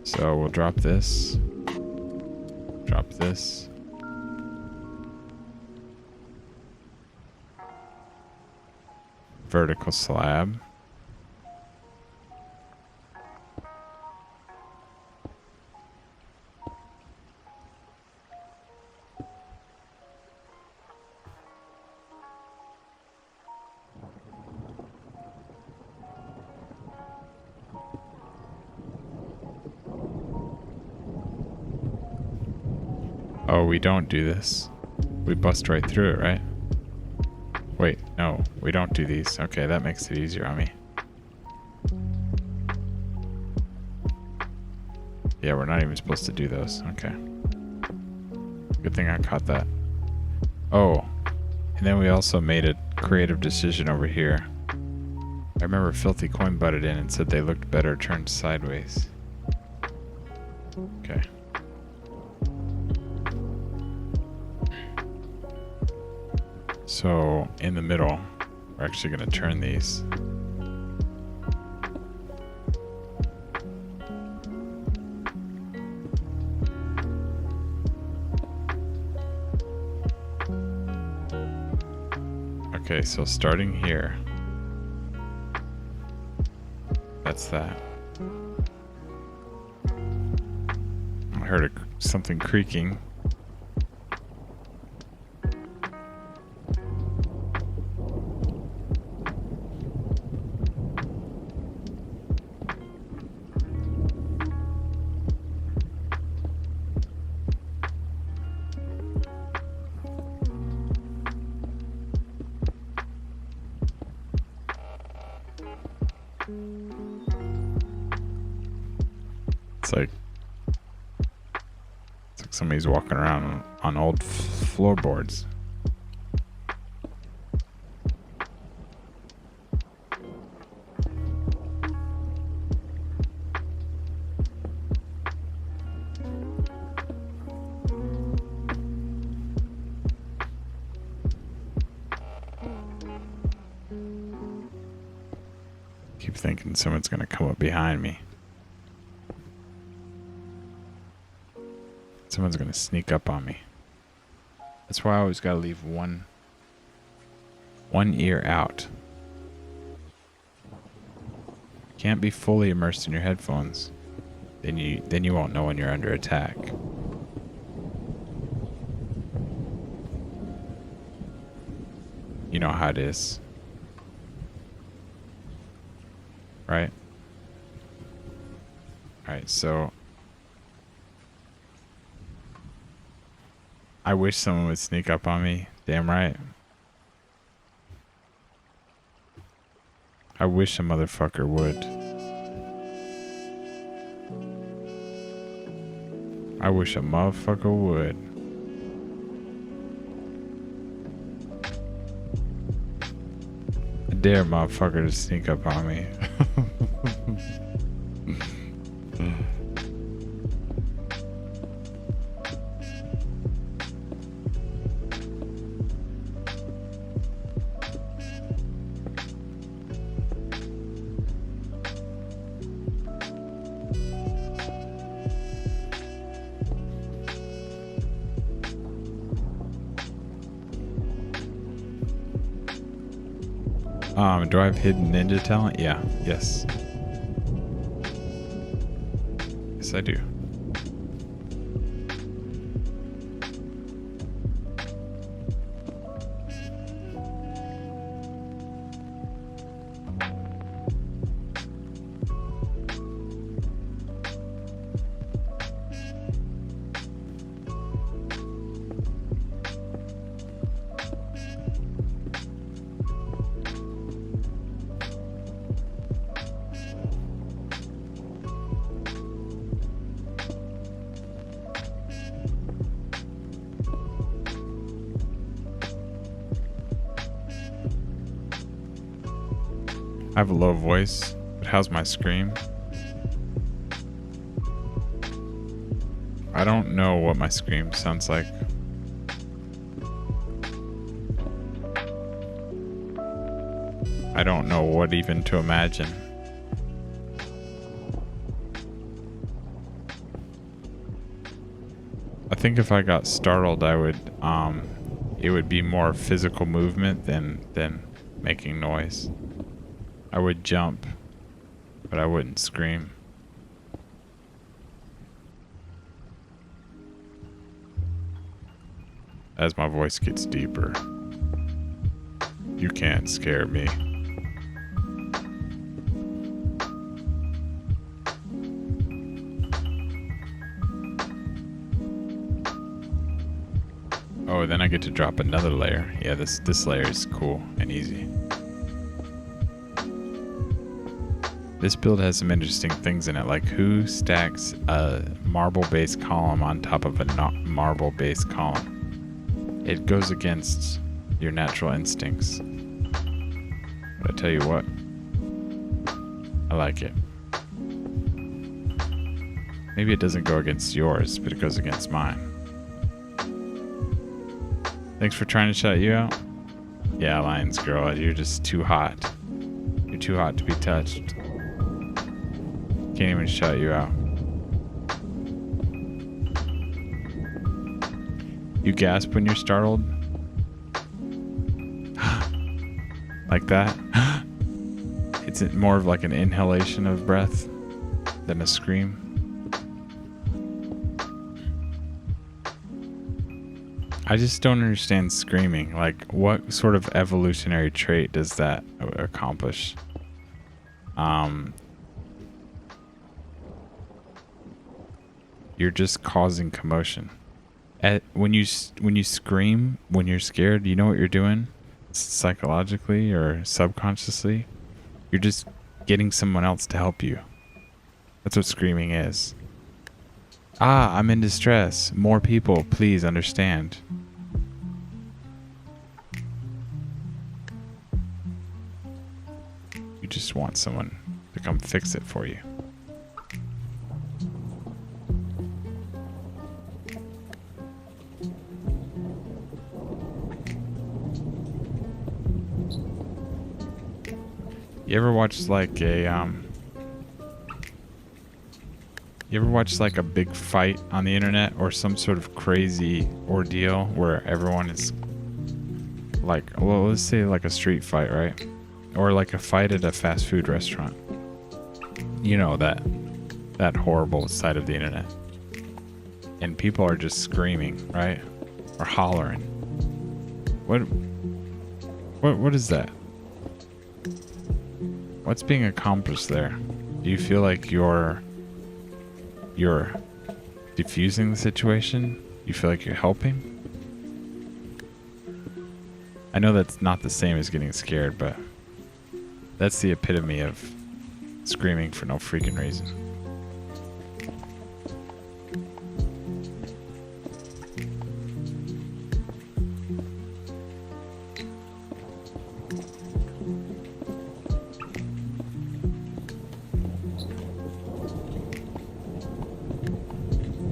So we'll drop this. Drop this. Vertical slab. Oh, we don't do this. We bust right through it, right? Wait, no, we don't do these. Okay, that makes it easier on me. Yeah, we're not even supposed to do those. Okay. Good thing I caught that. Oh, and then we also made a creative decision over here. I remember Filthy Coin butted in and said they looked better turned sideways. Okay. So, in the middle, we're actually going to turn these. Okay, so starting here. That's that. I heard something creaking. It's like somebody's walking around on old floorboards. Keep thinking someone's gonna come up behind me. Someone's gonna sneak up on me. That's why I always gotta leave one ear out. Can't be fully immersed in your headphones. Then you won't know when you're under attack. You know how it is. Right? Alright, so I wish someone would sneak up on me. Damn right. I wish a motherfucker would. I wish a motherfucker would. I dare motherfucker to sneak up on me. Do I have hidden ninja talent? Yeah. Yes. Yes, I do. I have a low voice, but how's my scream? I don't know what my scream sounds like. I don't know what even to imagine. I think if I got startled, I would, it would be more physical movement than making noise. I would jump, but I wouldn't scream. As my voice gets deeper, you can't scare me. Oh, then I get to drop another layer. Yeah, this layer is cool and easy. This build has some interesting things in it, like who stacks a marble-based column on top of a not marble-based column. It goes against your natural instincts. But I tell you what, I like it. Maybe it doesn't go against yours, but it goes against mine. Thanks for trying to shout you out. Yeah, Lions Girl, you're just too hot. You're too hot to be touched. Can't even shout you out. You gasp when you're startled? Like that? It's more of like an inhalation of breath than a scream. I just don't understand screaming. Like, what sort of evolutionary trait does that accomplish? You're just causing commotion. When you scream, when you're scared, you know what you're doing? Psychologically or subconsciously, you're just getting someone else to help you. That's what screaming is. Ah, I'm in distress. More people, please understand. You just want someone to come fix it for you. You ever watch like a big fight on the internet or some sort of crazy ordeal where everyone is like, well, let's say like a street fight, right? Or like a fight at a fast food restaurant. You know, that horrible side of the internet. And people are just screaming, right? Or hollering. What is that? What's being accomplished there? Do you feel like you're diffusing the situation? You feel like you're helping? I know that's not the same as getting scared, but that's the epitome of screaming for no freaking reason.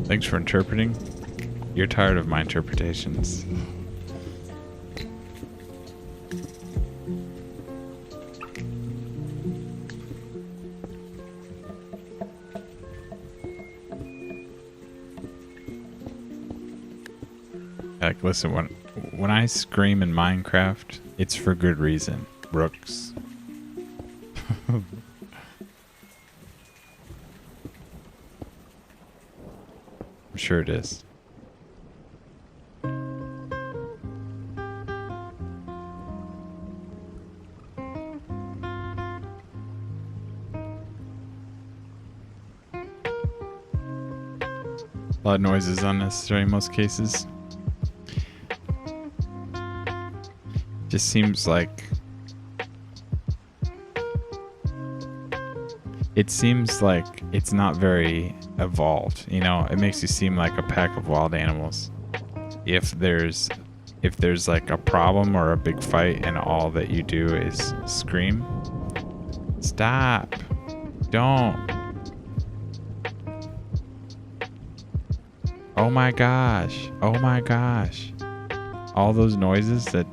Thanks for interpreting. You're tired of my interpretations. Like, listen, when I scream in Minecraft, it's for good reason, Brooks. I'm sure it is. A lot of noise is unnecessary in most cases. Just seems like it's not very evolved, you know. It makes you seem like a pack of wild animals. If there's like a problem or a big fight and all that you do is scream, stop, don't. Oh my gosh, oh my gosh. All those noises that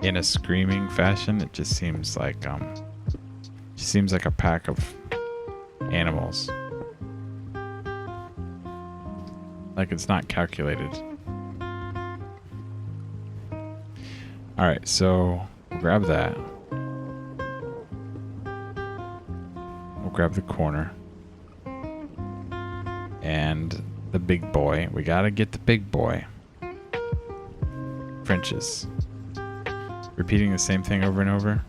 in a screaming fashion, it just seems like a pack of animals. Like it's not calculated. Alright, so we'll grab that. We'll grab the corner. And the big boy. We gotta get the big boy. Frenches. Repeating the same thing over and over?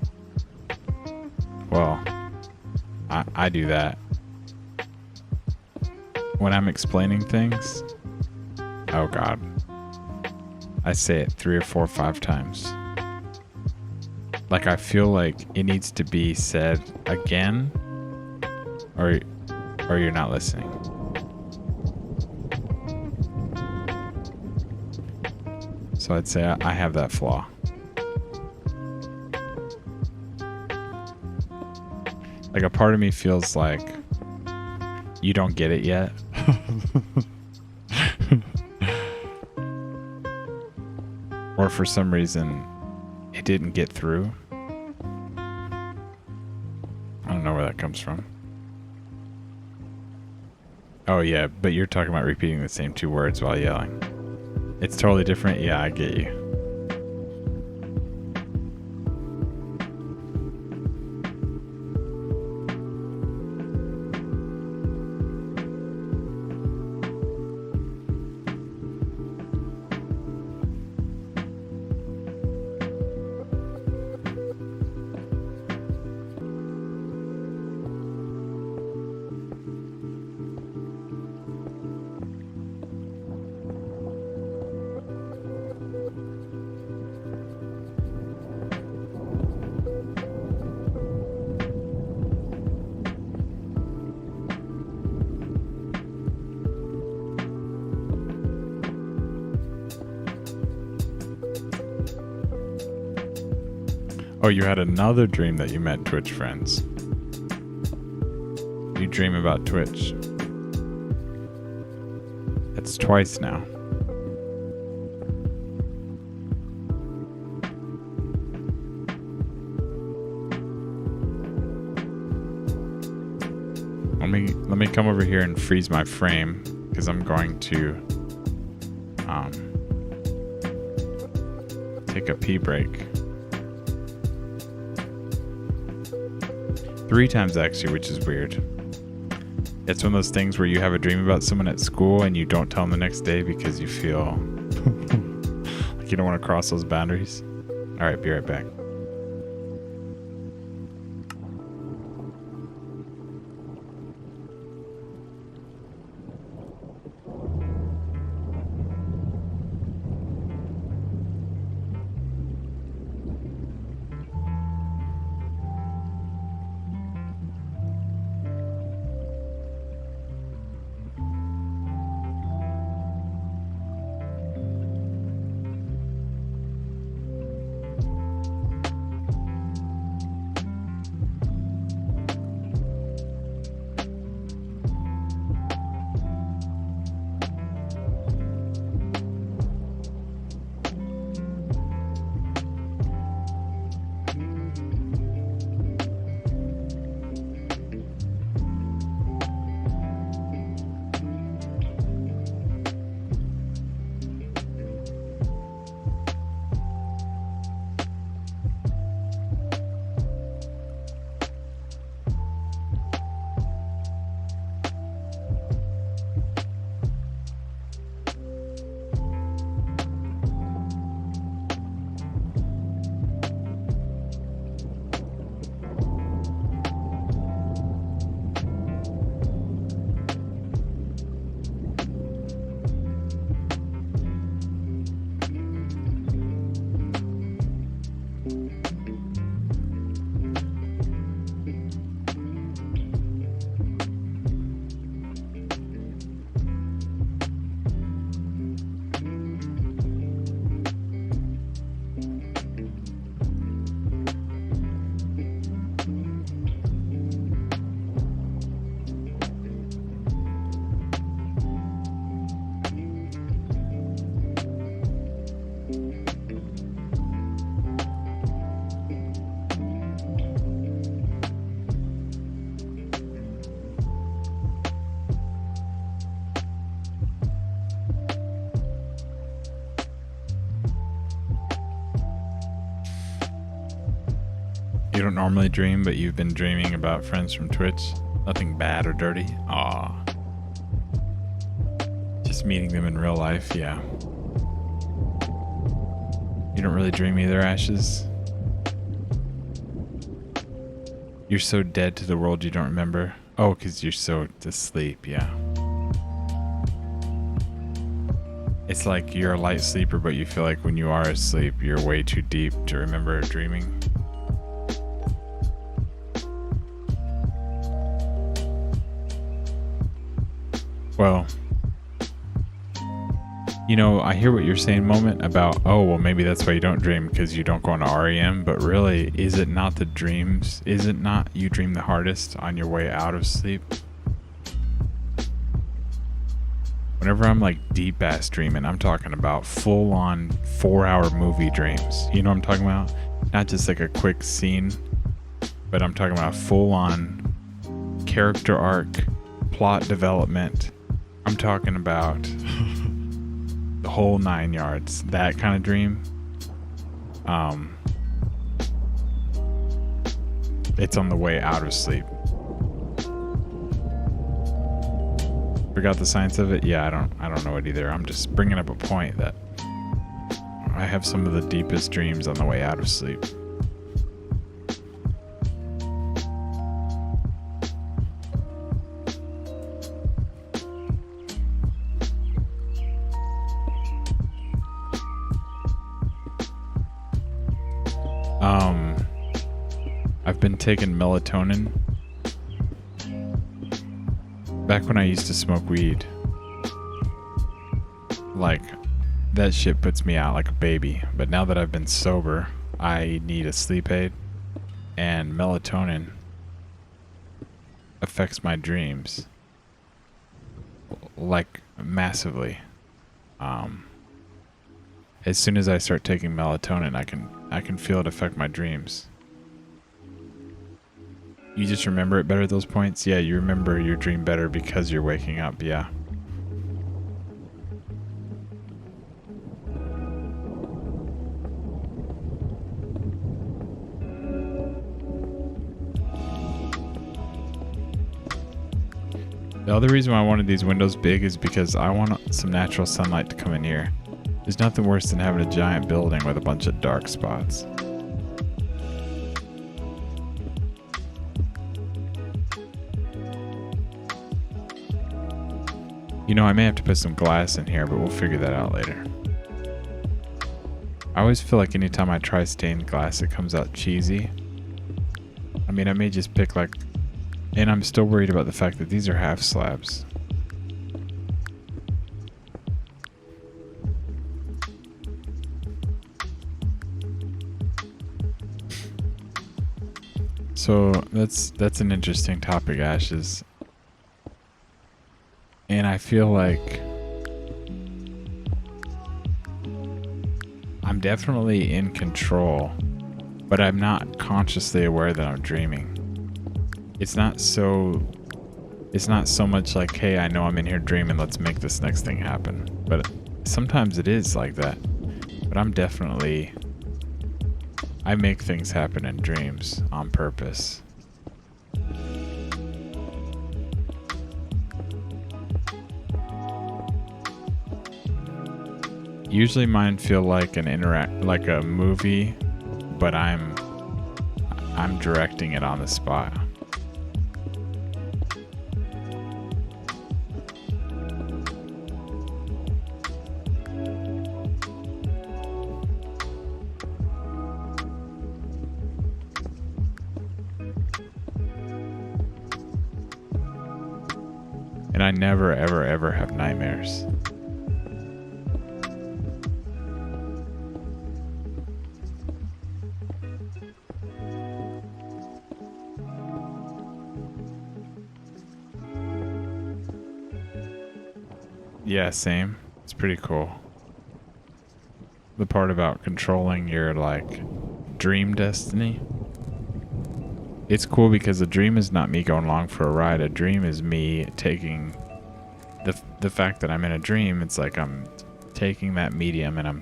Well, I do that. When I'm explaining things, oh God, I say it 3 or 4 or 5 times. Like, I feel like it needs to be said again, or you're not listening. So I'd say I have that flaw. Like, a part of me feels like you don't get it yet. Or for some reason, it didn't get through. I don't know where that comes from. Oh yeah, but you're talking about repeating the same 2 words while yelling. It's totally different. Yeah, I get you. Oh, you had another dream that you met Twitch friends. You dream about Twitch. That's twice now. Let me come over here and freeze my frame, because I'm going to take a pee break. 3 times actually, which is weird. It's one of those things where you have a dream about someone at school and you don't tell them the next day because you feel like you don't want to cross those boundaries. All right, be right back. You don't normally dream, but you've been dreaming about friends from Twitch? Nothing bad or dirty? Aw. Just meeting them in real life, yeah. You don't really dream either, Ashes? You're so dead to the world you don't remember? Oh, because you're so asleep, yeah. It's like you're a light sleeper, but you feel like when you are asleep, you're way too deep to remember dreaming. Well, you know, I hear what you're saying, Moment, about, oh, well, maybe that's why you don't dream, because you don't go into REM. But really, is it not the dreams? Is it not you dream the hardest on your way out of sleep? Whenever I'm like deep ass dreaming, I'm talking about full on 4-hour movie dreams. You know what I'm talking about? Not just like a quick scene, but I'm talking about full on character arc, plot development. I'm talking about the whole 9 yards. That kind of dream. It's on the way out of sleep. Forgot the science of it? Yeah, I don't know it either. I'm just bringing up a point that I have some of the deepest dreams on the way out of sleep. I've been taking melatonin. Back when I used to smoke weed, like, that shit puts me out like a baby. But now that I've been sober, I need a sleep aid, and melatonin affects my dreams, like, massively. As soon as I start taking melatonin, I can feel it affect my dreams. You just remember it better at those points? Yeah, you remember your dream better because you're waking up, yeah. The other reason why I wanted these windows big is because I want some natural sunlight to come in here. There's nothing worse than having a giant building with a bunch of dark spots. You know, I may have to put some glass in here, but we'll figure that out later. I always feel like anytime I try stained glass, it comes out cheesy. I mean, I may just pick like... And I'm still worried about the fact that these are half slabs. So that's an interesting topic, Ashes. And I feel like I'm definitely in control, but I'm not consciously aware that I'm dreaming. It's not so much like, hey, I know I'm in here dreaming, let's make this next thing happen. But sometimes it is like that. But I make things happen in dreams on purpose. Usually mine feel like like a movie, but I'm directing it on the spot. And I never, ever, ever have nightmares. Yeah, same. It's pretty cool. The part about controlling your, like, dream destiny. It's cool because a dream is not me going along for a ride. A dream is me taking the fact that I'm in a dream. It's like I'm taking that medium and I'm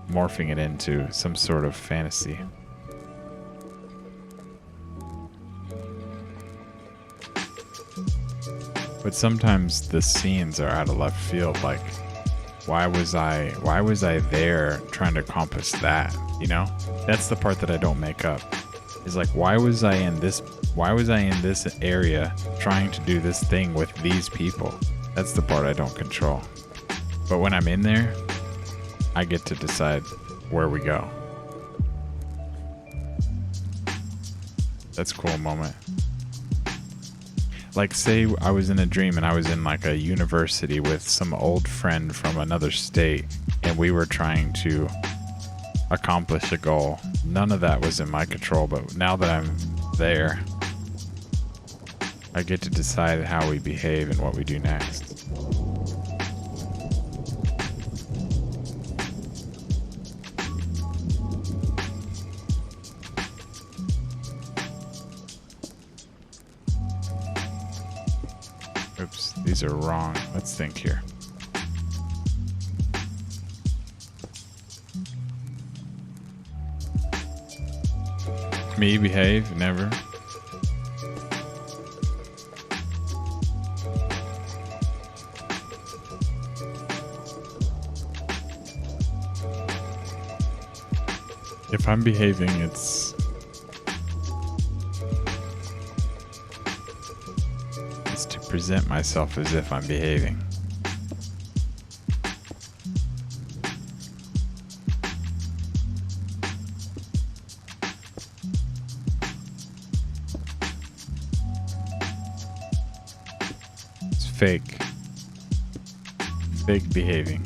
morphing it into some sort of fantasy. But sometimes the scenes are out of left field. Like, why was I there trying to accomplish that? You know, that's the part that I don't make up. Is like, why was I in this area trying to do this thing with these people? That's the part I don't control. But when I'm in there, I get to decide where we go. That's a cool moment. Like, say I was in a dream and I was in like a university with some old friend from another state and we were trying to accomplish a goal. None of that was in my control, but now that I'm there, I get to decide how we behave and what we do next. Oops, these are wrong. Let's think here. Me behave? Never. If I'm behaving, it's to present myself as if I'm behaving. It's fake. Fake behaving.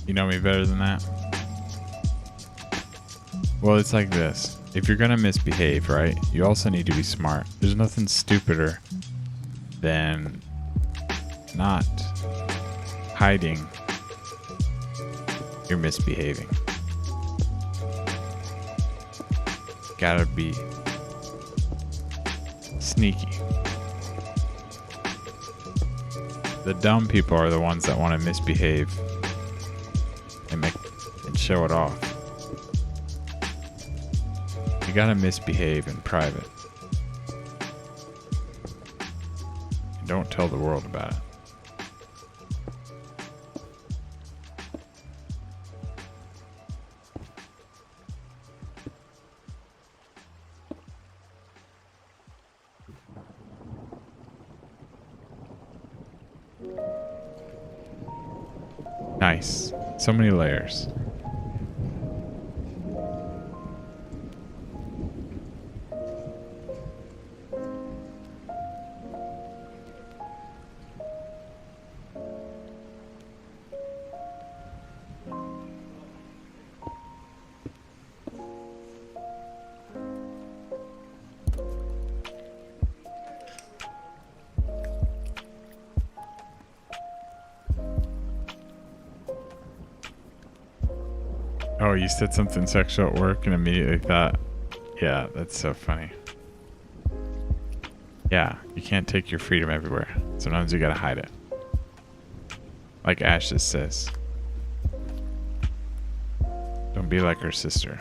You know me better than that? Well, it's like this. If you're gonna misbehave, right, you also need to be smart. There's nothing stupider than not hiding you're misbehaving. Gotta be sneaky. The dumb people are the ones that want to misbehave and show it off. You gotta misbehave in private. And don't tell the world about it. Nice. So many layers. Oh, you said something sexual at work and immediately thought, yeah, that's so funny. Yeah, you can't take your freedom everywhere. Sometimes you gotta hide it. Like Ash just says. Don't be like her sister.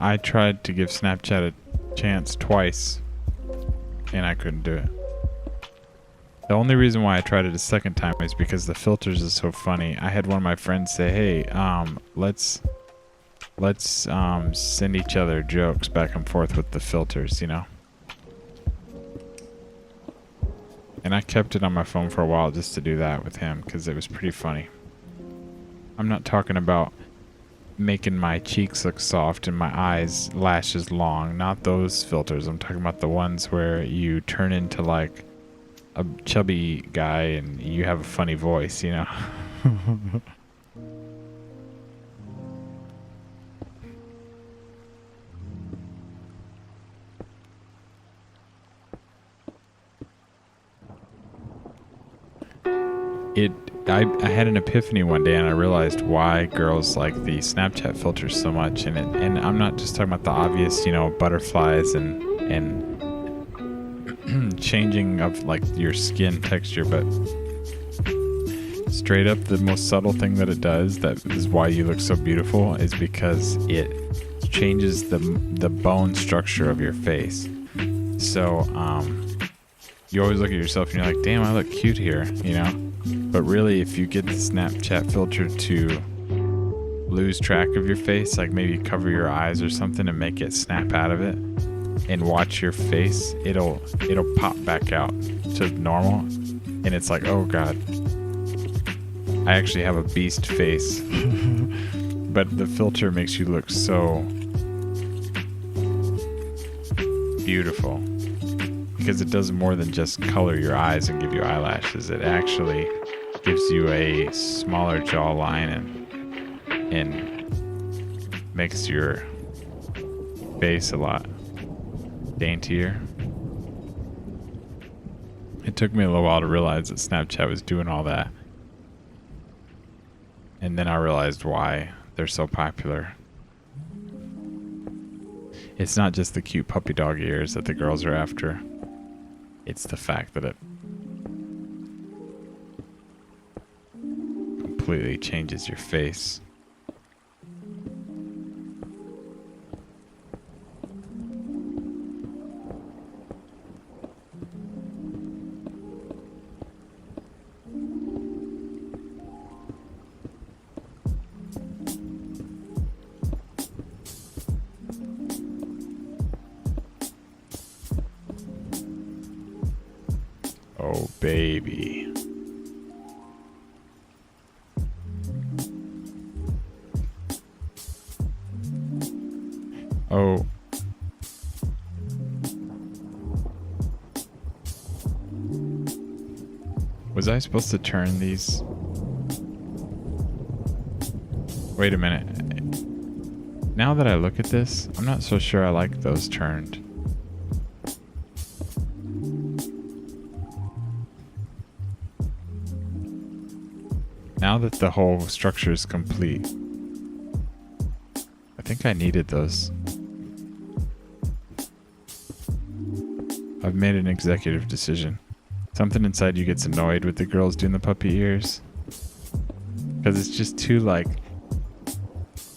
I tried to give Snapchat a chance twice and I couldn't do it. The only reason why I tried it a second time is because the filters is so funny. I had one of my friends say, "Hey, let's send each other jokes back and forth with the filters, you know?" And I kept it on my phone for a while just to do that with him because it was pretty funny. I'm not talking about making my cheeks look soft and my eyes lashes long, not those filters. I'm talking about the ones where you turn into like a chubby guy and you have a funny voice, you know. I had an epiphany one day and I realized why girls like the Snapchat filters so much. And I'm not just talking about the obvious, you know, butterflies and changing of like your skin texture, but straight up the most subtle thing that it does, that is why you look so beautiful, is because it changes the bone structure of your face. So you always look at yourself and you're like, damn, I look cute here, you know? But really, if you get the Snapchat filter to lose track of your face, like maybe cover your eyes or something and make it snap out of it and watch your face, it'll pop back out to normal. And it's like, oh God, I actually have a beast face. But the filter makes you look so beautiful because it does more than just color your eyes and give you eyelashes. It actually gives you a smaller jawline and makes your face a lot daintier. It took me a little while to realize that Snapchat was doing all that. And then I realized why they're so popular. It's not just the cute puppy dog ears that the girls are after. It's the fact that it completely changes your face. Oh, baby. Oh. Was I supposed to turn these? Wait a minute. Now that I look at this, I'm not so sure I like those turned. Now that the whole structure is complete, I think I needed those. I've made an executive decision. Something inside you gets annoyed with the girls doing the puppy ears. Because it's just too like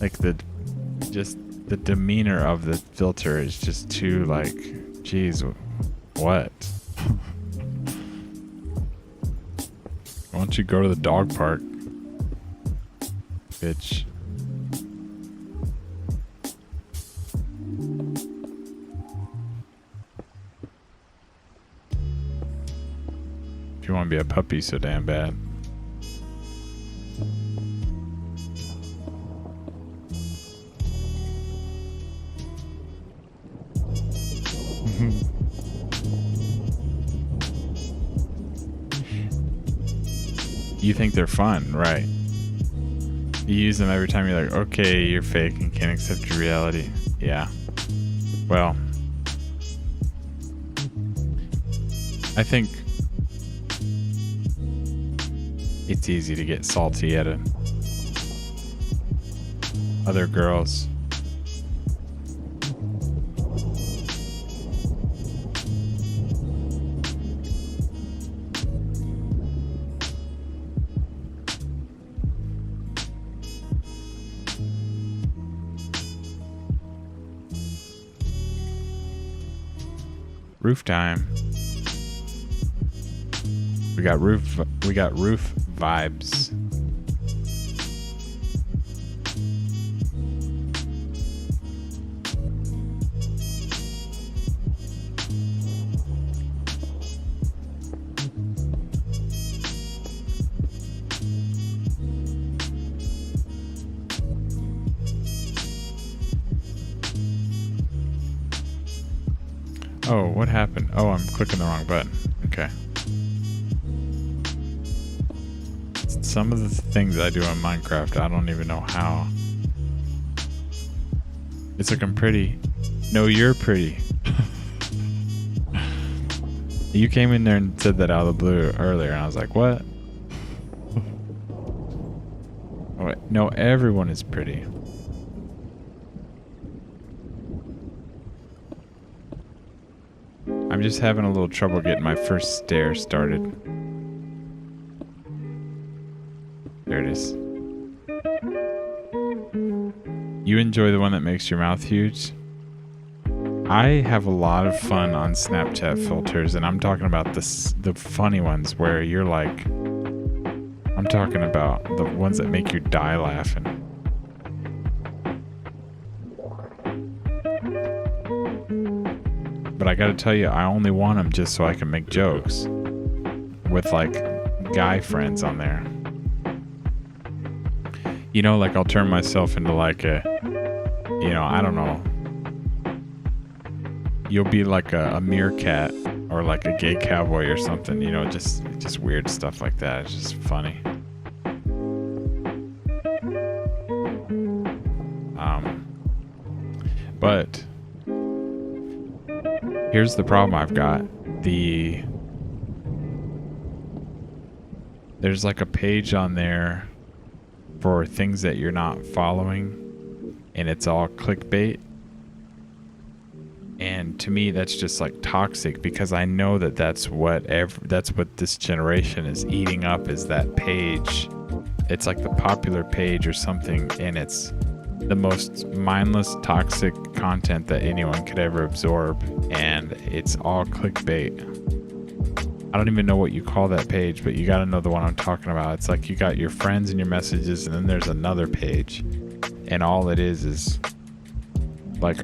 the demeanor of the filter is just too like, geez, what? Why don't you go to the dog park? Bitch. If you want to be a puppy so damn bad. You think they're fun, right? You use them every time you're like, okay, you're fake and can't accept your reality. Yeah. Well, I think it's easy to get salty at other girls. Roof time. We got roof vibes. Oh, what happened? Oh, I'm clicking the wrong button. Okay. Some of the things I do on Minecraft, I don't even know how. It's looking pretty. No, you're pretty. You came in there and said that out of the blue earlier, and I was like, what? Oh, wait. No, everyone is pretty. I'm just having a little trouble getting my first stare started. There it is. You enjoy the one that makes your mouth huge? I have a lot of fun on Snapchat filters, and I'm talking about the funny ones where you're like, I'm talking about the ones that make you die laughing. But I gotta tell you, I only want them just so I can make jokes with like guy friends on there. You know, like I'll turn myself into like a, you know, I don't know. You'll be like a meerkat or like a gay cowboy or something, you know, just weird stuff like that. It's just funny. But here's the problem I've got. There's like a page on there for things that you're not following, and it's all clickbait. And to me, that's just like toxic, because I know that that's what this generation is eating up, is that page. It's like the popular page or something, and it's the most mindless, toxic content that anyone could ever absorb, and it's all clickbait. I don't even know what you call that page, but you got to know the one I'm talking about. It's like you got your friends and your messages, and then there's another page, and all it is like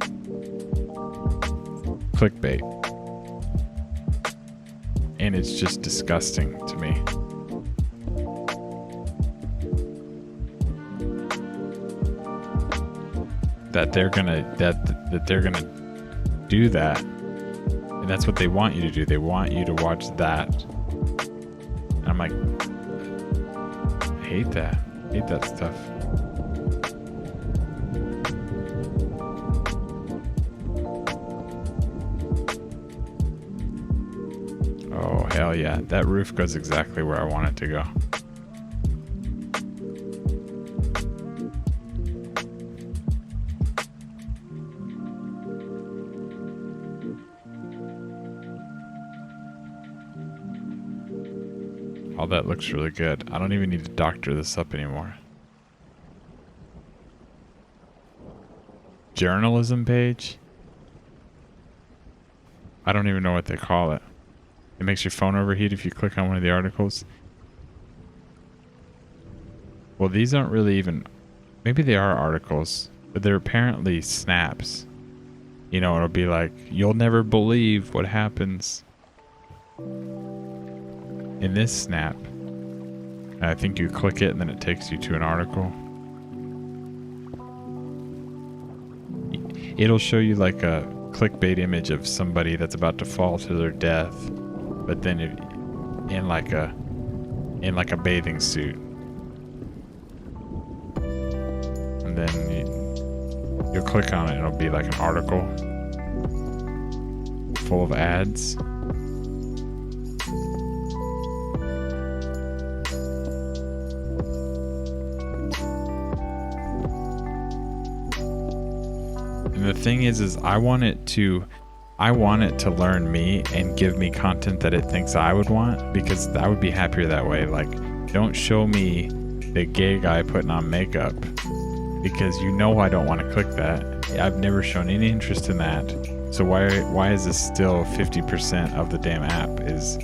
clickbait, and it's just disgusting to me. That they're gonna do that, and that's what they want you to do. They want you to watch that. And I'm like, I hate that stuff. Oh hell yeah, that roof goes exactly where I want it to go. Oh, that looks really good. I don't even need to doctor this up anymore. Journalism page? I don't even know what they call it. It makes your phone overheat if you click on one of the articles. Well, these aren't really even... Maybe they are articles, but they're apparently snaps. You know, it'll be like, you'll never believe what happens in this snap. And I think you click it and then it takes you to an article. It'll show you like a clickbait image of somebody that's about to fall to their death, but then in like a bathing suit. And then you'll click on it, it'll be like an article full of ads. And the thing is I want it to learn me and give me content that it thinks I would want, because I would be happier that way. Like, don't show me the gay guy putting on makeup, because you know I don't want to click that. I've never shown any interest in that. So why is this still 50% of the damn app is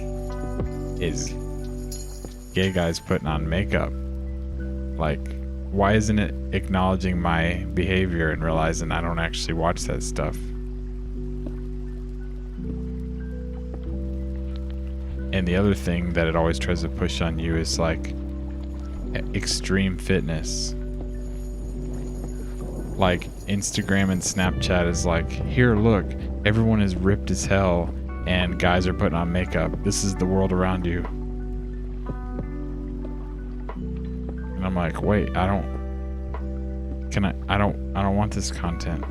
gay guys putting on makeup? Like, why isn't it acknowledging my behavior and realizing I don't actually watch that stuff? And the other thing that it always tries to push on you is like extreme fitness. Like Instagram and Snapchat is like, here, look, everyone is ripped as hell and guys are putting on makeup. This is the world around you. And I'm like, wait, I don't want this content.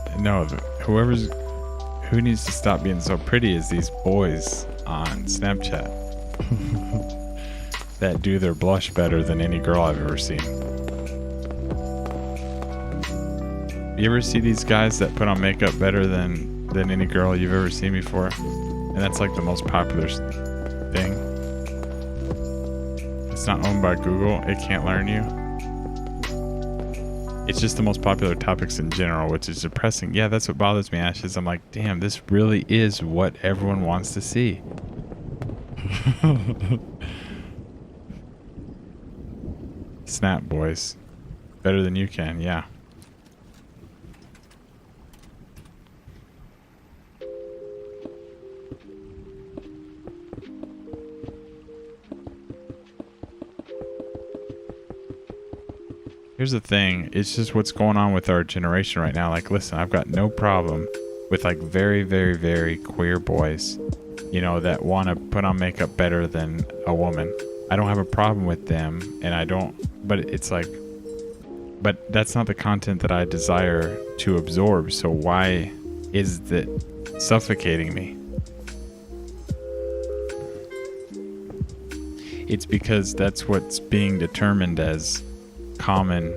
And No, who needs to stop being so pretty is these boys on Snapchat that do their blush better than any girl I've ever seen. You ever see these guys that put on makeup better than any girl you've ever seen before? And that's like the most popular thing. It's not owned by Google. It can't learn you. It's just the most popular topics in general, which is depressing. Yeah, that's what bothers me, Ashes. I'm like, damn, this really is what everyone wants to see. Snap, boys. Better than you can, yeah. Here's the thing, it's just what's going on with our generation right now. Like, listen, I've got no problem with like very, very, very queer boys, you know, that want to put on makeup better than a woman. I don't have a problem with them, and I don't, but it's like, but that's not the content that I desire to absorb. So why is that suffocating me? It's because that's what's being determined as common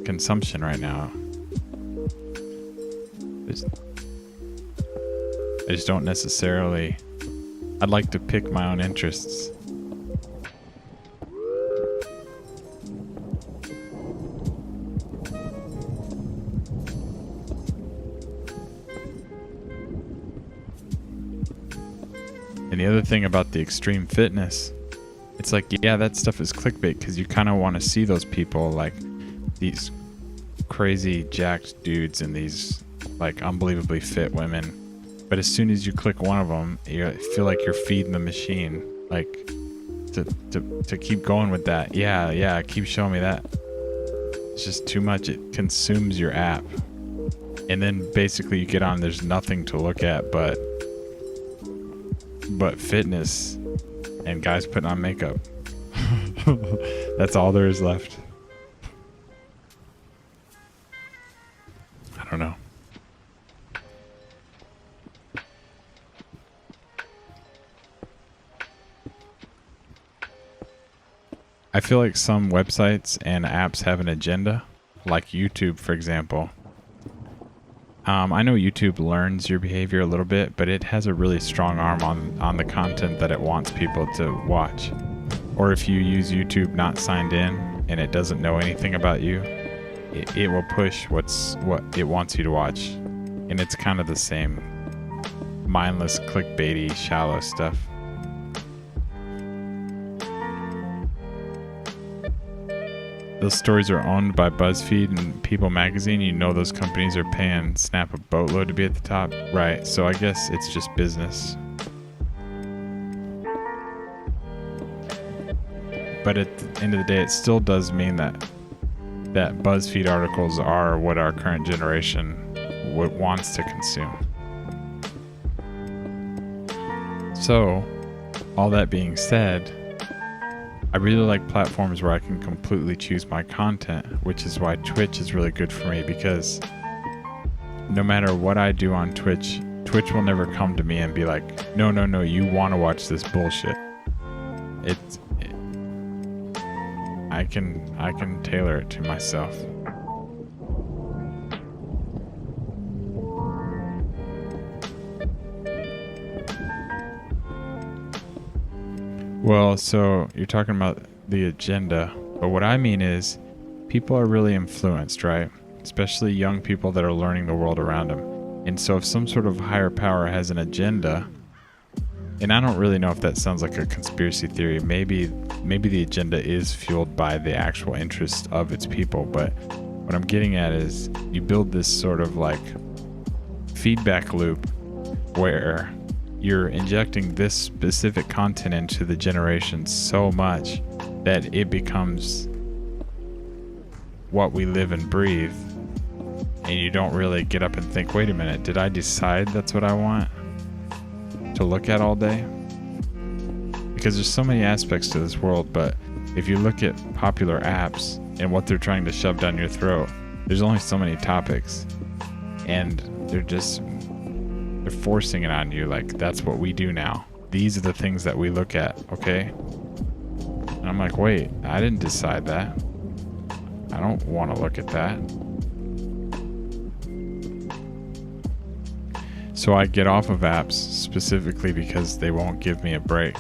consumption right now. I just don't necessarily. I'd like to pick my own interests. And the other thing about the extreme fitness, it's like, yeah, that stuff is clickbait because you kind of want to see those people, like these crazy jacked dudes and these like unbelievably fit women. But as soon as you click one of them, you feel like you're feeding the machine, like to keep going with that. Yeah, keep showing me that. It's just too much. It consumes your app. And then basically you get on, there's nothing to look at but fitness and guys putting on makeup. That's all there is left. I don't know. I feel like some websites and apps have an agenda, like YouTube, for example. I know YouTube learns your behavior a little bit, but it has a really strong arm on the content that it wants people to watch. Or if you use YouTube not signed in and it doesn't know anything about you, it will push what it wants you to watch. And it's kind of the same mindless, clickbaity, shallow stuff. Those stories are owned by BuzzFeed and People Magazine. You know those companies are paying Snap a boatload to be at the top. Right, so I guess it's just business. But at the end of the day, it still does mean that BuzzFeed articles are what our current generation wants to consume. So, all that being said, I really like platforms where I can completely choose my content, which is why Twitch is really good for me, because no matter what I do on Twitch, Twitch will never come to me and be like, no, you want to watch this bullshit. I can tailor it to myself. Well, so you're talking about the agenda, but what I mean is people are really influenced, right? Especially young people that are learning the world around them. And so if some sort of higher power has an agenda, and I don't really know if that sounds like a conspiracy theory, maybe the agenda is fueled by the actual interest of its people, but what I'm getting at is you build this sort of like feedback loop where you're injecting this specific content into the generation so much that it becomes what we live and breathe, and you don't really get up and think, wait a minute, did I decide that's what I want to look at all day? Because there's so many aspects to this world, but if you look at popular apps and what they're trying to shove down your throat, there's only so many topics. and they're forcing it on you. Like, that's what we do now. These are the things that we look at, okay? And I'm like, wait, I didn't decide that. I don't want to look at that. So I get off of apps specifically because they won't give me a break.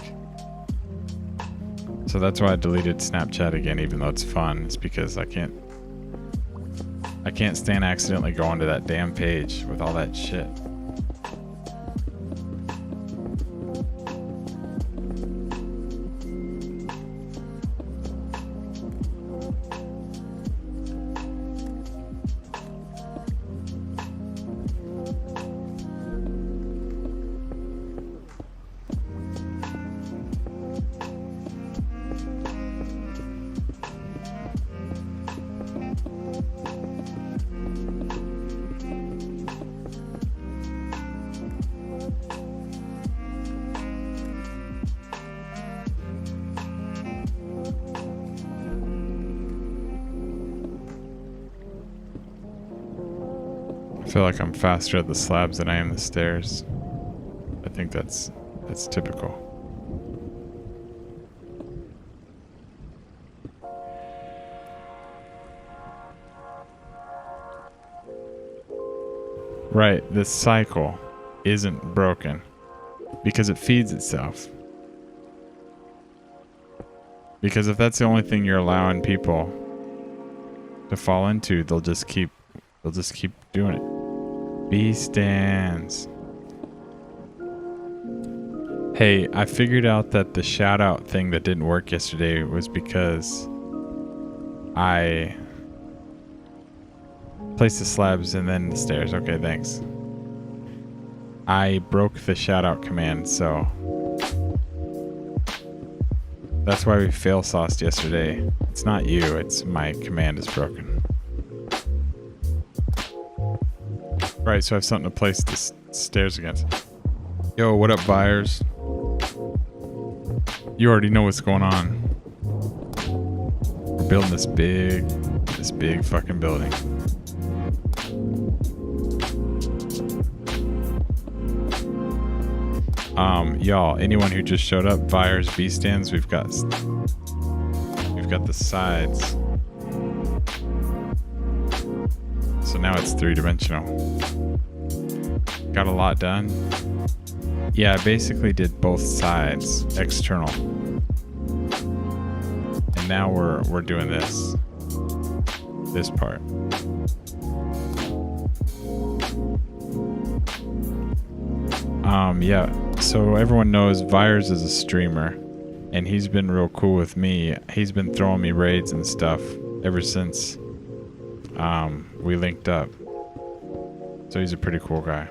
So that's why I deleted Snapchat again, even though it's fun. It's because I can't stand accidentally going to that damn page with all that shit. I feel like I'm faster at the slabs than I am the stairs. I think that's typical. Right, this cycle isn't broken because it feeds itself. Because if that's the only thing you're allowing people to fall into, they'll just keep doing it. B stands. Hey, I figured out that the shout out thing that didn't work yesterday was because I placed the slabs and then the stairs. Okay, thanks. I broke the shout out command, so that's why we fail sauced yesterday. It's not you, it's my command is broken. Right, so I have something to place the stairs against. Yo, what up, buyers? You already know what's going on. We're building this big fucking building. Y'all, anyone who just showed up, buyers, B stands, we've got the sides. So now it's 3-dimensional. Got a lot done. Yeah, I basically did both sides external. And now we're doing this part. Yeah, so everyone knows Vyers is a streamer, and he's been real cool with me. He's been throwing me raids and stuff ever since we linked up. So he's a pretty cool guy.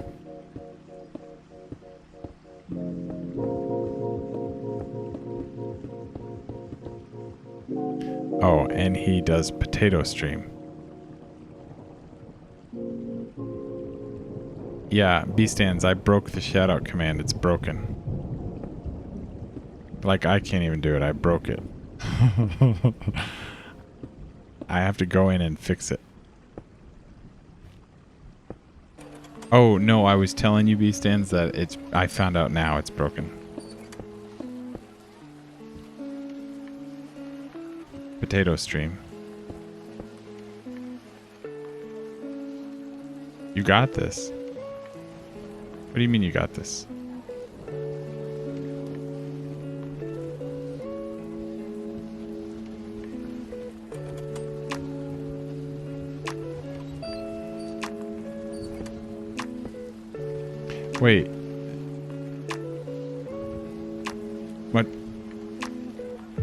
Oh, and he does potato stream. Yeah, B stands, I broke the shoutout command. It's broken. Like, I can't even do it. I broke it. I have to go in and fix it. Oh, no, I was telling you, B stands, that I found out now it's broken. Potato stream. You got this. What do you mean you got this? Wait. What?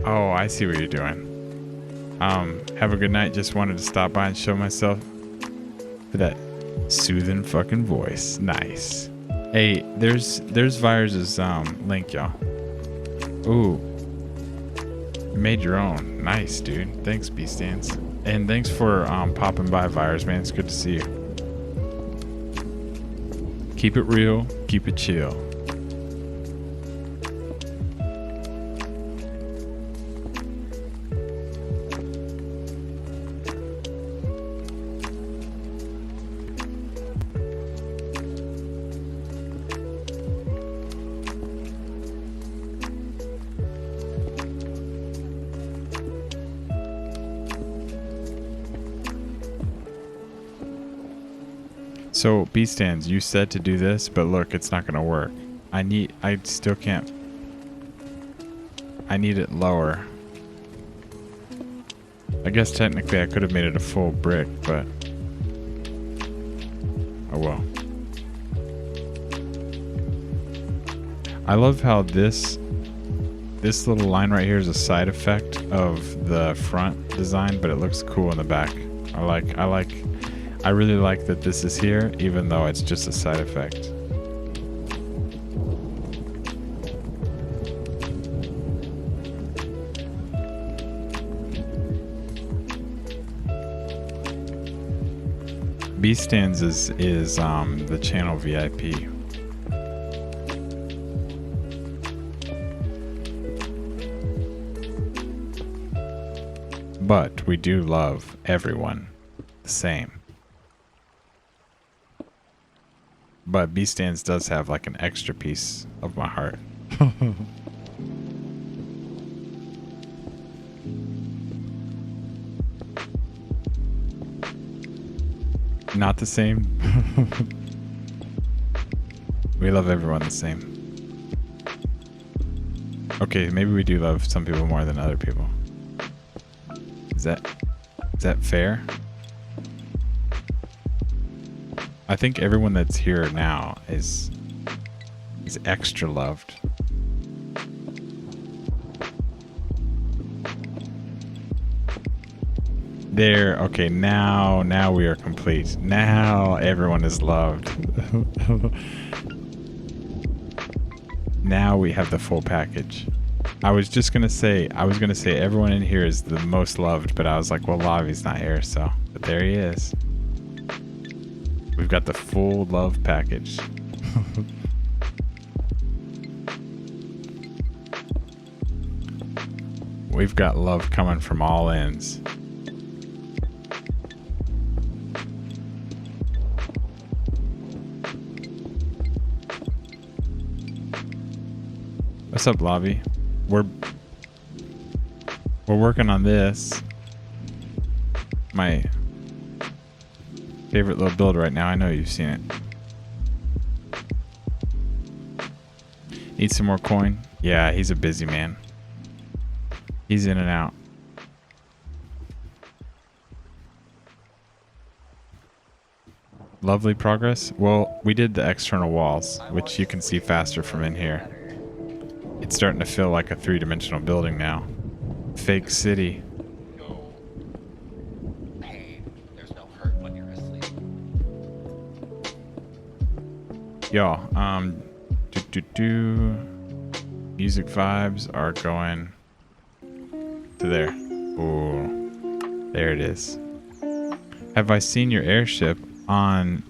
Oh, I see what you're doing. Have a good night. Just wanted to stop by and show myself for that soothing fucking voice. Nice. Hey, there's Vyers' link, y'all. Ooh. You made your own. Nice, dude. Thanks, B-Stands. And thanks for popping by, Vyers, man. It's good to see you. Keep it real. Keep it chill. So, B-stands, you said to do this, but look, it's not gonna work. I still can't. I need it lower. I guess technically I could have made it a full brick, but oh well. I love how this little line right here is a side effect of the front design, but it looks cool in the back. I really like that this is here, even though it's just a side effect. B-stands is the channel VIP. But we do love everyone the same. But B-stands does have like an extra piece of my heart. Not the same. We love everyone the same. Okay, maybe we do love some people more than other people. Is that fair? I think everyone that's here now is extra loved. There, okay, now we are complete. Now everyone is loved. Now we have the full package. I was gonna say everyone in here is the most loved, but I was like, well, Lavi's not here, so, but there he is. We've got the full love package. We've got love coming from all ends. What's up, Lavi? We're working on this. My favorite little build right now. I know you've seen it. Need some more coin? Yeah, he's a busy man. He's in and out. Lovely progress. Well, we did the external walls, which you can see faster from in here. It's starting to feel like a three-dimensional building now. Fake city. Y'all, music vibes are going to there. Ooh, there it is. Have I seen your airship on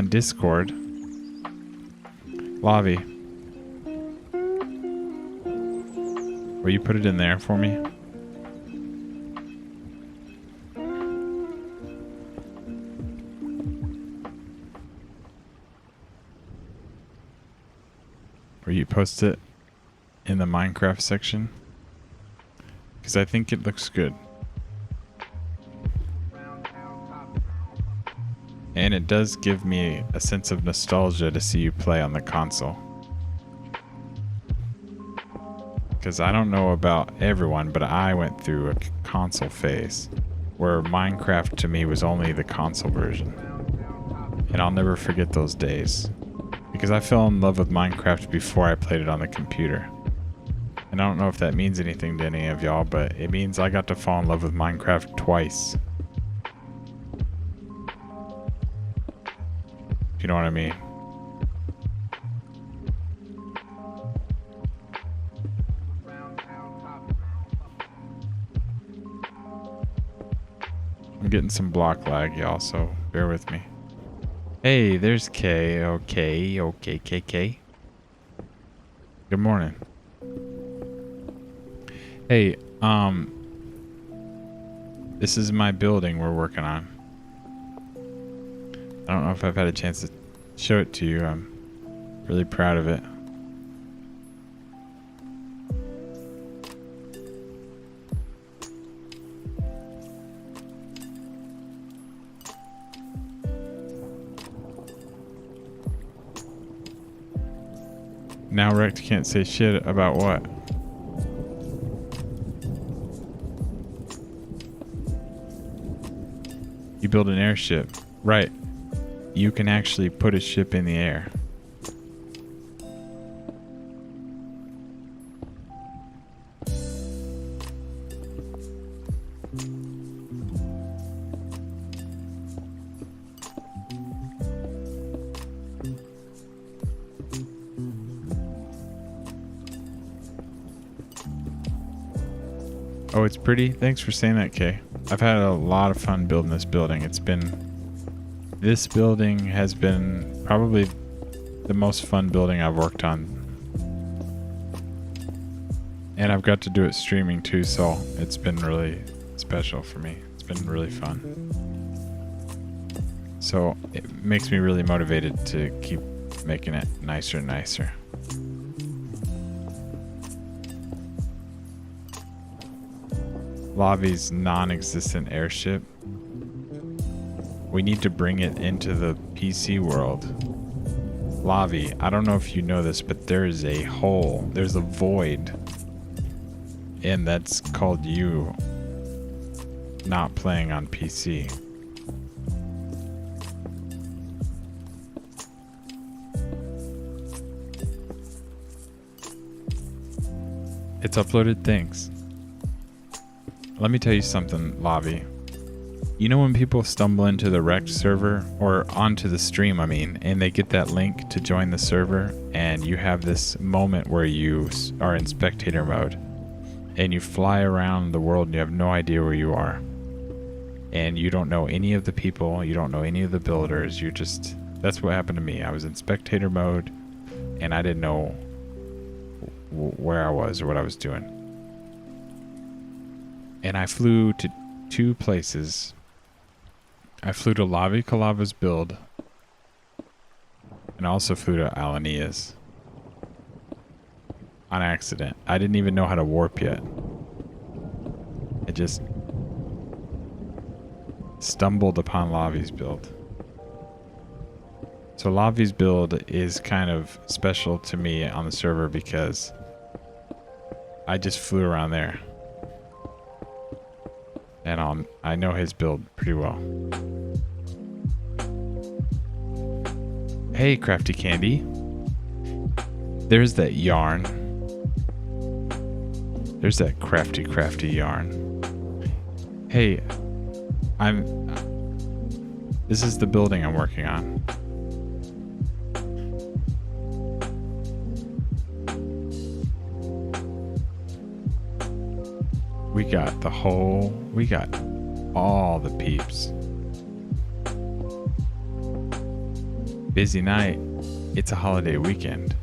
Discord? Lavi, will you put it in there for me? Or you post it in the Minecraft section? Because I think it looks good. And it does give me a sense of nostalgia to see you play on the console. Because I don't know about everyone, but I went through a console phase where Minecraft to me was only the console version. And I'll never forget those days. Because I fell in love with Minecraft before I played it on the computer. And I don't know if that means anything to any of y'all, but it means I got to fall in love with Minecraft twice. If you know what I mean. I'm getting some block lag, y'all, so bear with me. Hey, there's K. Okay, K. Good morning. Hey, this is my building we're working on. I don't know if I've had a chance to show it to you. I'm really proud of it. Now Rect can't say shit about what? You build an airship. Right. You can actually put a ship in the air. Oh, it's pretty? Thanks for saying that, Kay. I've had a lot of fun building this building. This building has been probably the most fun building I've worked on. And I've got to do it streaming too, so it's been really special for me. It's been really fun. So it makes me really motivated to keep making it nicer and nicer. Lavi's non-existent airship. We need to bring it into the PC world. Lavi, I don't know if you know this, but there is a hole. There's a void. And that's called you not playing on PC. It's uploaded, thanks. Let me tell you something, Lavi. You know when people stumble into the Rect server, or onto the stream, I mean, and they get that link to join the server, and you have this moment where you are in spectator mode, and you fly around the world and you have no idea where you are. And you don't know any of the people, you don't know any of the builders, that's what happened to me. I was in spectator mode, and I didn't know where I was or what I was doing. And I flew to 2 places. I flew to Lavi Kalava's build, and I also flew to Alania's on accident. I didn't even know how to warp yet. I just stumbled upon Lavi's build. So Lavi's build is kind of special to me on the server because I just flew around there. And I know his build pretty well. Hey, Crafty Candy. There's that yarn. There's that crafty yarn. Hey, this is the building I'm working on. We got all the peeps. Busy night. It's a holiday weekend.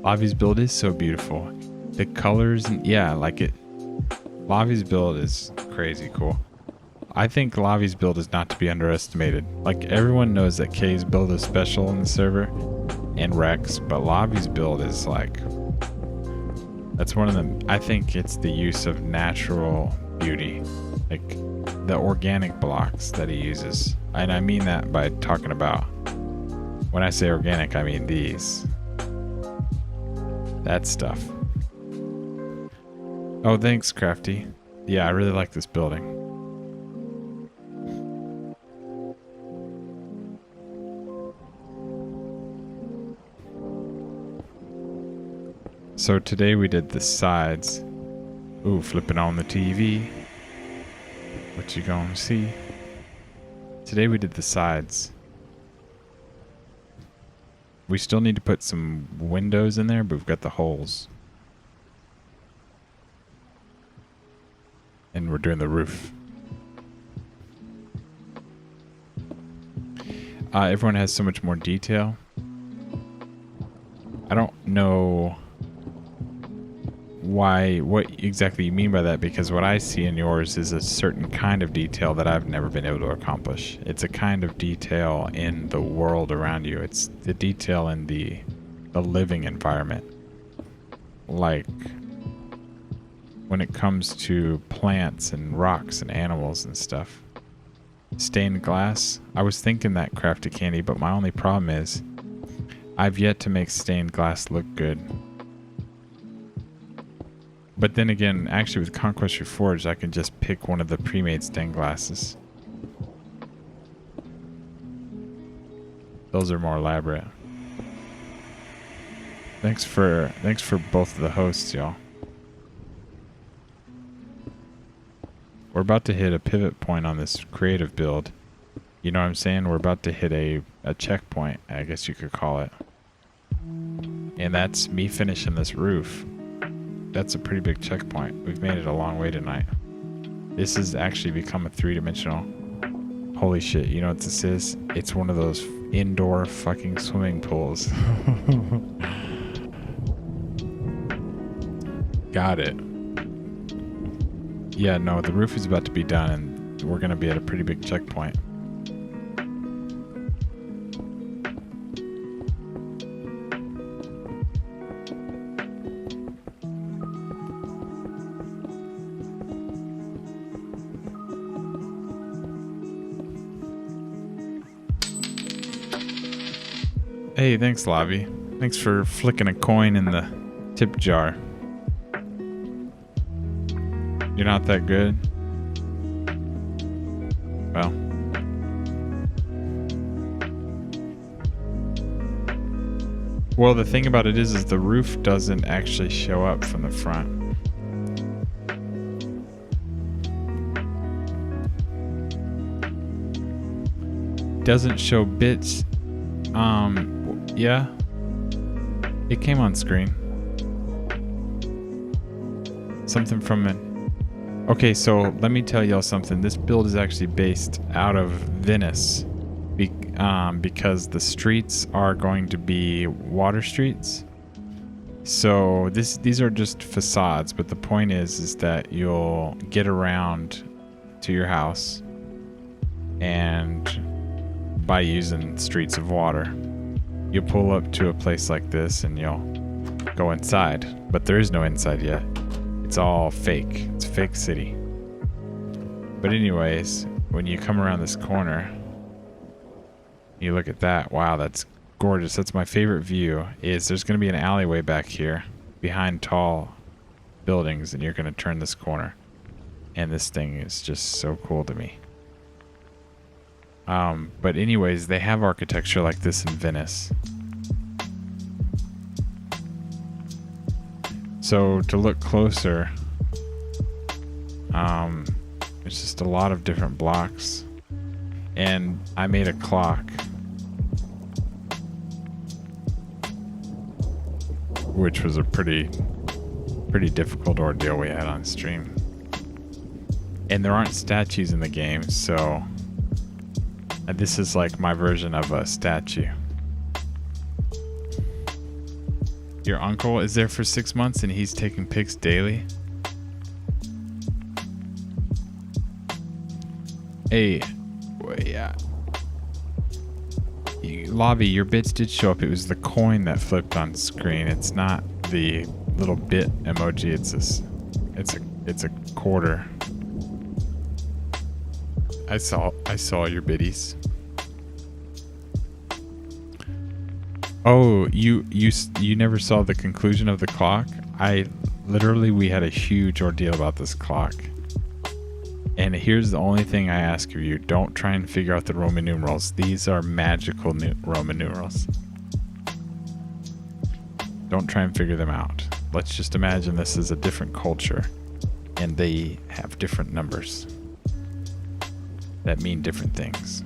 Lavi's build is so beautiful. The colors, and yeah, like it. Lavi's build is crazy cool. I think Lavi's build is not to be underestimated. Like, everyone knows that Kay's build is special in the server, and Rex, but Lavi's build is like, that's one of them. I think it's the use of natural beauty, like the organic blocks that he uses. And I mean that by talking about, when I say organic, I mean these. That stuff. Oh, thanks, Crafty. Yeah, I really like this building. So today we did the sides. Ooh, flipping on the TV. What you gonna see? Today we did the sides. We still need to put some windows in there, but we've got the holes. And we're doing the roof. Everyone has so much more detail. I don't know what exactly you mean by that, because what I see in yours is a certain kind of detail that I've never been able to accomplish. It's a kind of detail in the world around you. It's the detail in the living environment. Like when it comes to plants and rocks and animals and stuff. Stained glass. I was thinking that, Crafty Candy, but my only problem is I've yet to make stained glass look good. But then again, actually with Conquest Reforged, I can just pick one of the pre-made stained glasses. Those are more elaborate. Thanks for both of the hosts, y'all. We're about to hit a pivot point on this creative build. You know what I'm saying? We're about to hit a checkpoint, I guess you could call it. And that's me finishing this roof. That's a pretty big checkpoint. We've made it a long way tonight. This has actually become a 3-dimensional. Holy shit, you know what this is? It's one of those indoor fucking swimming pools. Got it. Yeah, no, the roof is about to be done and we're gonna be at a pretty big checkpoint. Hey, thanks, Lobby. Thanks for flicking a coin in the tip jar. You're not that good? Well. Well, the thing about it is the roof doesn't actually show up from the front. Doesn't show bits. Yeah. It came on screen. Something from it. Okay, so let me tell y'all something. This build is actually based out of Venice because the streets are going to be water streets. So these are just facades, but the point is that you'll get around to your house and by using streets of water. You'll pull up to a place like this and you'll go inside, but there is no inside yet. It's all fake. It's a fake city. But anyways, when you come around this corner, you look at that. Wow, that's gorgeous. That's my favorite view. Is there's going to be an alleyway back here behind tall buildings, and you're going to turn this corner. And this thing is just so cool to me. But anyways, they have architecture like this in Venice. So to look closer, it's just a lot of different blocks. And I made a clock, which was a pretty difficult ordeal we had on stream. And there aren't statues in the game, so this is like my version of a statue. Your uncle is there for 6 months and he's taking pics daily? Hey, yeah. Lobby, your bits did show up. It was the coin that flipped on screen. It's not the little bit emoji. It's a quarter. I saw your biddies. Oh, you never saw the conclusion of the clock? We had a huge ordeal about this clock. And here's the only thing I ask of you. Don't try and figure out the Roman numerals. These are magical Roman numerals. Don't try and figure them out. Let's just imagine this is a different culture and they have different numbers that mean different things.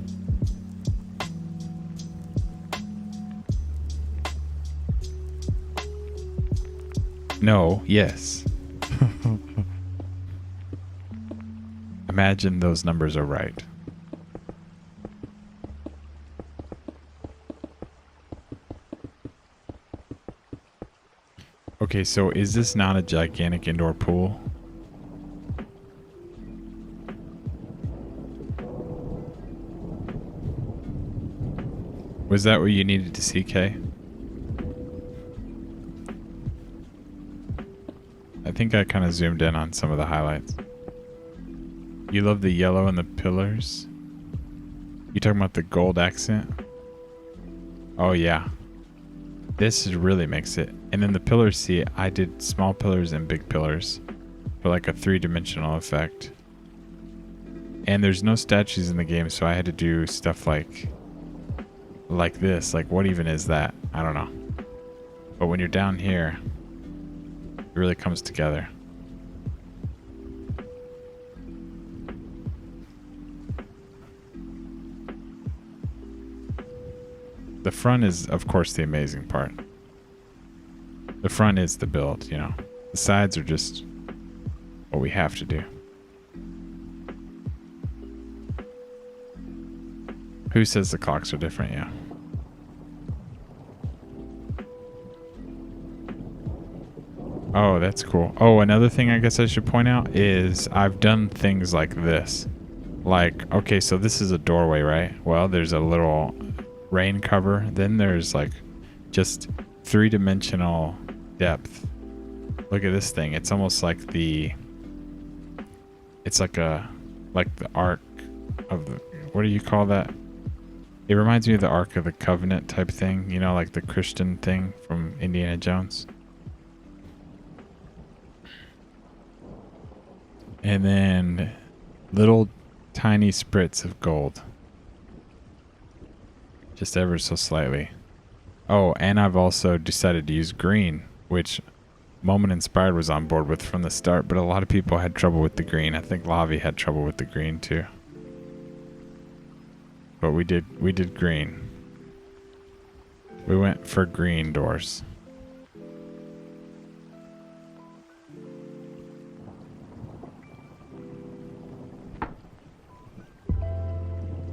No, yes. Imagine those numbers are right. Okay, so is this not a gigantic indoor pool? Was that what you needed to see, Kay? I think I kind of zoomed in on some of the highlights. You love the yellow and the pillars? You talking about the gold accent? Oh yeah. This really makes it. And then the pillars, see, I did small pillars and big pillars for like a 3-dimensional effect. And there's no statues in the game, so I had to do stuff like this. Like, what even is that? I don't know. But when you're down here, it really comes together. The front is, of course, the amazing part. The front is the build, you know. The sides are just what we have to do. Who says the clocks are different? Yeah. Oh, that's cool. Oh, another thing I guess I should point out is I've done things like this. Like, okay, so this is a doorway, right? Well, there's a little rain cover. Then there's like just 3-dimensional depth. Look at this thing. It's almost like it's like the Ark of the, what do you call that? It reminds me of the Ark of the Covenant type thing, you know, like the Christian thing from Indiana Jones. And then little tiny spritz of gold. Just ever so slightly. Oh, and I've also decided to use green, which Moment Inspired was on board with from the start, but a lot of people had trouble with the green. I think Lavi had trouble with the green too. But we did green. We went for green doors.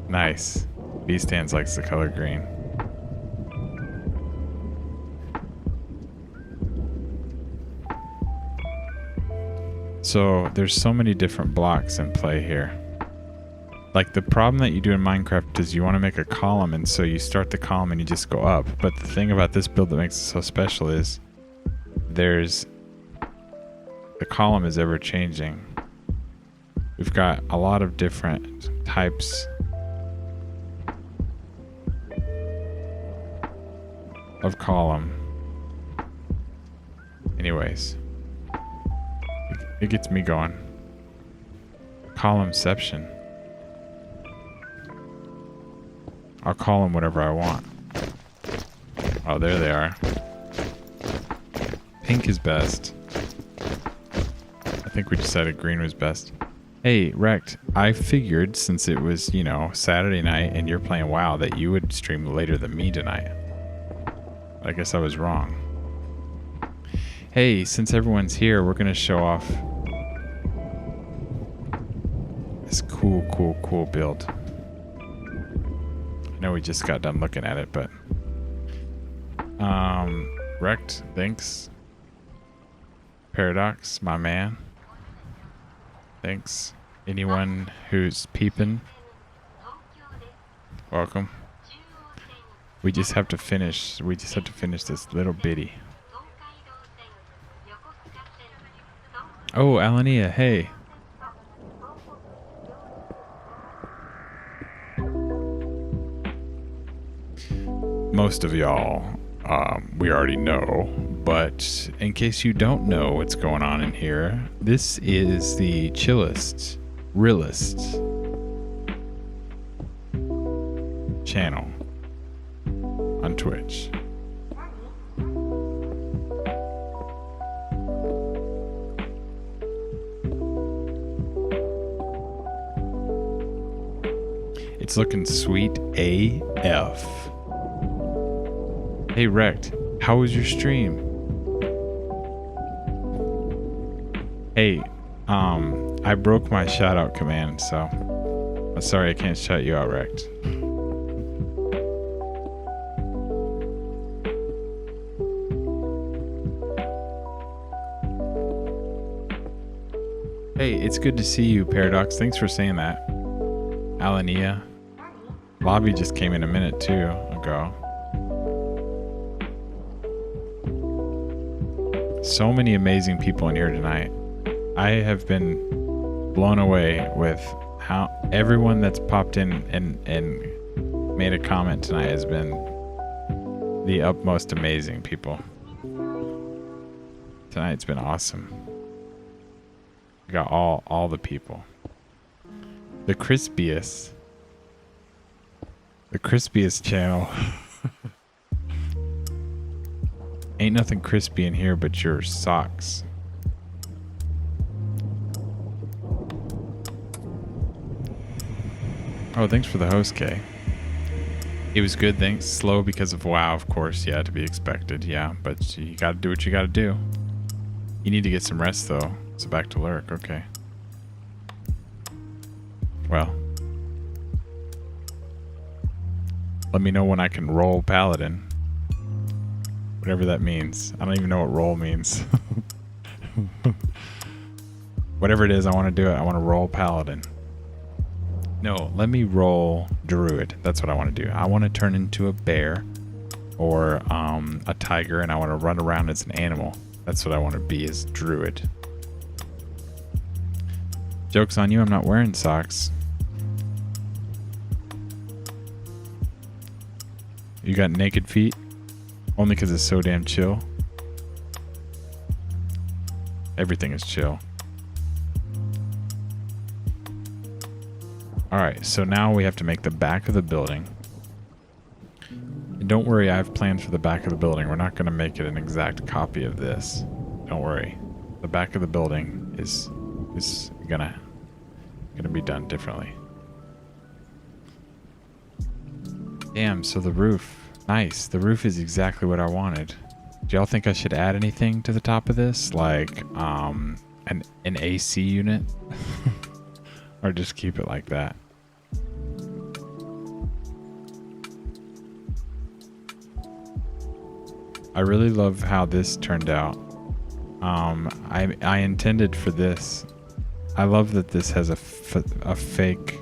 Nice. B-Stands likes the color green. So there's so many different blocks in play here. Like the problem that you do in Minecraft is you want to make a column, and so you start the column and you just go up. But the thing about this build that makes it so special is the column is ever changing. We've got a lot of different types of column. Anyways, it gets me going. Columnception. I'll call them whatever I want. Oh, there they are. Pink is best. I think we decided green was best. Hey, Rect, I figured since it was, you know, Saturday night and you're playing WoW that you would stream later than me tonight. I guess I was wrong. Hey, since everyone's here, we're going to show off this cool build. I know we just got done looking at it, but Rect, thanks. Paradox, my man. Thanks. Anyone who's peeping, welcome. We just have to finish this little bitty. Oh, Alania, hey. Most of y'all, we already know, but in case you don't know what's going on in here, this is the chillest, realest channel on Twitch. It's looking sweet AF. Hey Rect, how was your stream? Hey, I broke my shout out command, so sorry I can't shout you out, Rect. Hey, it's good to see you, Paradox. Thanks for saying that. Alania. Lobby just came in a minute too ago. So many amazing people in here tonight. I have been blown away with how everyone that's popped in and made a comment tonight has been the utmost amazing, people. Tonight's been awesome. We got all the people. The crispiest channel. Ain't nothing crispy in here but your socks. Oh, thanks for the host, Kay. It was good, thanks. Slow because of WoW, of course. Yeah, to be expected. Yeah, but you gotta do what you gotta do. You need to get some rest, though. So back to lurk. Okay. Well. Let me know when I can roll Paladin. Whatever that means. I don't even know what roll means. Whatever it is, I want to do it. I want to roll Paladin. No, let me roll Druid. That's what I want to do. I want to turn into a bear or a tiger, and I want to run around as an animal. That's what I want to be, as Druid. Joke's on you, I'm not wearing socks. You got naked feet? Only because it's so damn chill. Everything is chill. Alright, so now we have to make the back of the building. And don't worry, I have plans for the back of the building. We're not going to make it an exact copy of this. Don't worry. The back of the building is gonna be done differently. Damn, so the roof. Nice. The roof is exactly what I wanted. Do y'all think I should add anything to the top of this? Like, an AC unit? Or just keep it like that? I really love how this turned out. I intended for this. I love that this has a fake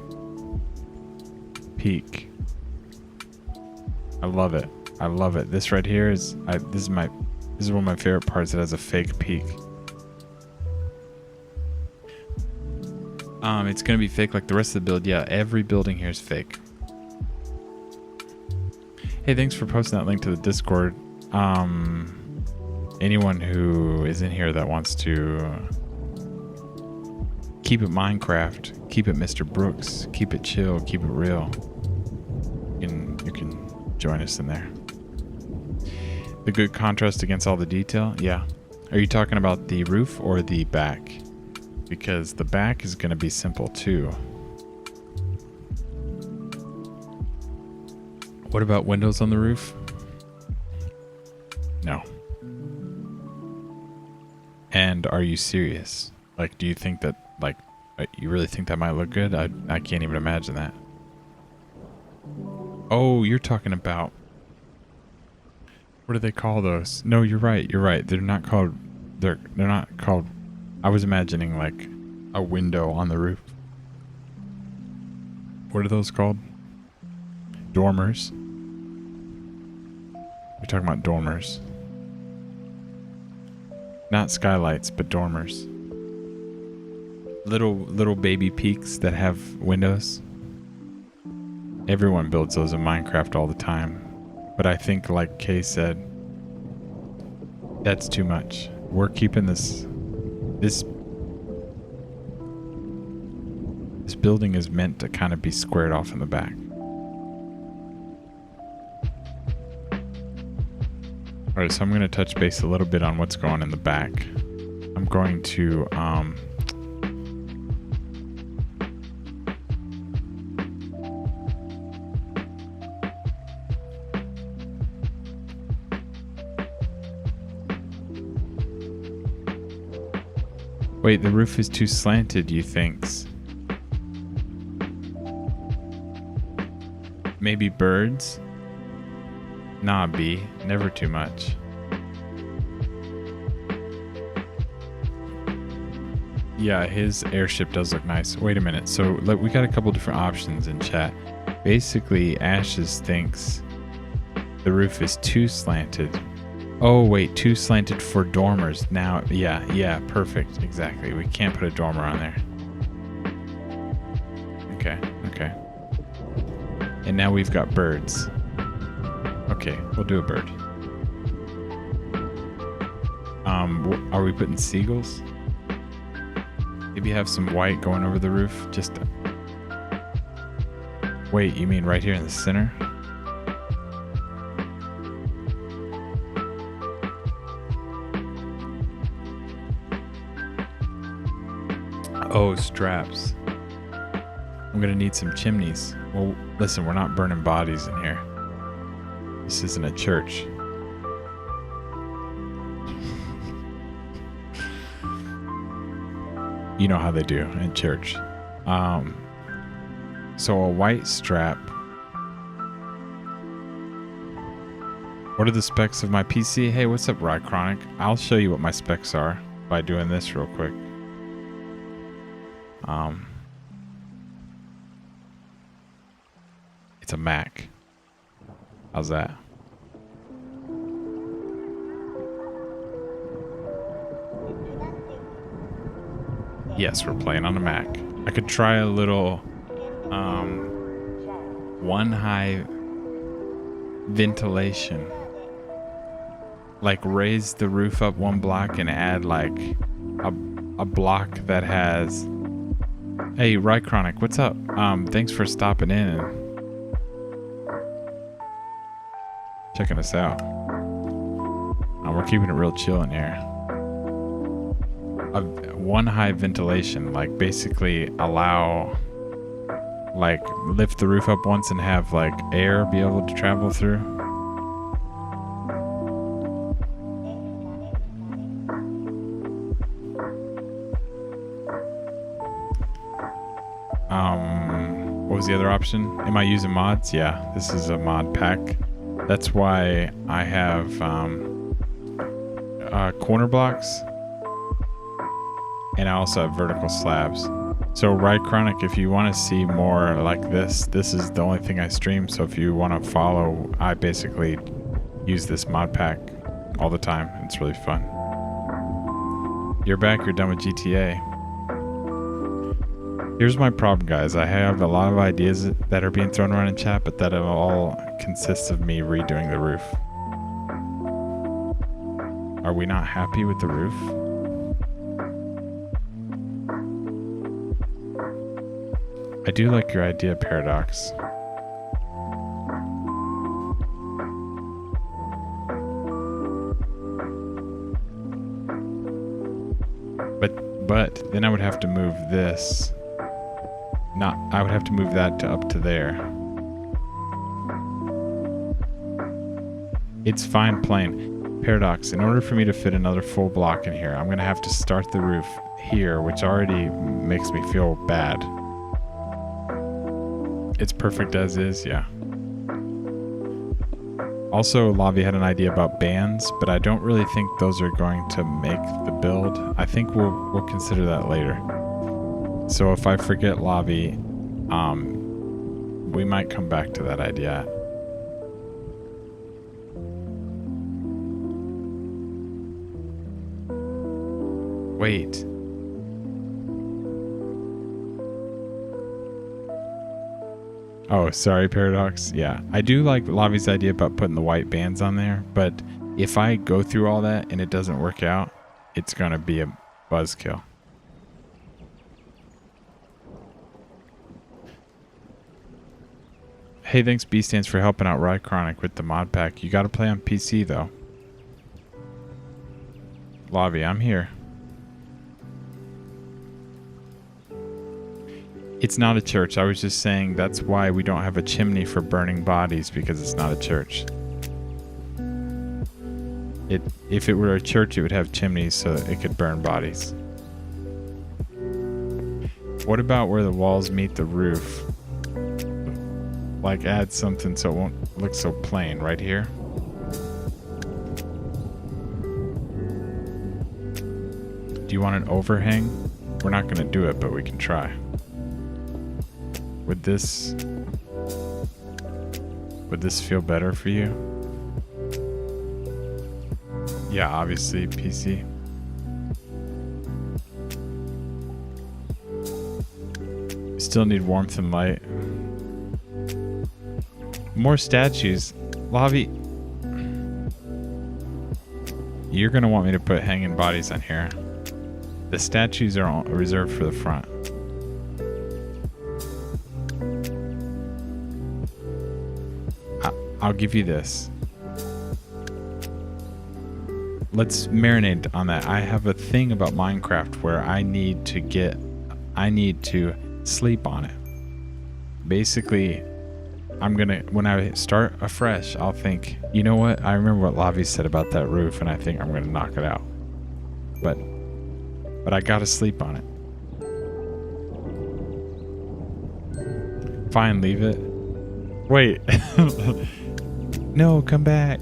peak. I love it. I love it. This right here is this is one of my favorite parts. It has a fake peak. It's gonna be fake like the rest of the build. Yeah, every building here is fake. Hey, thanks for posting that link to the Discord. Anyone who is in here that wants to keep it Minecraft, keep it Mr. Brooks, keep it chill, keep it real, you can join us in there. The good contrast against all the detail. Yeah. Are you talking about the roof or the back? Because the back is going to be simple too. What about windows on the roof? No. And are you serious? Like, do you think that, like, you really think that might look good? I can't even imagine that. Oh, you're talking about, what do they call those? No, you're right. You're right. They're not called, they're not called, I was imagining like a window on the roof. What are those called? Dormers. We're talking about dormers. Not skylights, but dormers. Little baby peaks that have windows. Everyone builds those in Minecraft all the time. But I think, like Kay said, that's too much. We're keeping this building is meant to kind of be squared off in the back. Alright, so I'm going to touch base a little bit on what's going on in the back. I'm going to wait, the roof is too slanted, you thinks? Maybe birds? Nah, B. Never too much. Yeah, his airship does look nice. Wait a minute. So we got a couple different options in chat. Basically, Ashes thinks the roof is too slanted. Oh, wait. Too slanted for dormers. Now, yeah. Perfect. Exactly. We can't put a dormer on there. Okay. And now we've got birds. Okay, we'll do a bird. Are we putting seagulls? Maybe have some white going over the roof. Just. Wait, you mean right here in the center? Oh, straps. I'm gonna need some chimneys. Well, listen, we're not burning bodies in here. This isn't a church. You know how they do in church. So a white strap. What are the specs of my PC? Hey, what's up, Rychronic? I'll show you what my specs are by doing this real quick. It's a Mac. How's that? Yes, we're playing on a Mac. I could try a little one high ventilation. Like raise the roof up one block and add like a block that has. Hey, Rychronic, what's up? Thanks for stopping in and checking us out. We're keeping it real chill in here. One high ventilation, like basically allow, like lift the roof up once and have like air be able to travel through. What was the other option? Am I using mods? Yeah, this is a mod pack. That's why I have corner blocks. And I also have vertical slabs. So Rychronic, if you want to see more like this is the only thing I stream. So if you want to follow, I basically use this mod pack all the time. It's really fun. You're back, you're done with GTA. Here's my problem, guys. I have a lot of ideas that are being thrown around in chat, but that all consists of me redoing the roof. Are we not happy with the roof? I do like your idea, Paradox. But then I would have to move this. I would have to move that to up to there. It's fine plain. Paradox, in order for me to fit another full block in here, I'm going to have to start the roof here, which already makes me feel bad. It's perfect as is, yeah. Also, Lavi had an idea about bands, but I don't really think those are going to make the build. I think we'll consider that later. So if I forget Lavi, we might come back to that idea. Wait. Oh, sorry, Paradox. Yeah, I do like Lavi's idea about putting the white bands on there, but if I go through all that and it doesn't work out, it's going to be a buzzkill. Hey, thanks B stands for helping out Rychronic with the mod pack. You got to play on PC though. Lavi, I'm here. It's not a church. I was just saying that's why we don't have a chimney for burning bodies, because it's not a church. If it were a church, it would have chimneys so that it could burn bodies. What about where the walls meet the roof? Like add something so it won't look so plain right here. Do you want an overhang? We're not going to do it, but we can try. Would this feel better for you? Yeah, obviously PC. Still need warmth and light. More statues. Lavi, you're gonna want me to put hanging bodies on here. The statues are all reserved for the front. I'll give you this. Let's marinate on that. I have a thing about Minecraft where I need to sleep on it. Basically, when I start afresh, I'll think, you know what? I remember what Lavi said about that roof, and I think I'm gonna knock it out. But I gotta sleep on it. Fine, leave it. Wait. No, come back.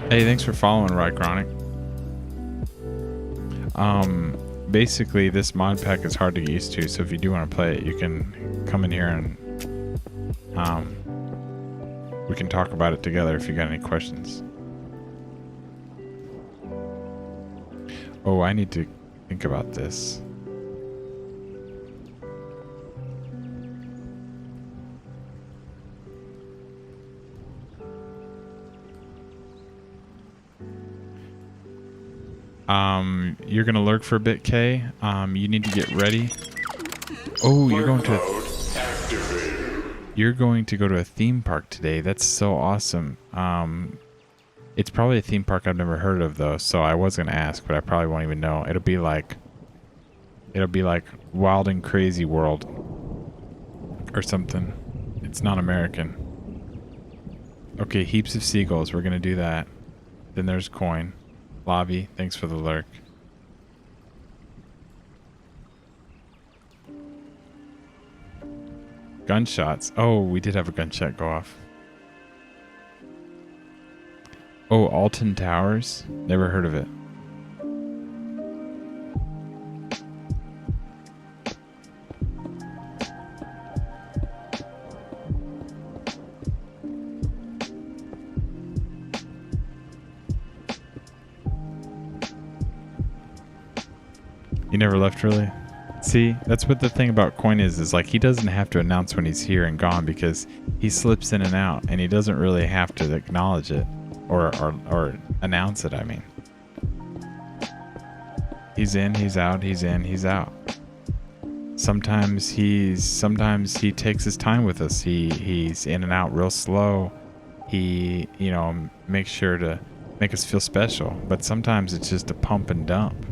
Hey, thanks for following, Rychronic. Basically, this mod pack is hard to get used to, so if you do want to play it, you can come in here and we can talk about it together if you got any questions. Oh, I need to think about this. You're gonna lurk for a bit, Kay. You need to get ready. Oh, you're going to go to a theme park today. That's so awesome. It's probably a theme park I've never heard of though, so I was gonna ask, but I probably won't even know. It'll be like Wild and Crazy World or something. It's not American. Okay, heaps of seagulls. We're gonna do that. Then there's coin. Lobby, thanks for the lurk. Gunshots. Oh, we did have a gunshot go off. Oh, Alton Towers? Never heard of it. You never left, really? See, that's what the thing about Coin is like he doesn't have to announce when he's here and gone because he slips in and out and he doesn't really have to acknowledge it or announce it, I mean. He's in, he's out, he's in, he's out. Sometimes he takes his time with us. He's in and out real slow. He, makes sure to make us feel special, but sometimes it's just a pump and dump.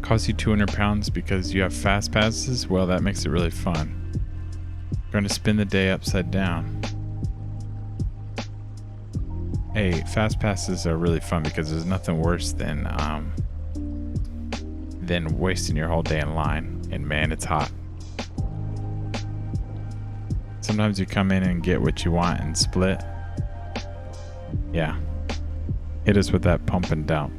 Costs you 200 pounds because you have fast passes? Well, that makes it really fun. Going to spin the day upside down. Hey, fast passes are really fun because there's nothing worse than wasting your whole day in line. And man, it's hot. Sometimes you come in and get what you want and split. Yeah. Hit us with that pump and dump.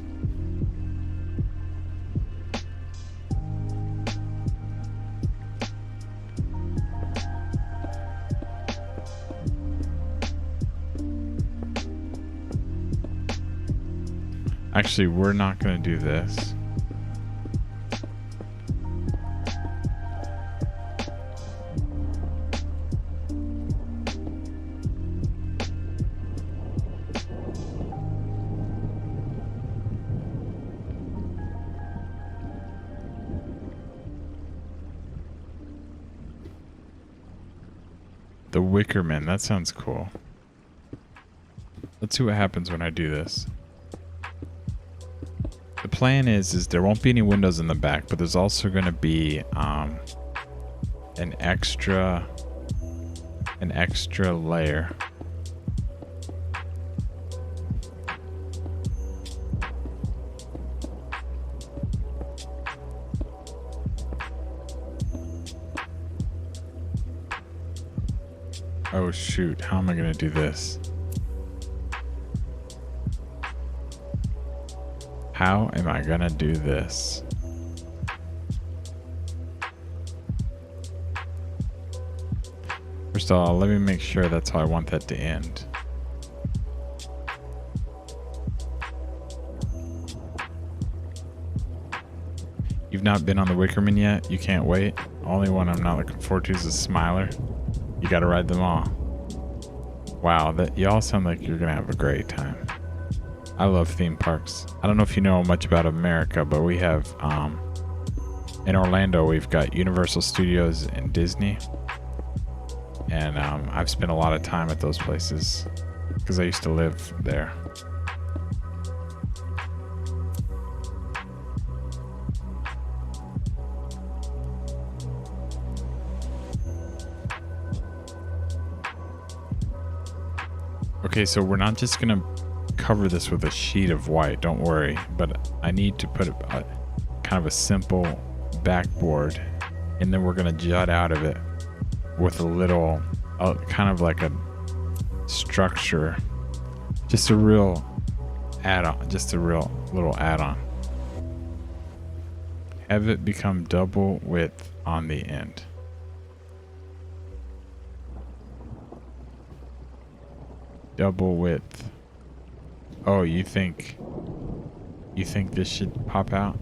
Actually, we're not going to do this. The Wickerman, that sounds cool. Let's see what happens when I do this. The plan is there won't be any windows in the back, but there's also going to be an extra layer. Oh shoot, how am I going to do this? How am I gonna do this? First of all, let me make sure that's how I want that to end. You've not been on the Wickerman yet? You can't wait? Only one I'm not looking forward to is a Smiler. You gotta ride them all. Wow, that y'all sound like you're gonna have a great time. I love theme parks. I don't know if you know much about America, but we have, in Orlando, we've got Universal Studios and Disney. And I've spent a lot of time at those places because I used to live there. Okay, so we're not just gonna cover this with a sheet of white, don't worry, but I need to put a kind of a simple backboard, and then we're gonna jut out of it with a little kind of like a structure, just a real add-on, just a real little add-on. Have it become double width on the end. Double width. Oh, you think this should pop out?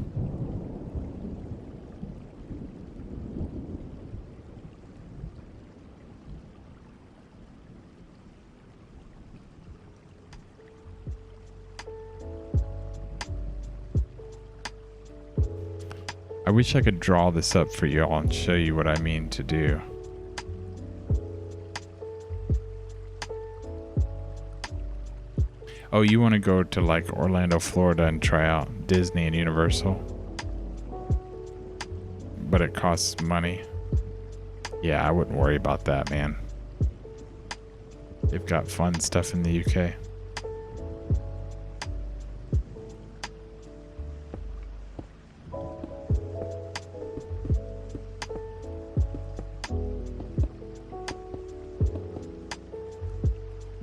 I wish I could draw this up for y'all and show you what I mean to do. Oh, you want to go to like Orlando, Florida and try out Disney and Universal? But it costs money. Yeah, I wouldn't worry about that, man. They've got fun stuff in the UK.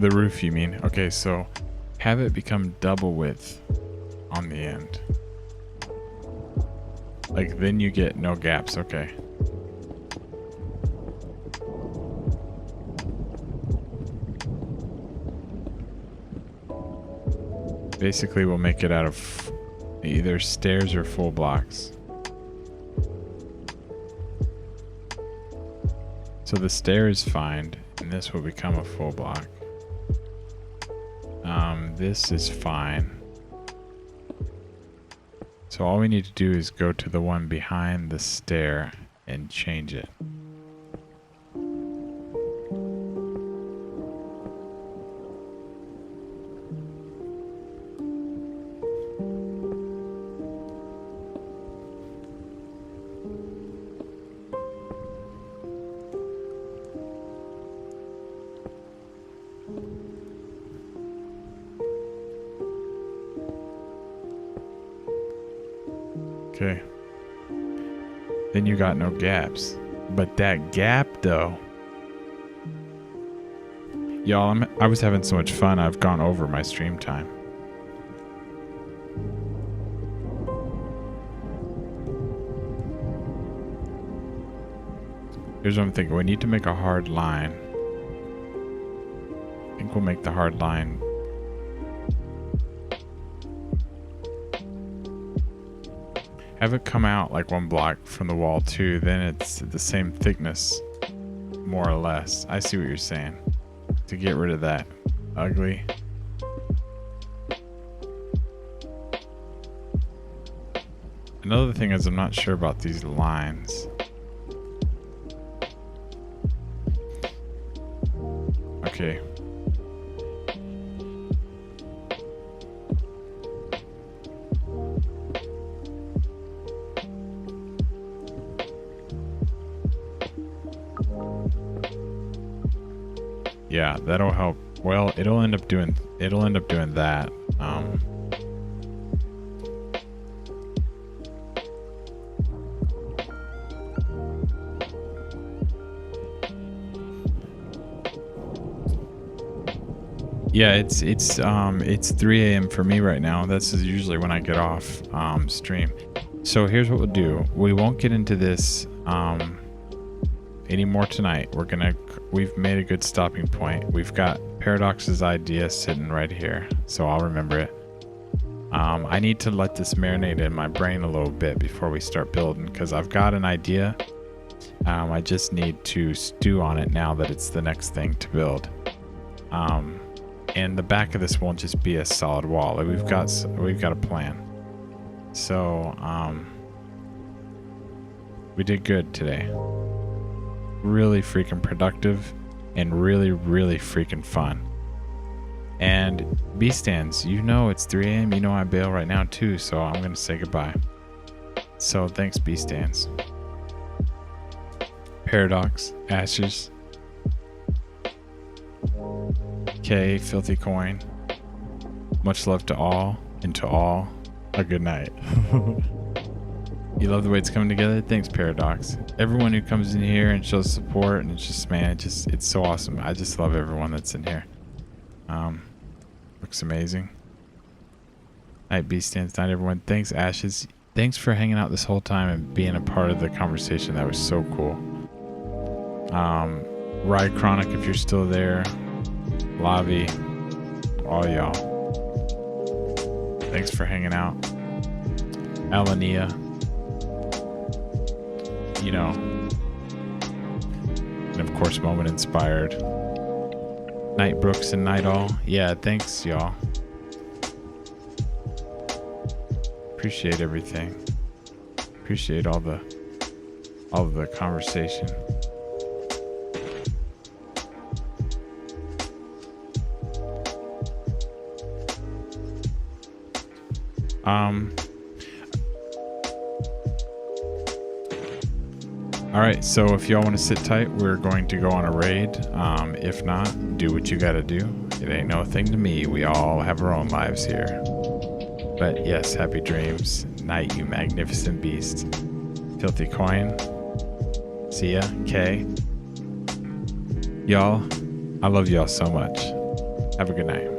The roof, you mean? Okay, so have it become double width on the end. Like, then you get no gaps, okay. Basically, we'll make it out of either stairs or full blocks. So the stair is fine, and this will become a full block. This is fine. So all we need to do is go to the one behind the stair and change it. Okay. Then you got no gaps. But that gap though. Y'all, I was having so much fun, I've gone over my stream time. Here's what I'm thinking. We need to make a hard line. I think we'll make the hard line. Have it come out like one block from the wall too, then it's the same thickness, more or less. I see what you're saying. To get rid of that ugly. Another thing is I'm not sure about these lines. Okay. Yeah, that'll help. Well, it'll end up doing that. Yeah, it's 3 a.m. for me right now. This is usually when I get off stream. So here's what we'll do. We won't get into this any more tonight. We've made a good stopping point. We've got Paradox's idea sitting right here, so I'll remember it. I need to let this marinate in my brain a little bit before we start building, because I've got an idea. I just need to stew on it now that it's the next thing to build. And the back of this won't just be a solid wall. Like, we've got a plan. So we did good today. Really freaking productive and really, really freaking fun. And B-stands, you know it's 3 a.m. You know I bail right now too, so I'm gonna say goodbye. So thanks, B-stands. Paradox, Ashes, K, Filthy Coin. Much love to all, and to all, a good night. You love the way it's coming together? Thanks, Paradox. Everyone who comes in here and shows support, and it's just, man, it's so awesome. I just love everyone that's in here. Looks amazing. Night, B-stands, night, everyone. Thanks, Ashes. Thanks for hanging out this whole time and being a part of the conversation. That was so cool. Ride Chronic, if you're still there. Lavi, all y'all. Thanks for hanging out. Alania. You know. And of course, Moment Inspired. Night Brooks and Night All. Yeah, thanks, y'all. Appreciate everything. Appreciate all the conversation. All right, so if y'all want to sit tight, we're going to go on a raid. If not, do what you gotta do. It ain't no thing to me. We all have our own lives here. But yes, happy dreams. Night, you magnificent beast. Filthy Coin. See ya, K. Y'all, I love y'all so much. Have a good night.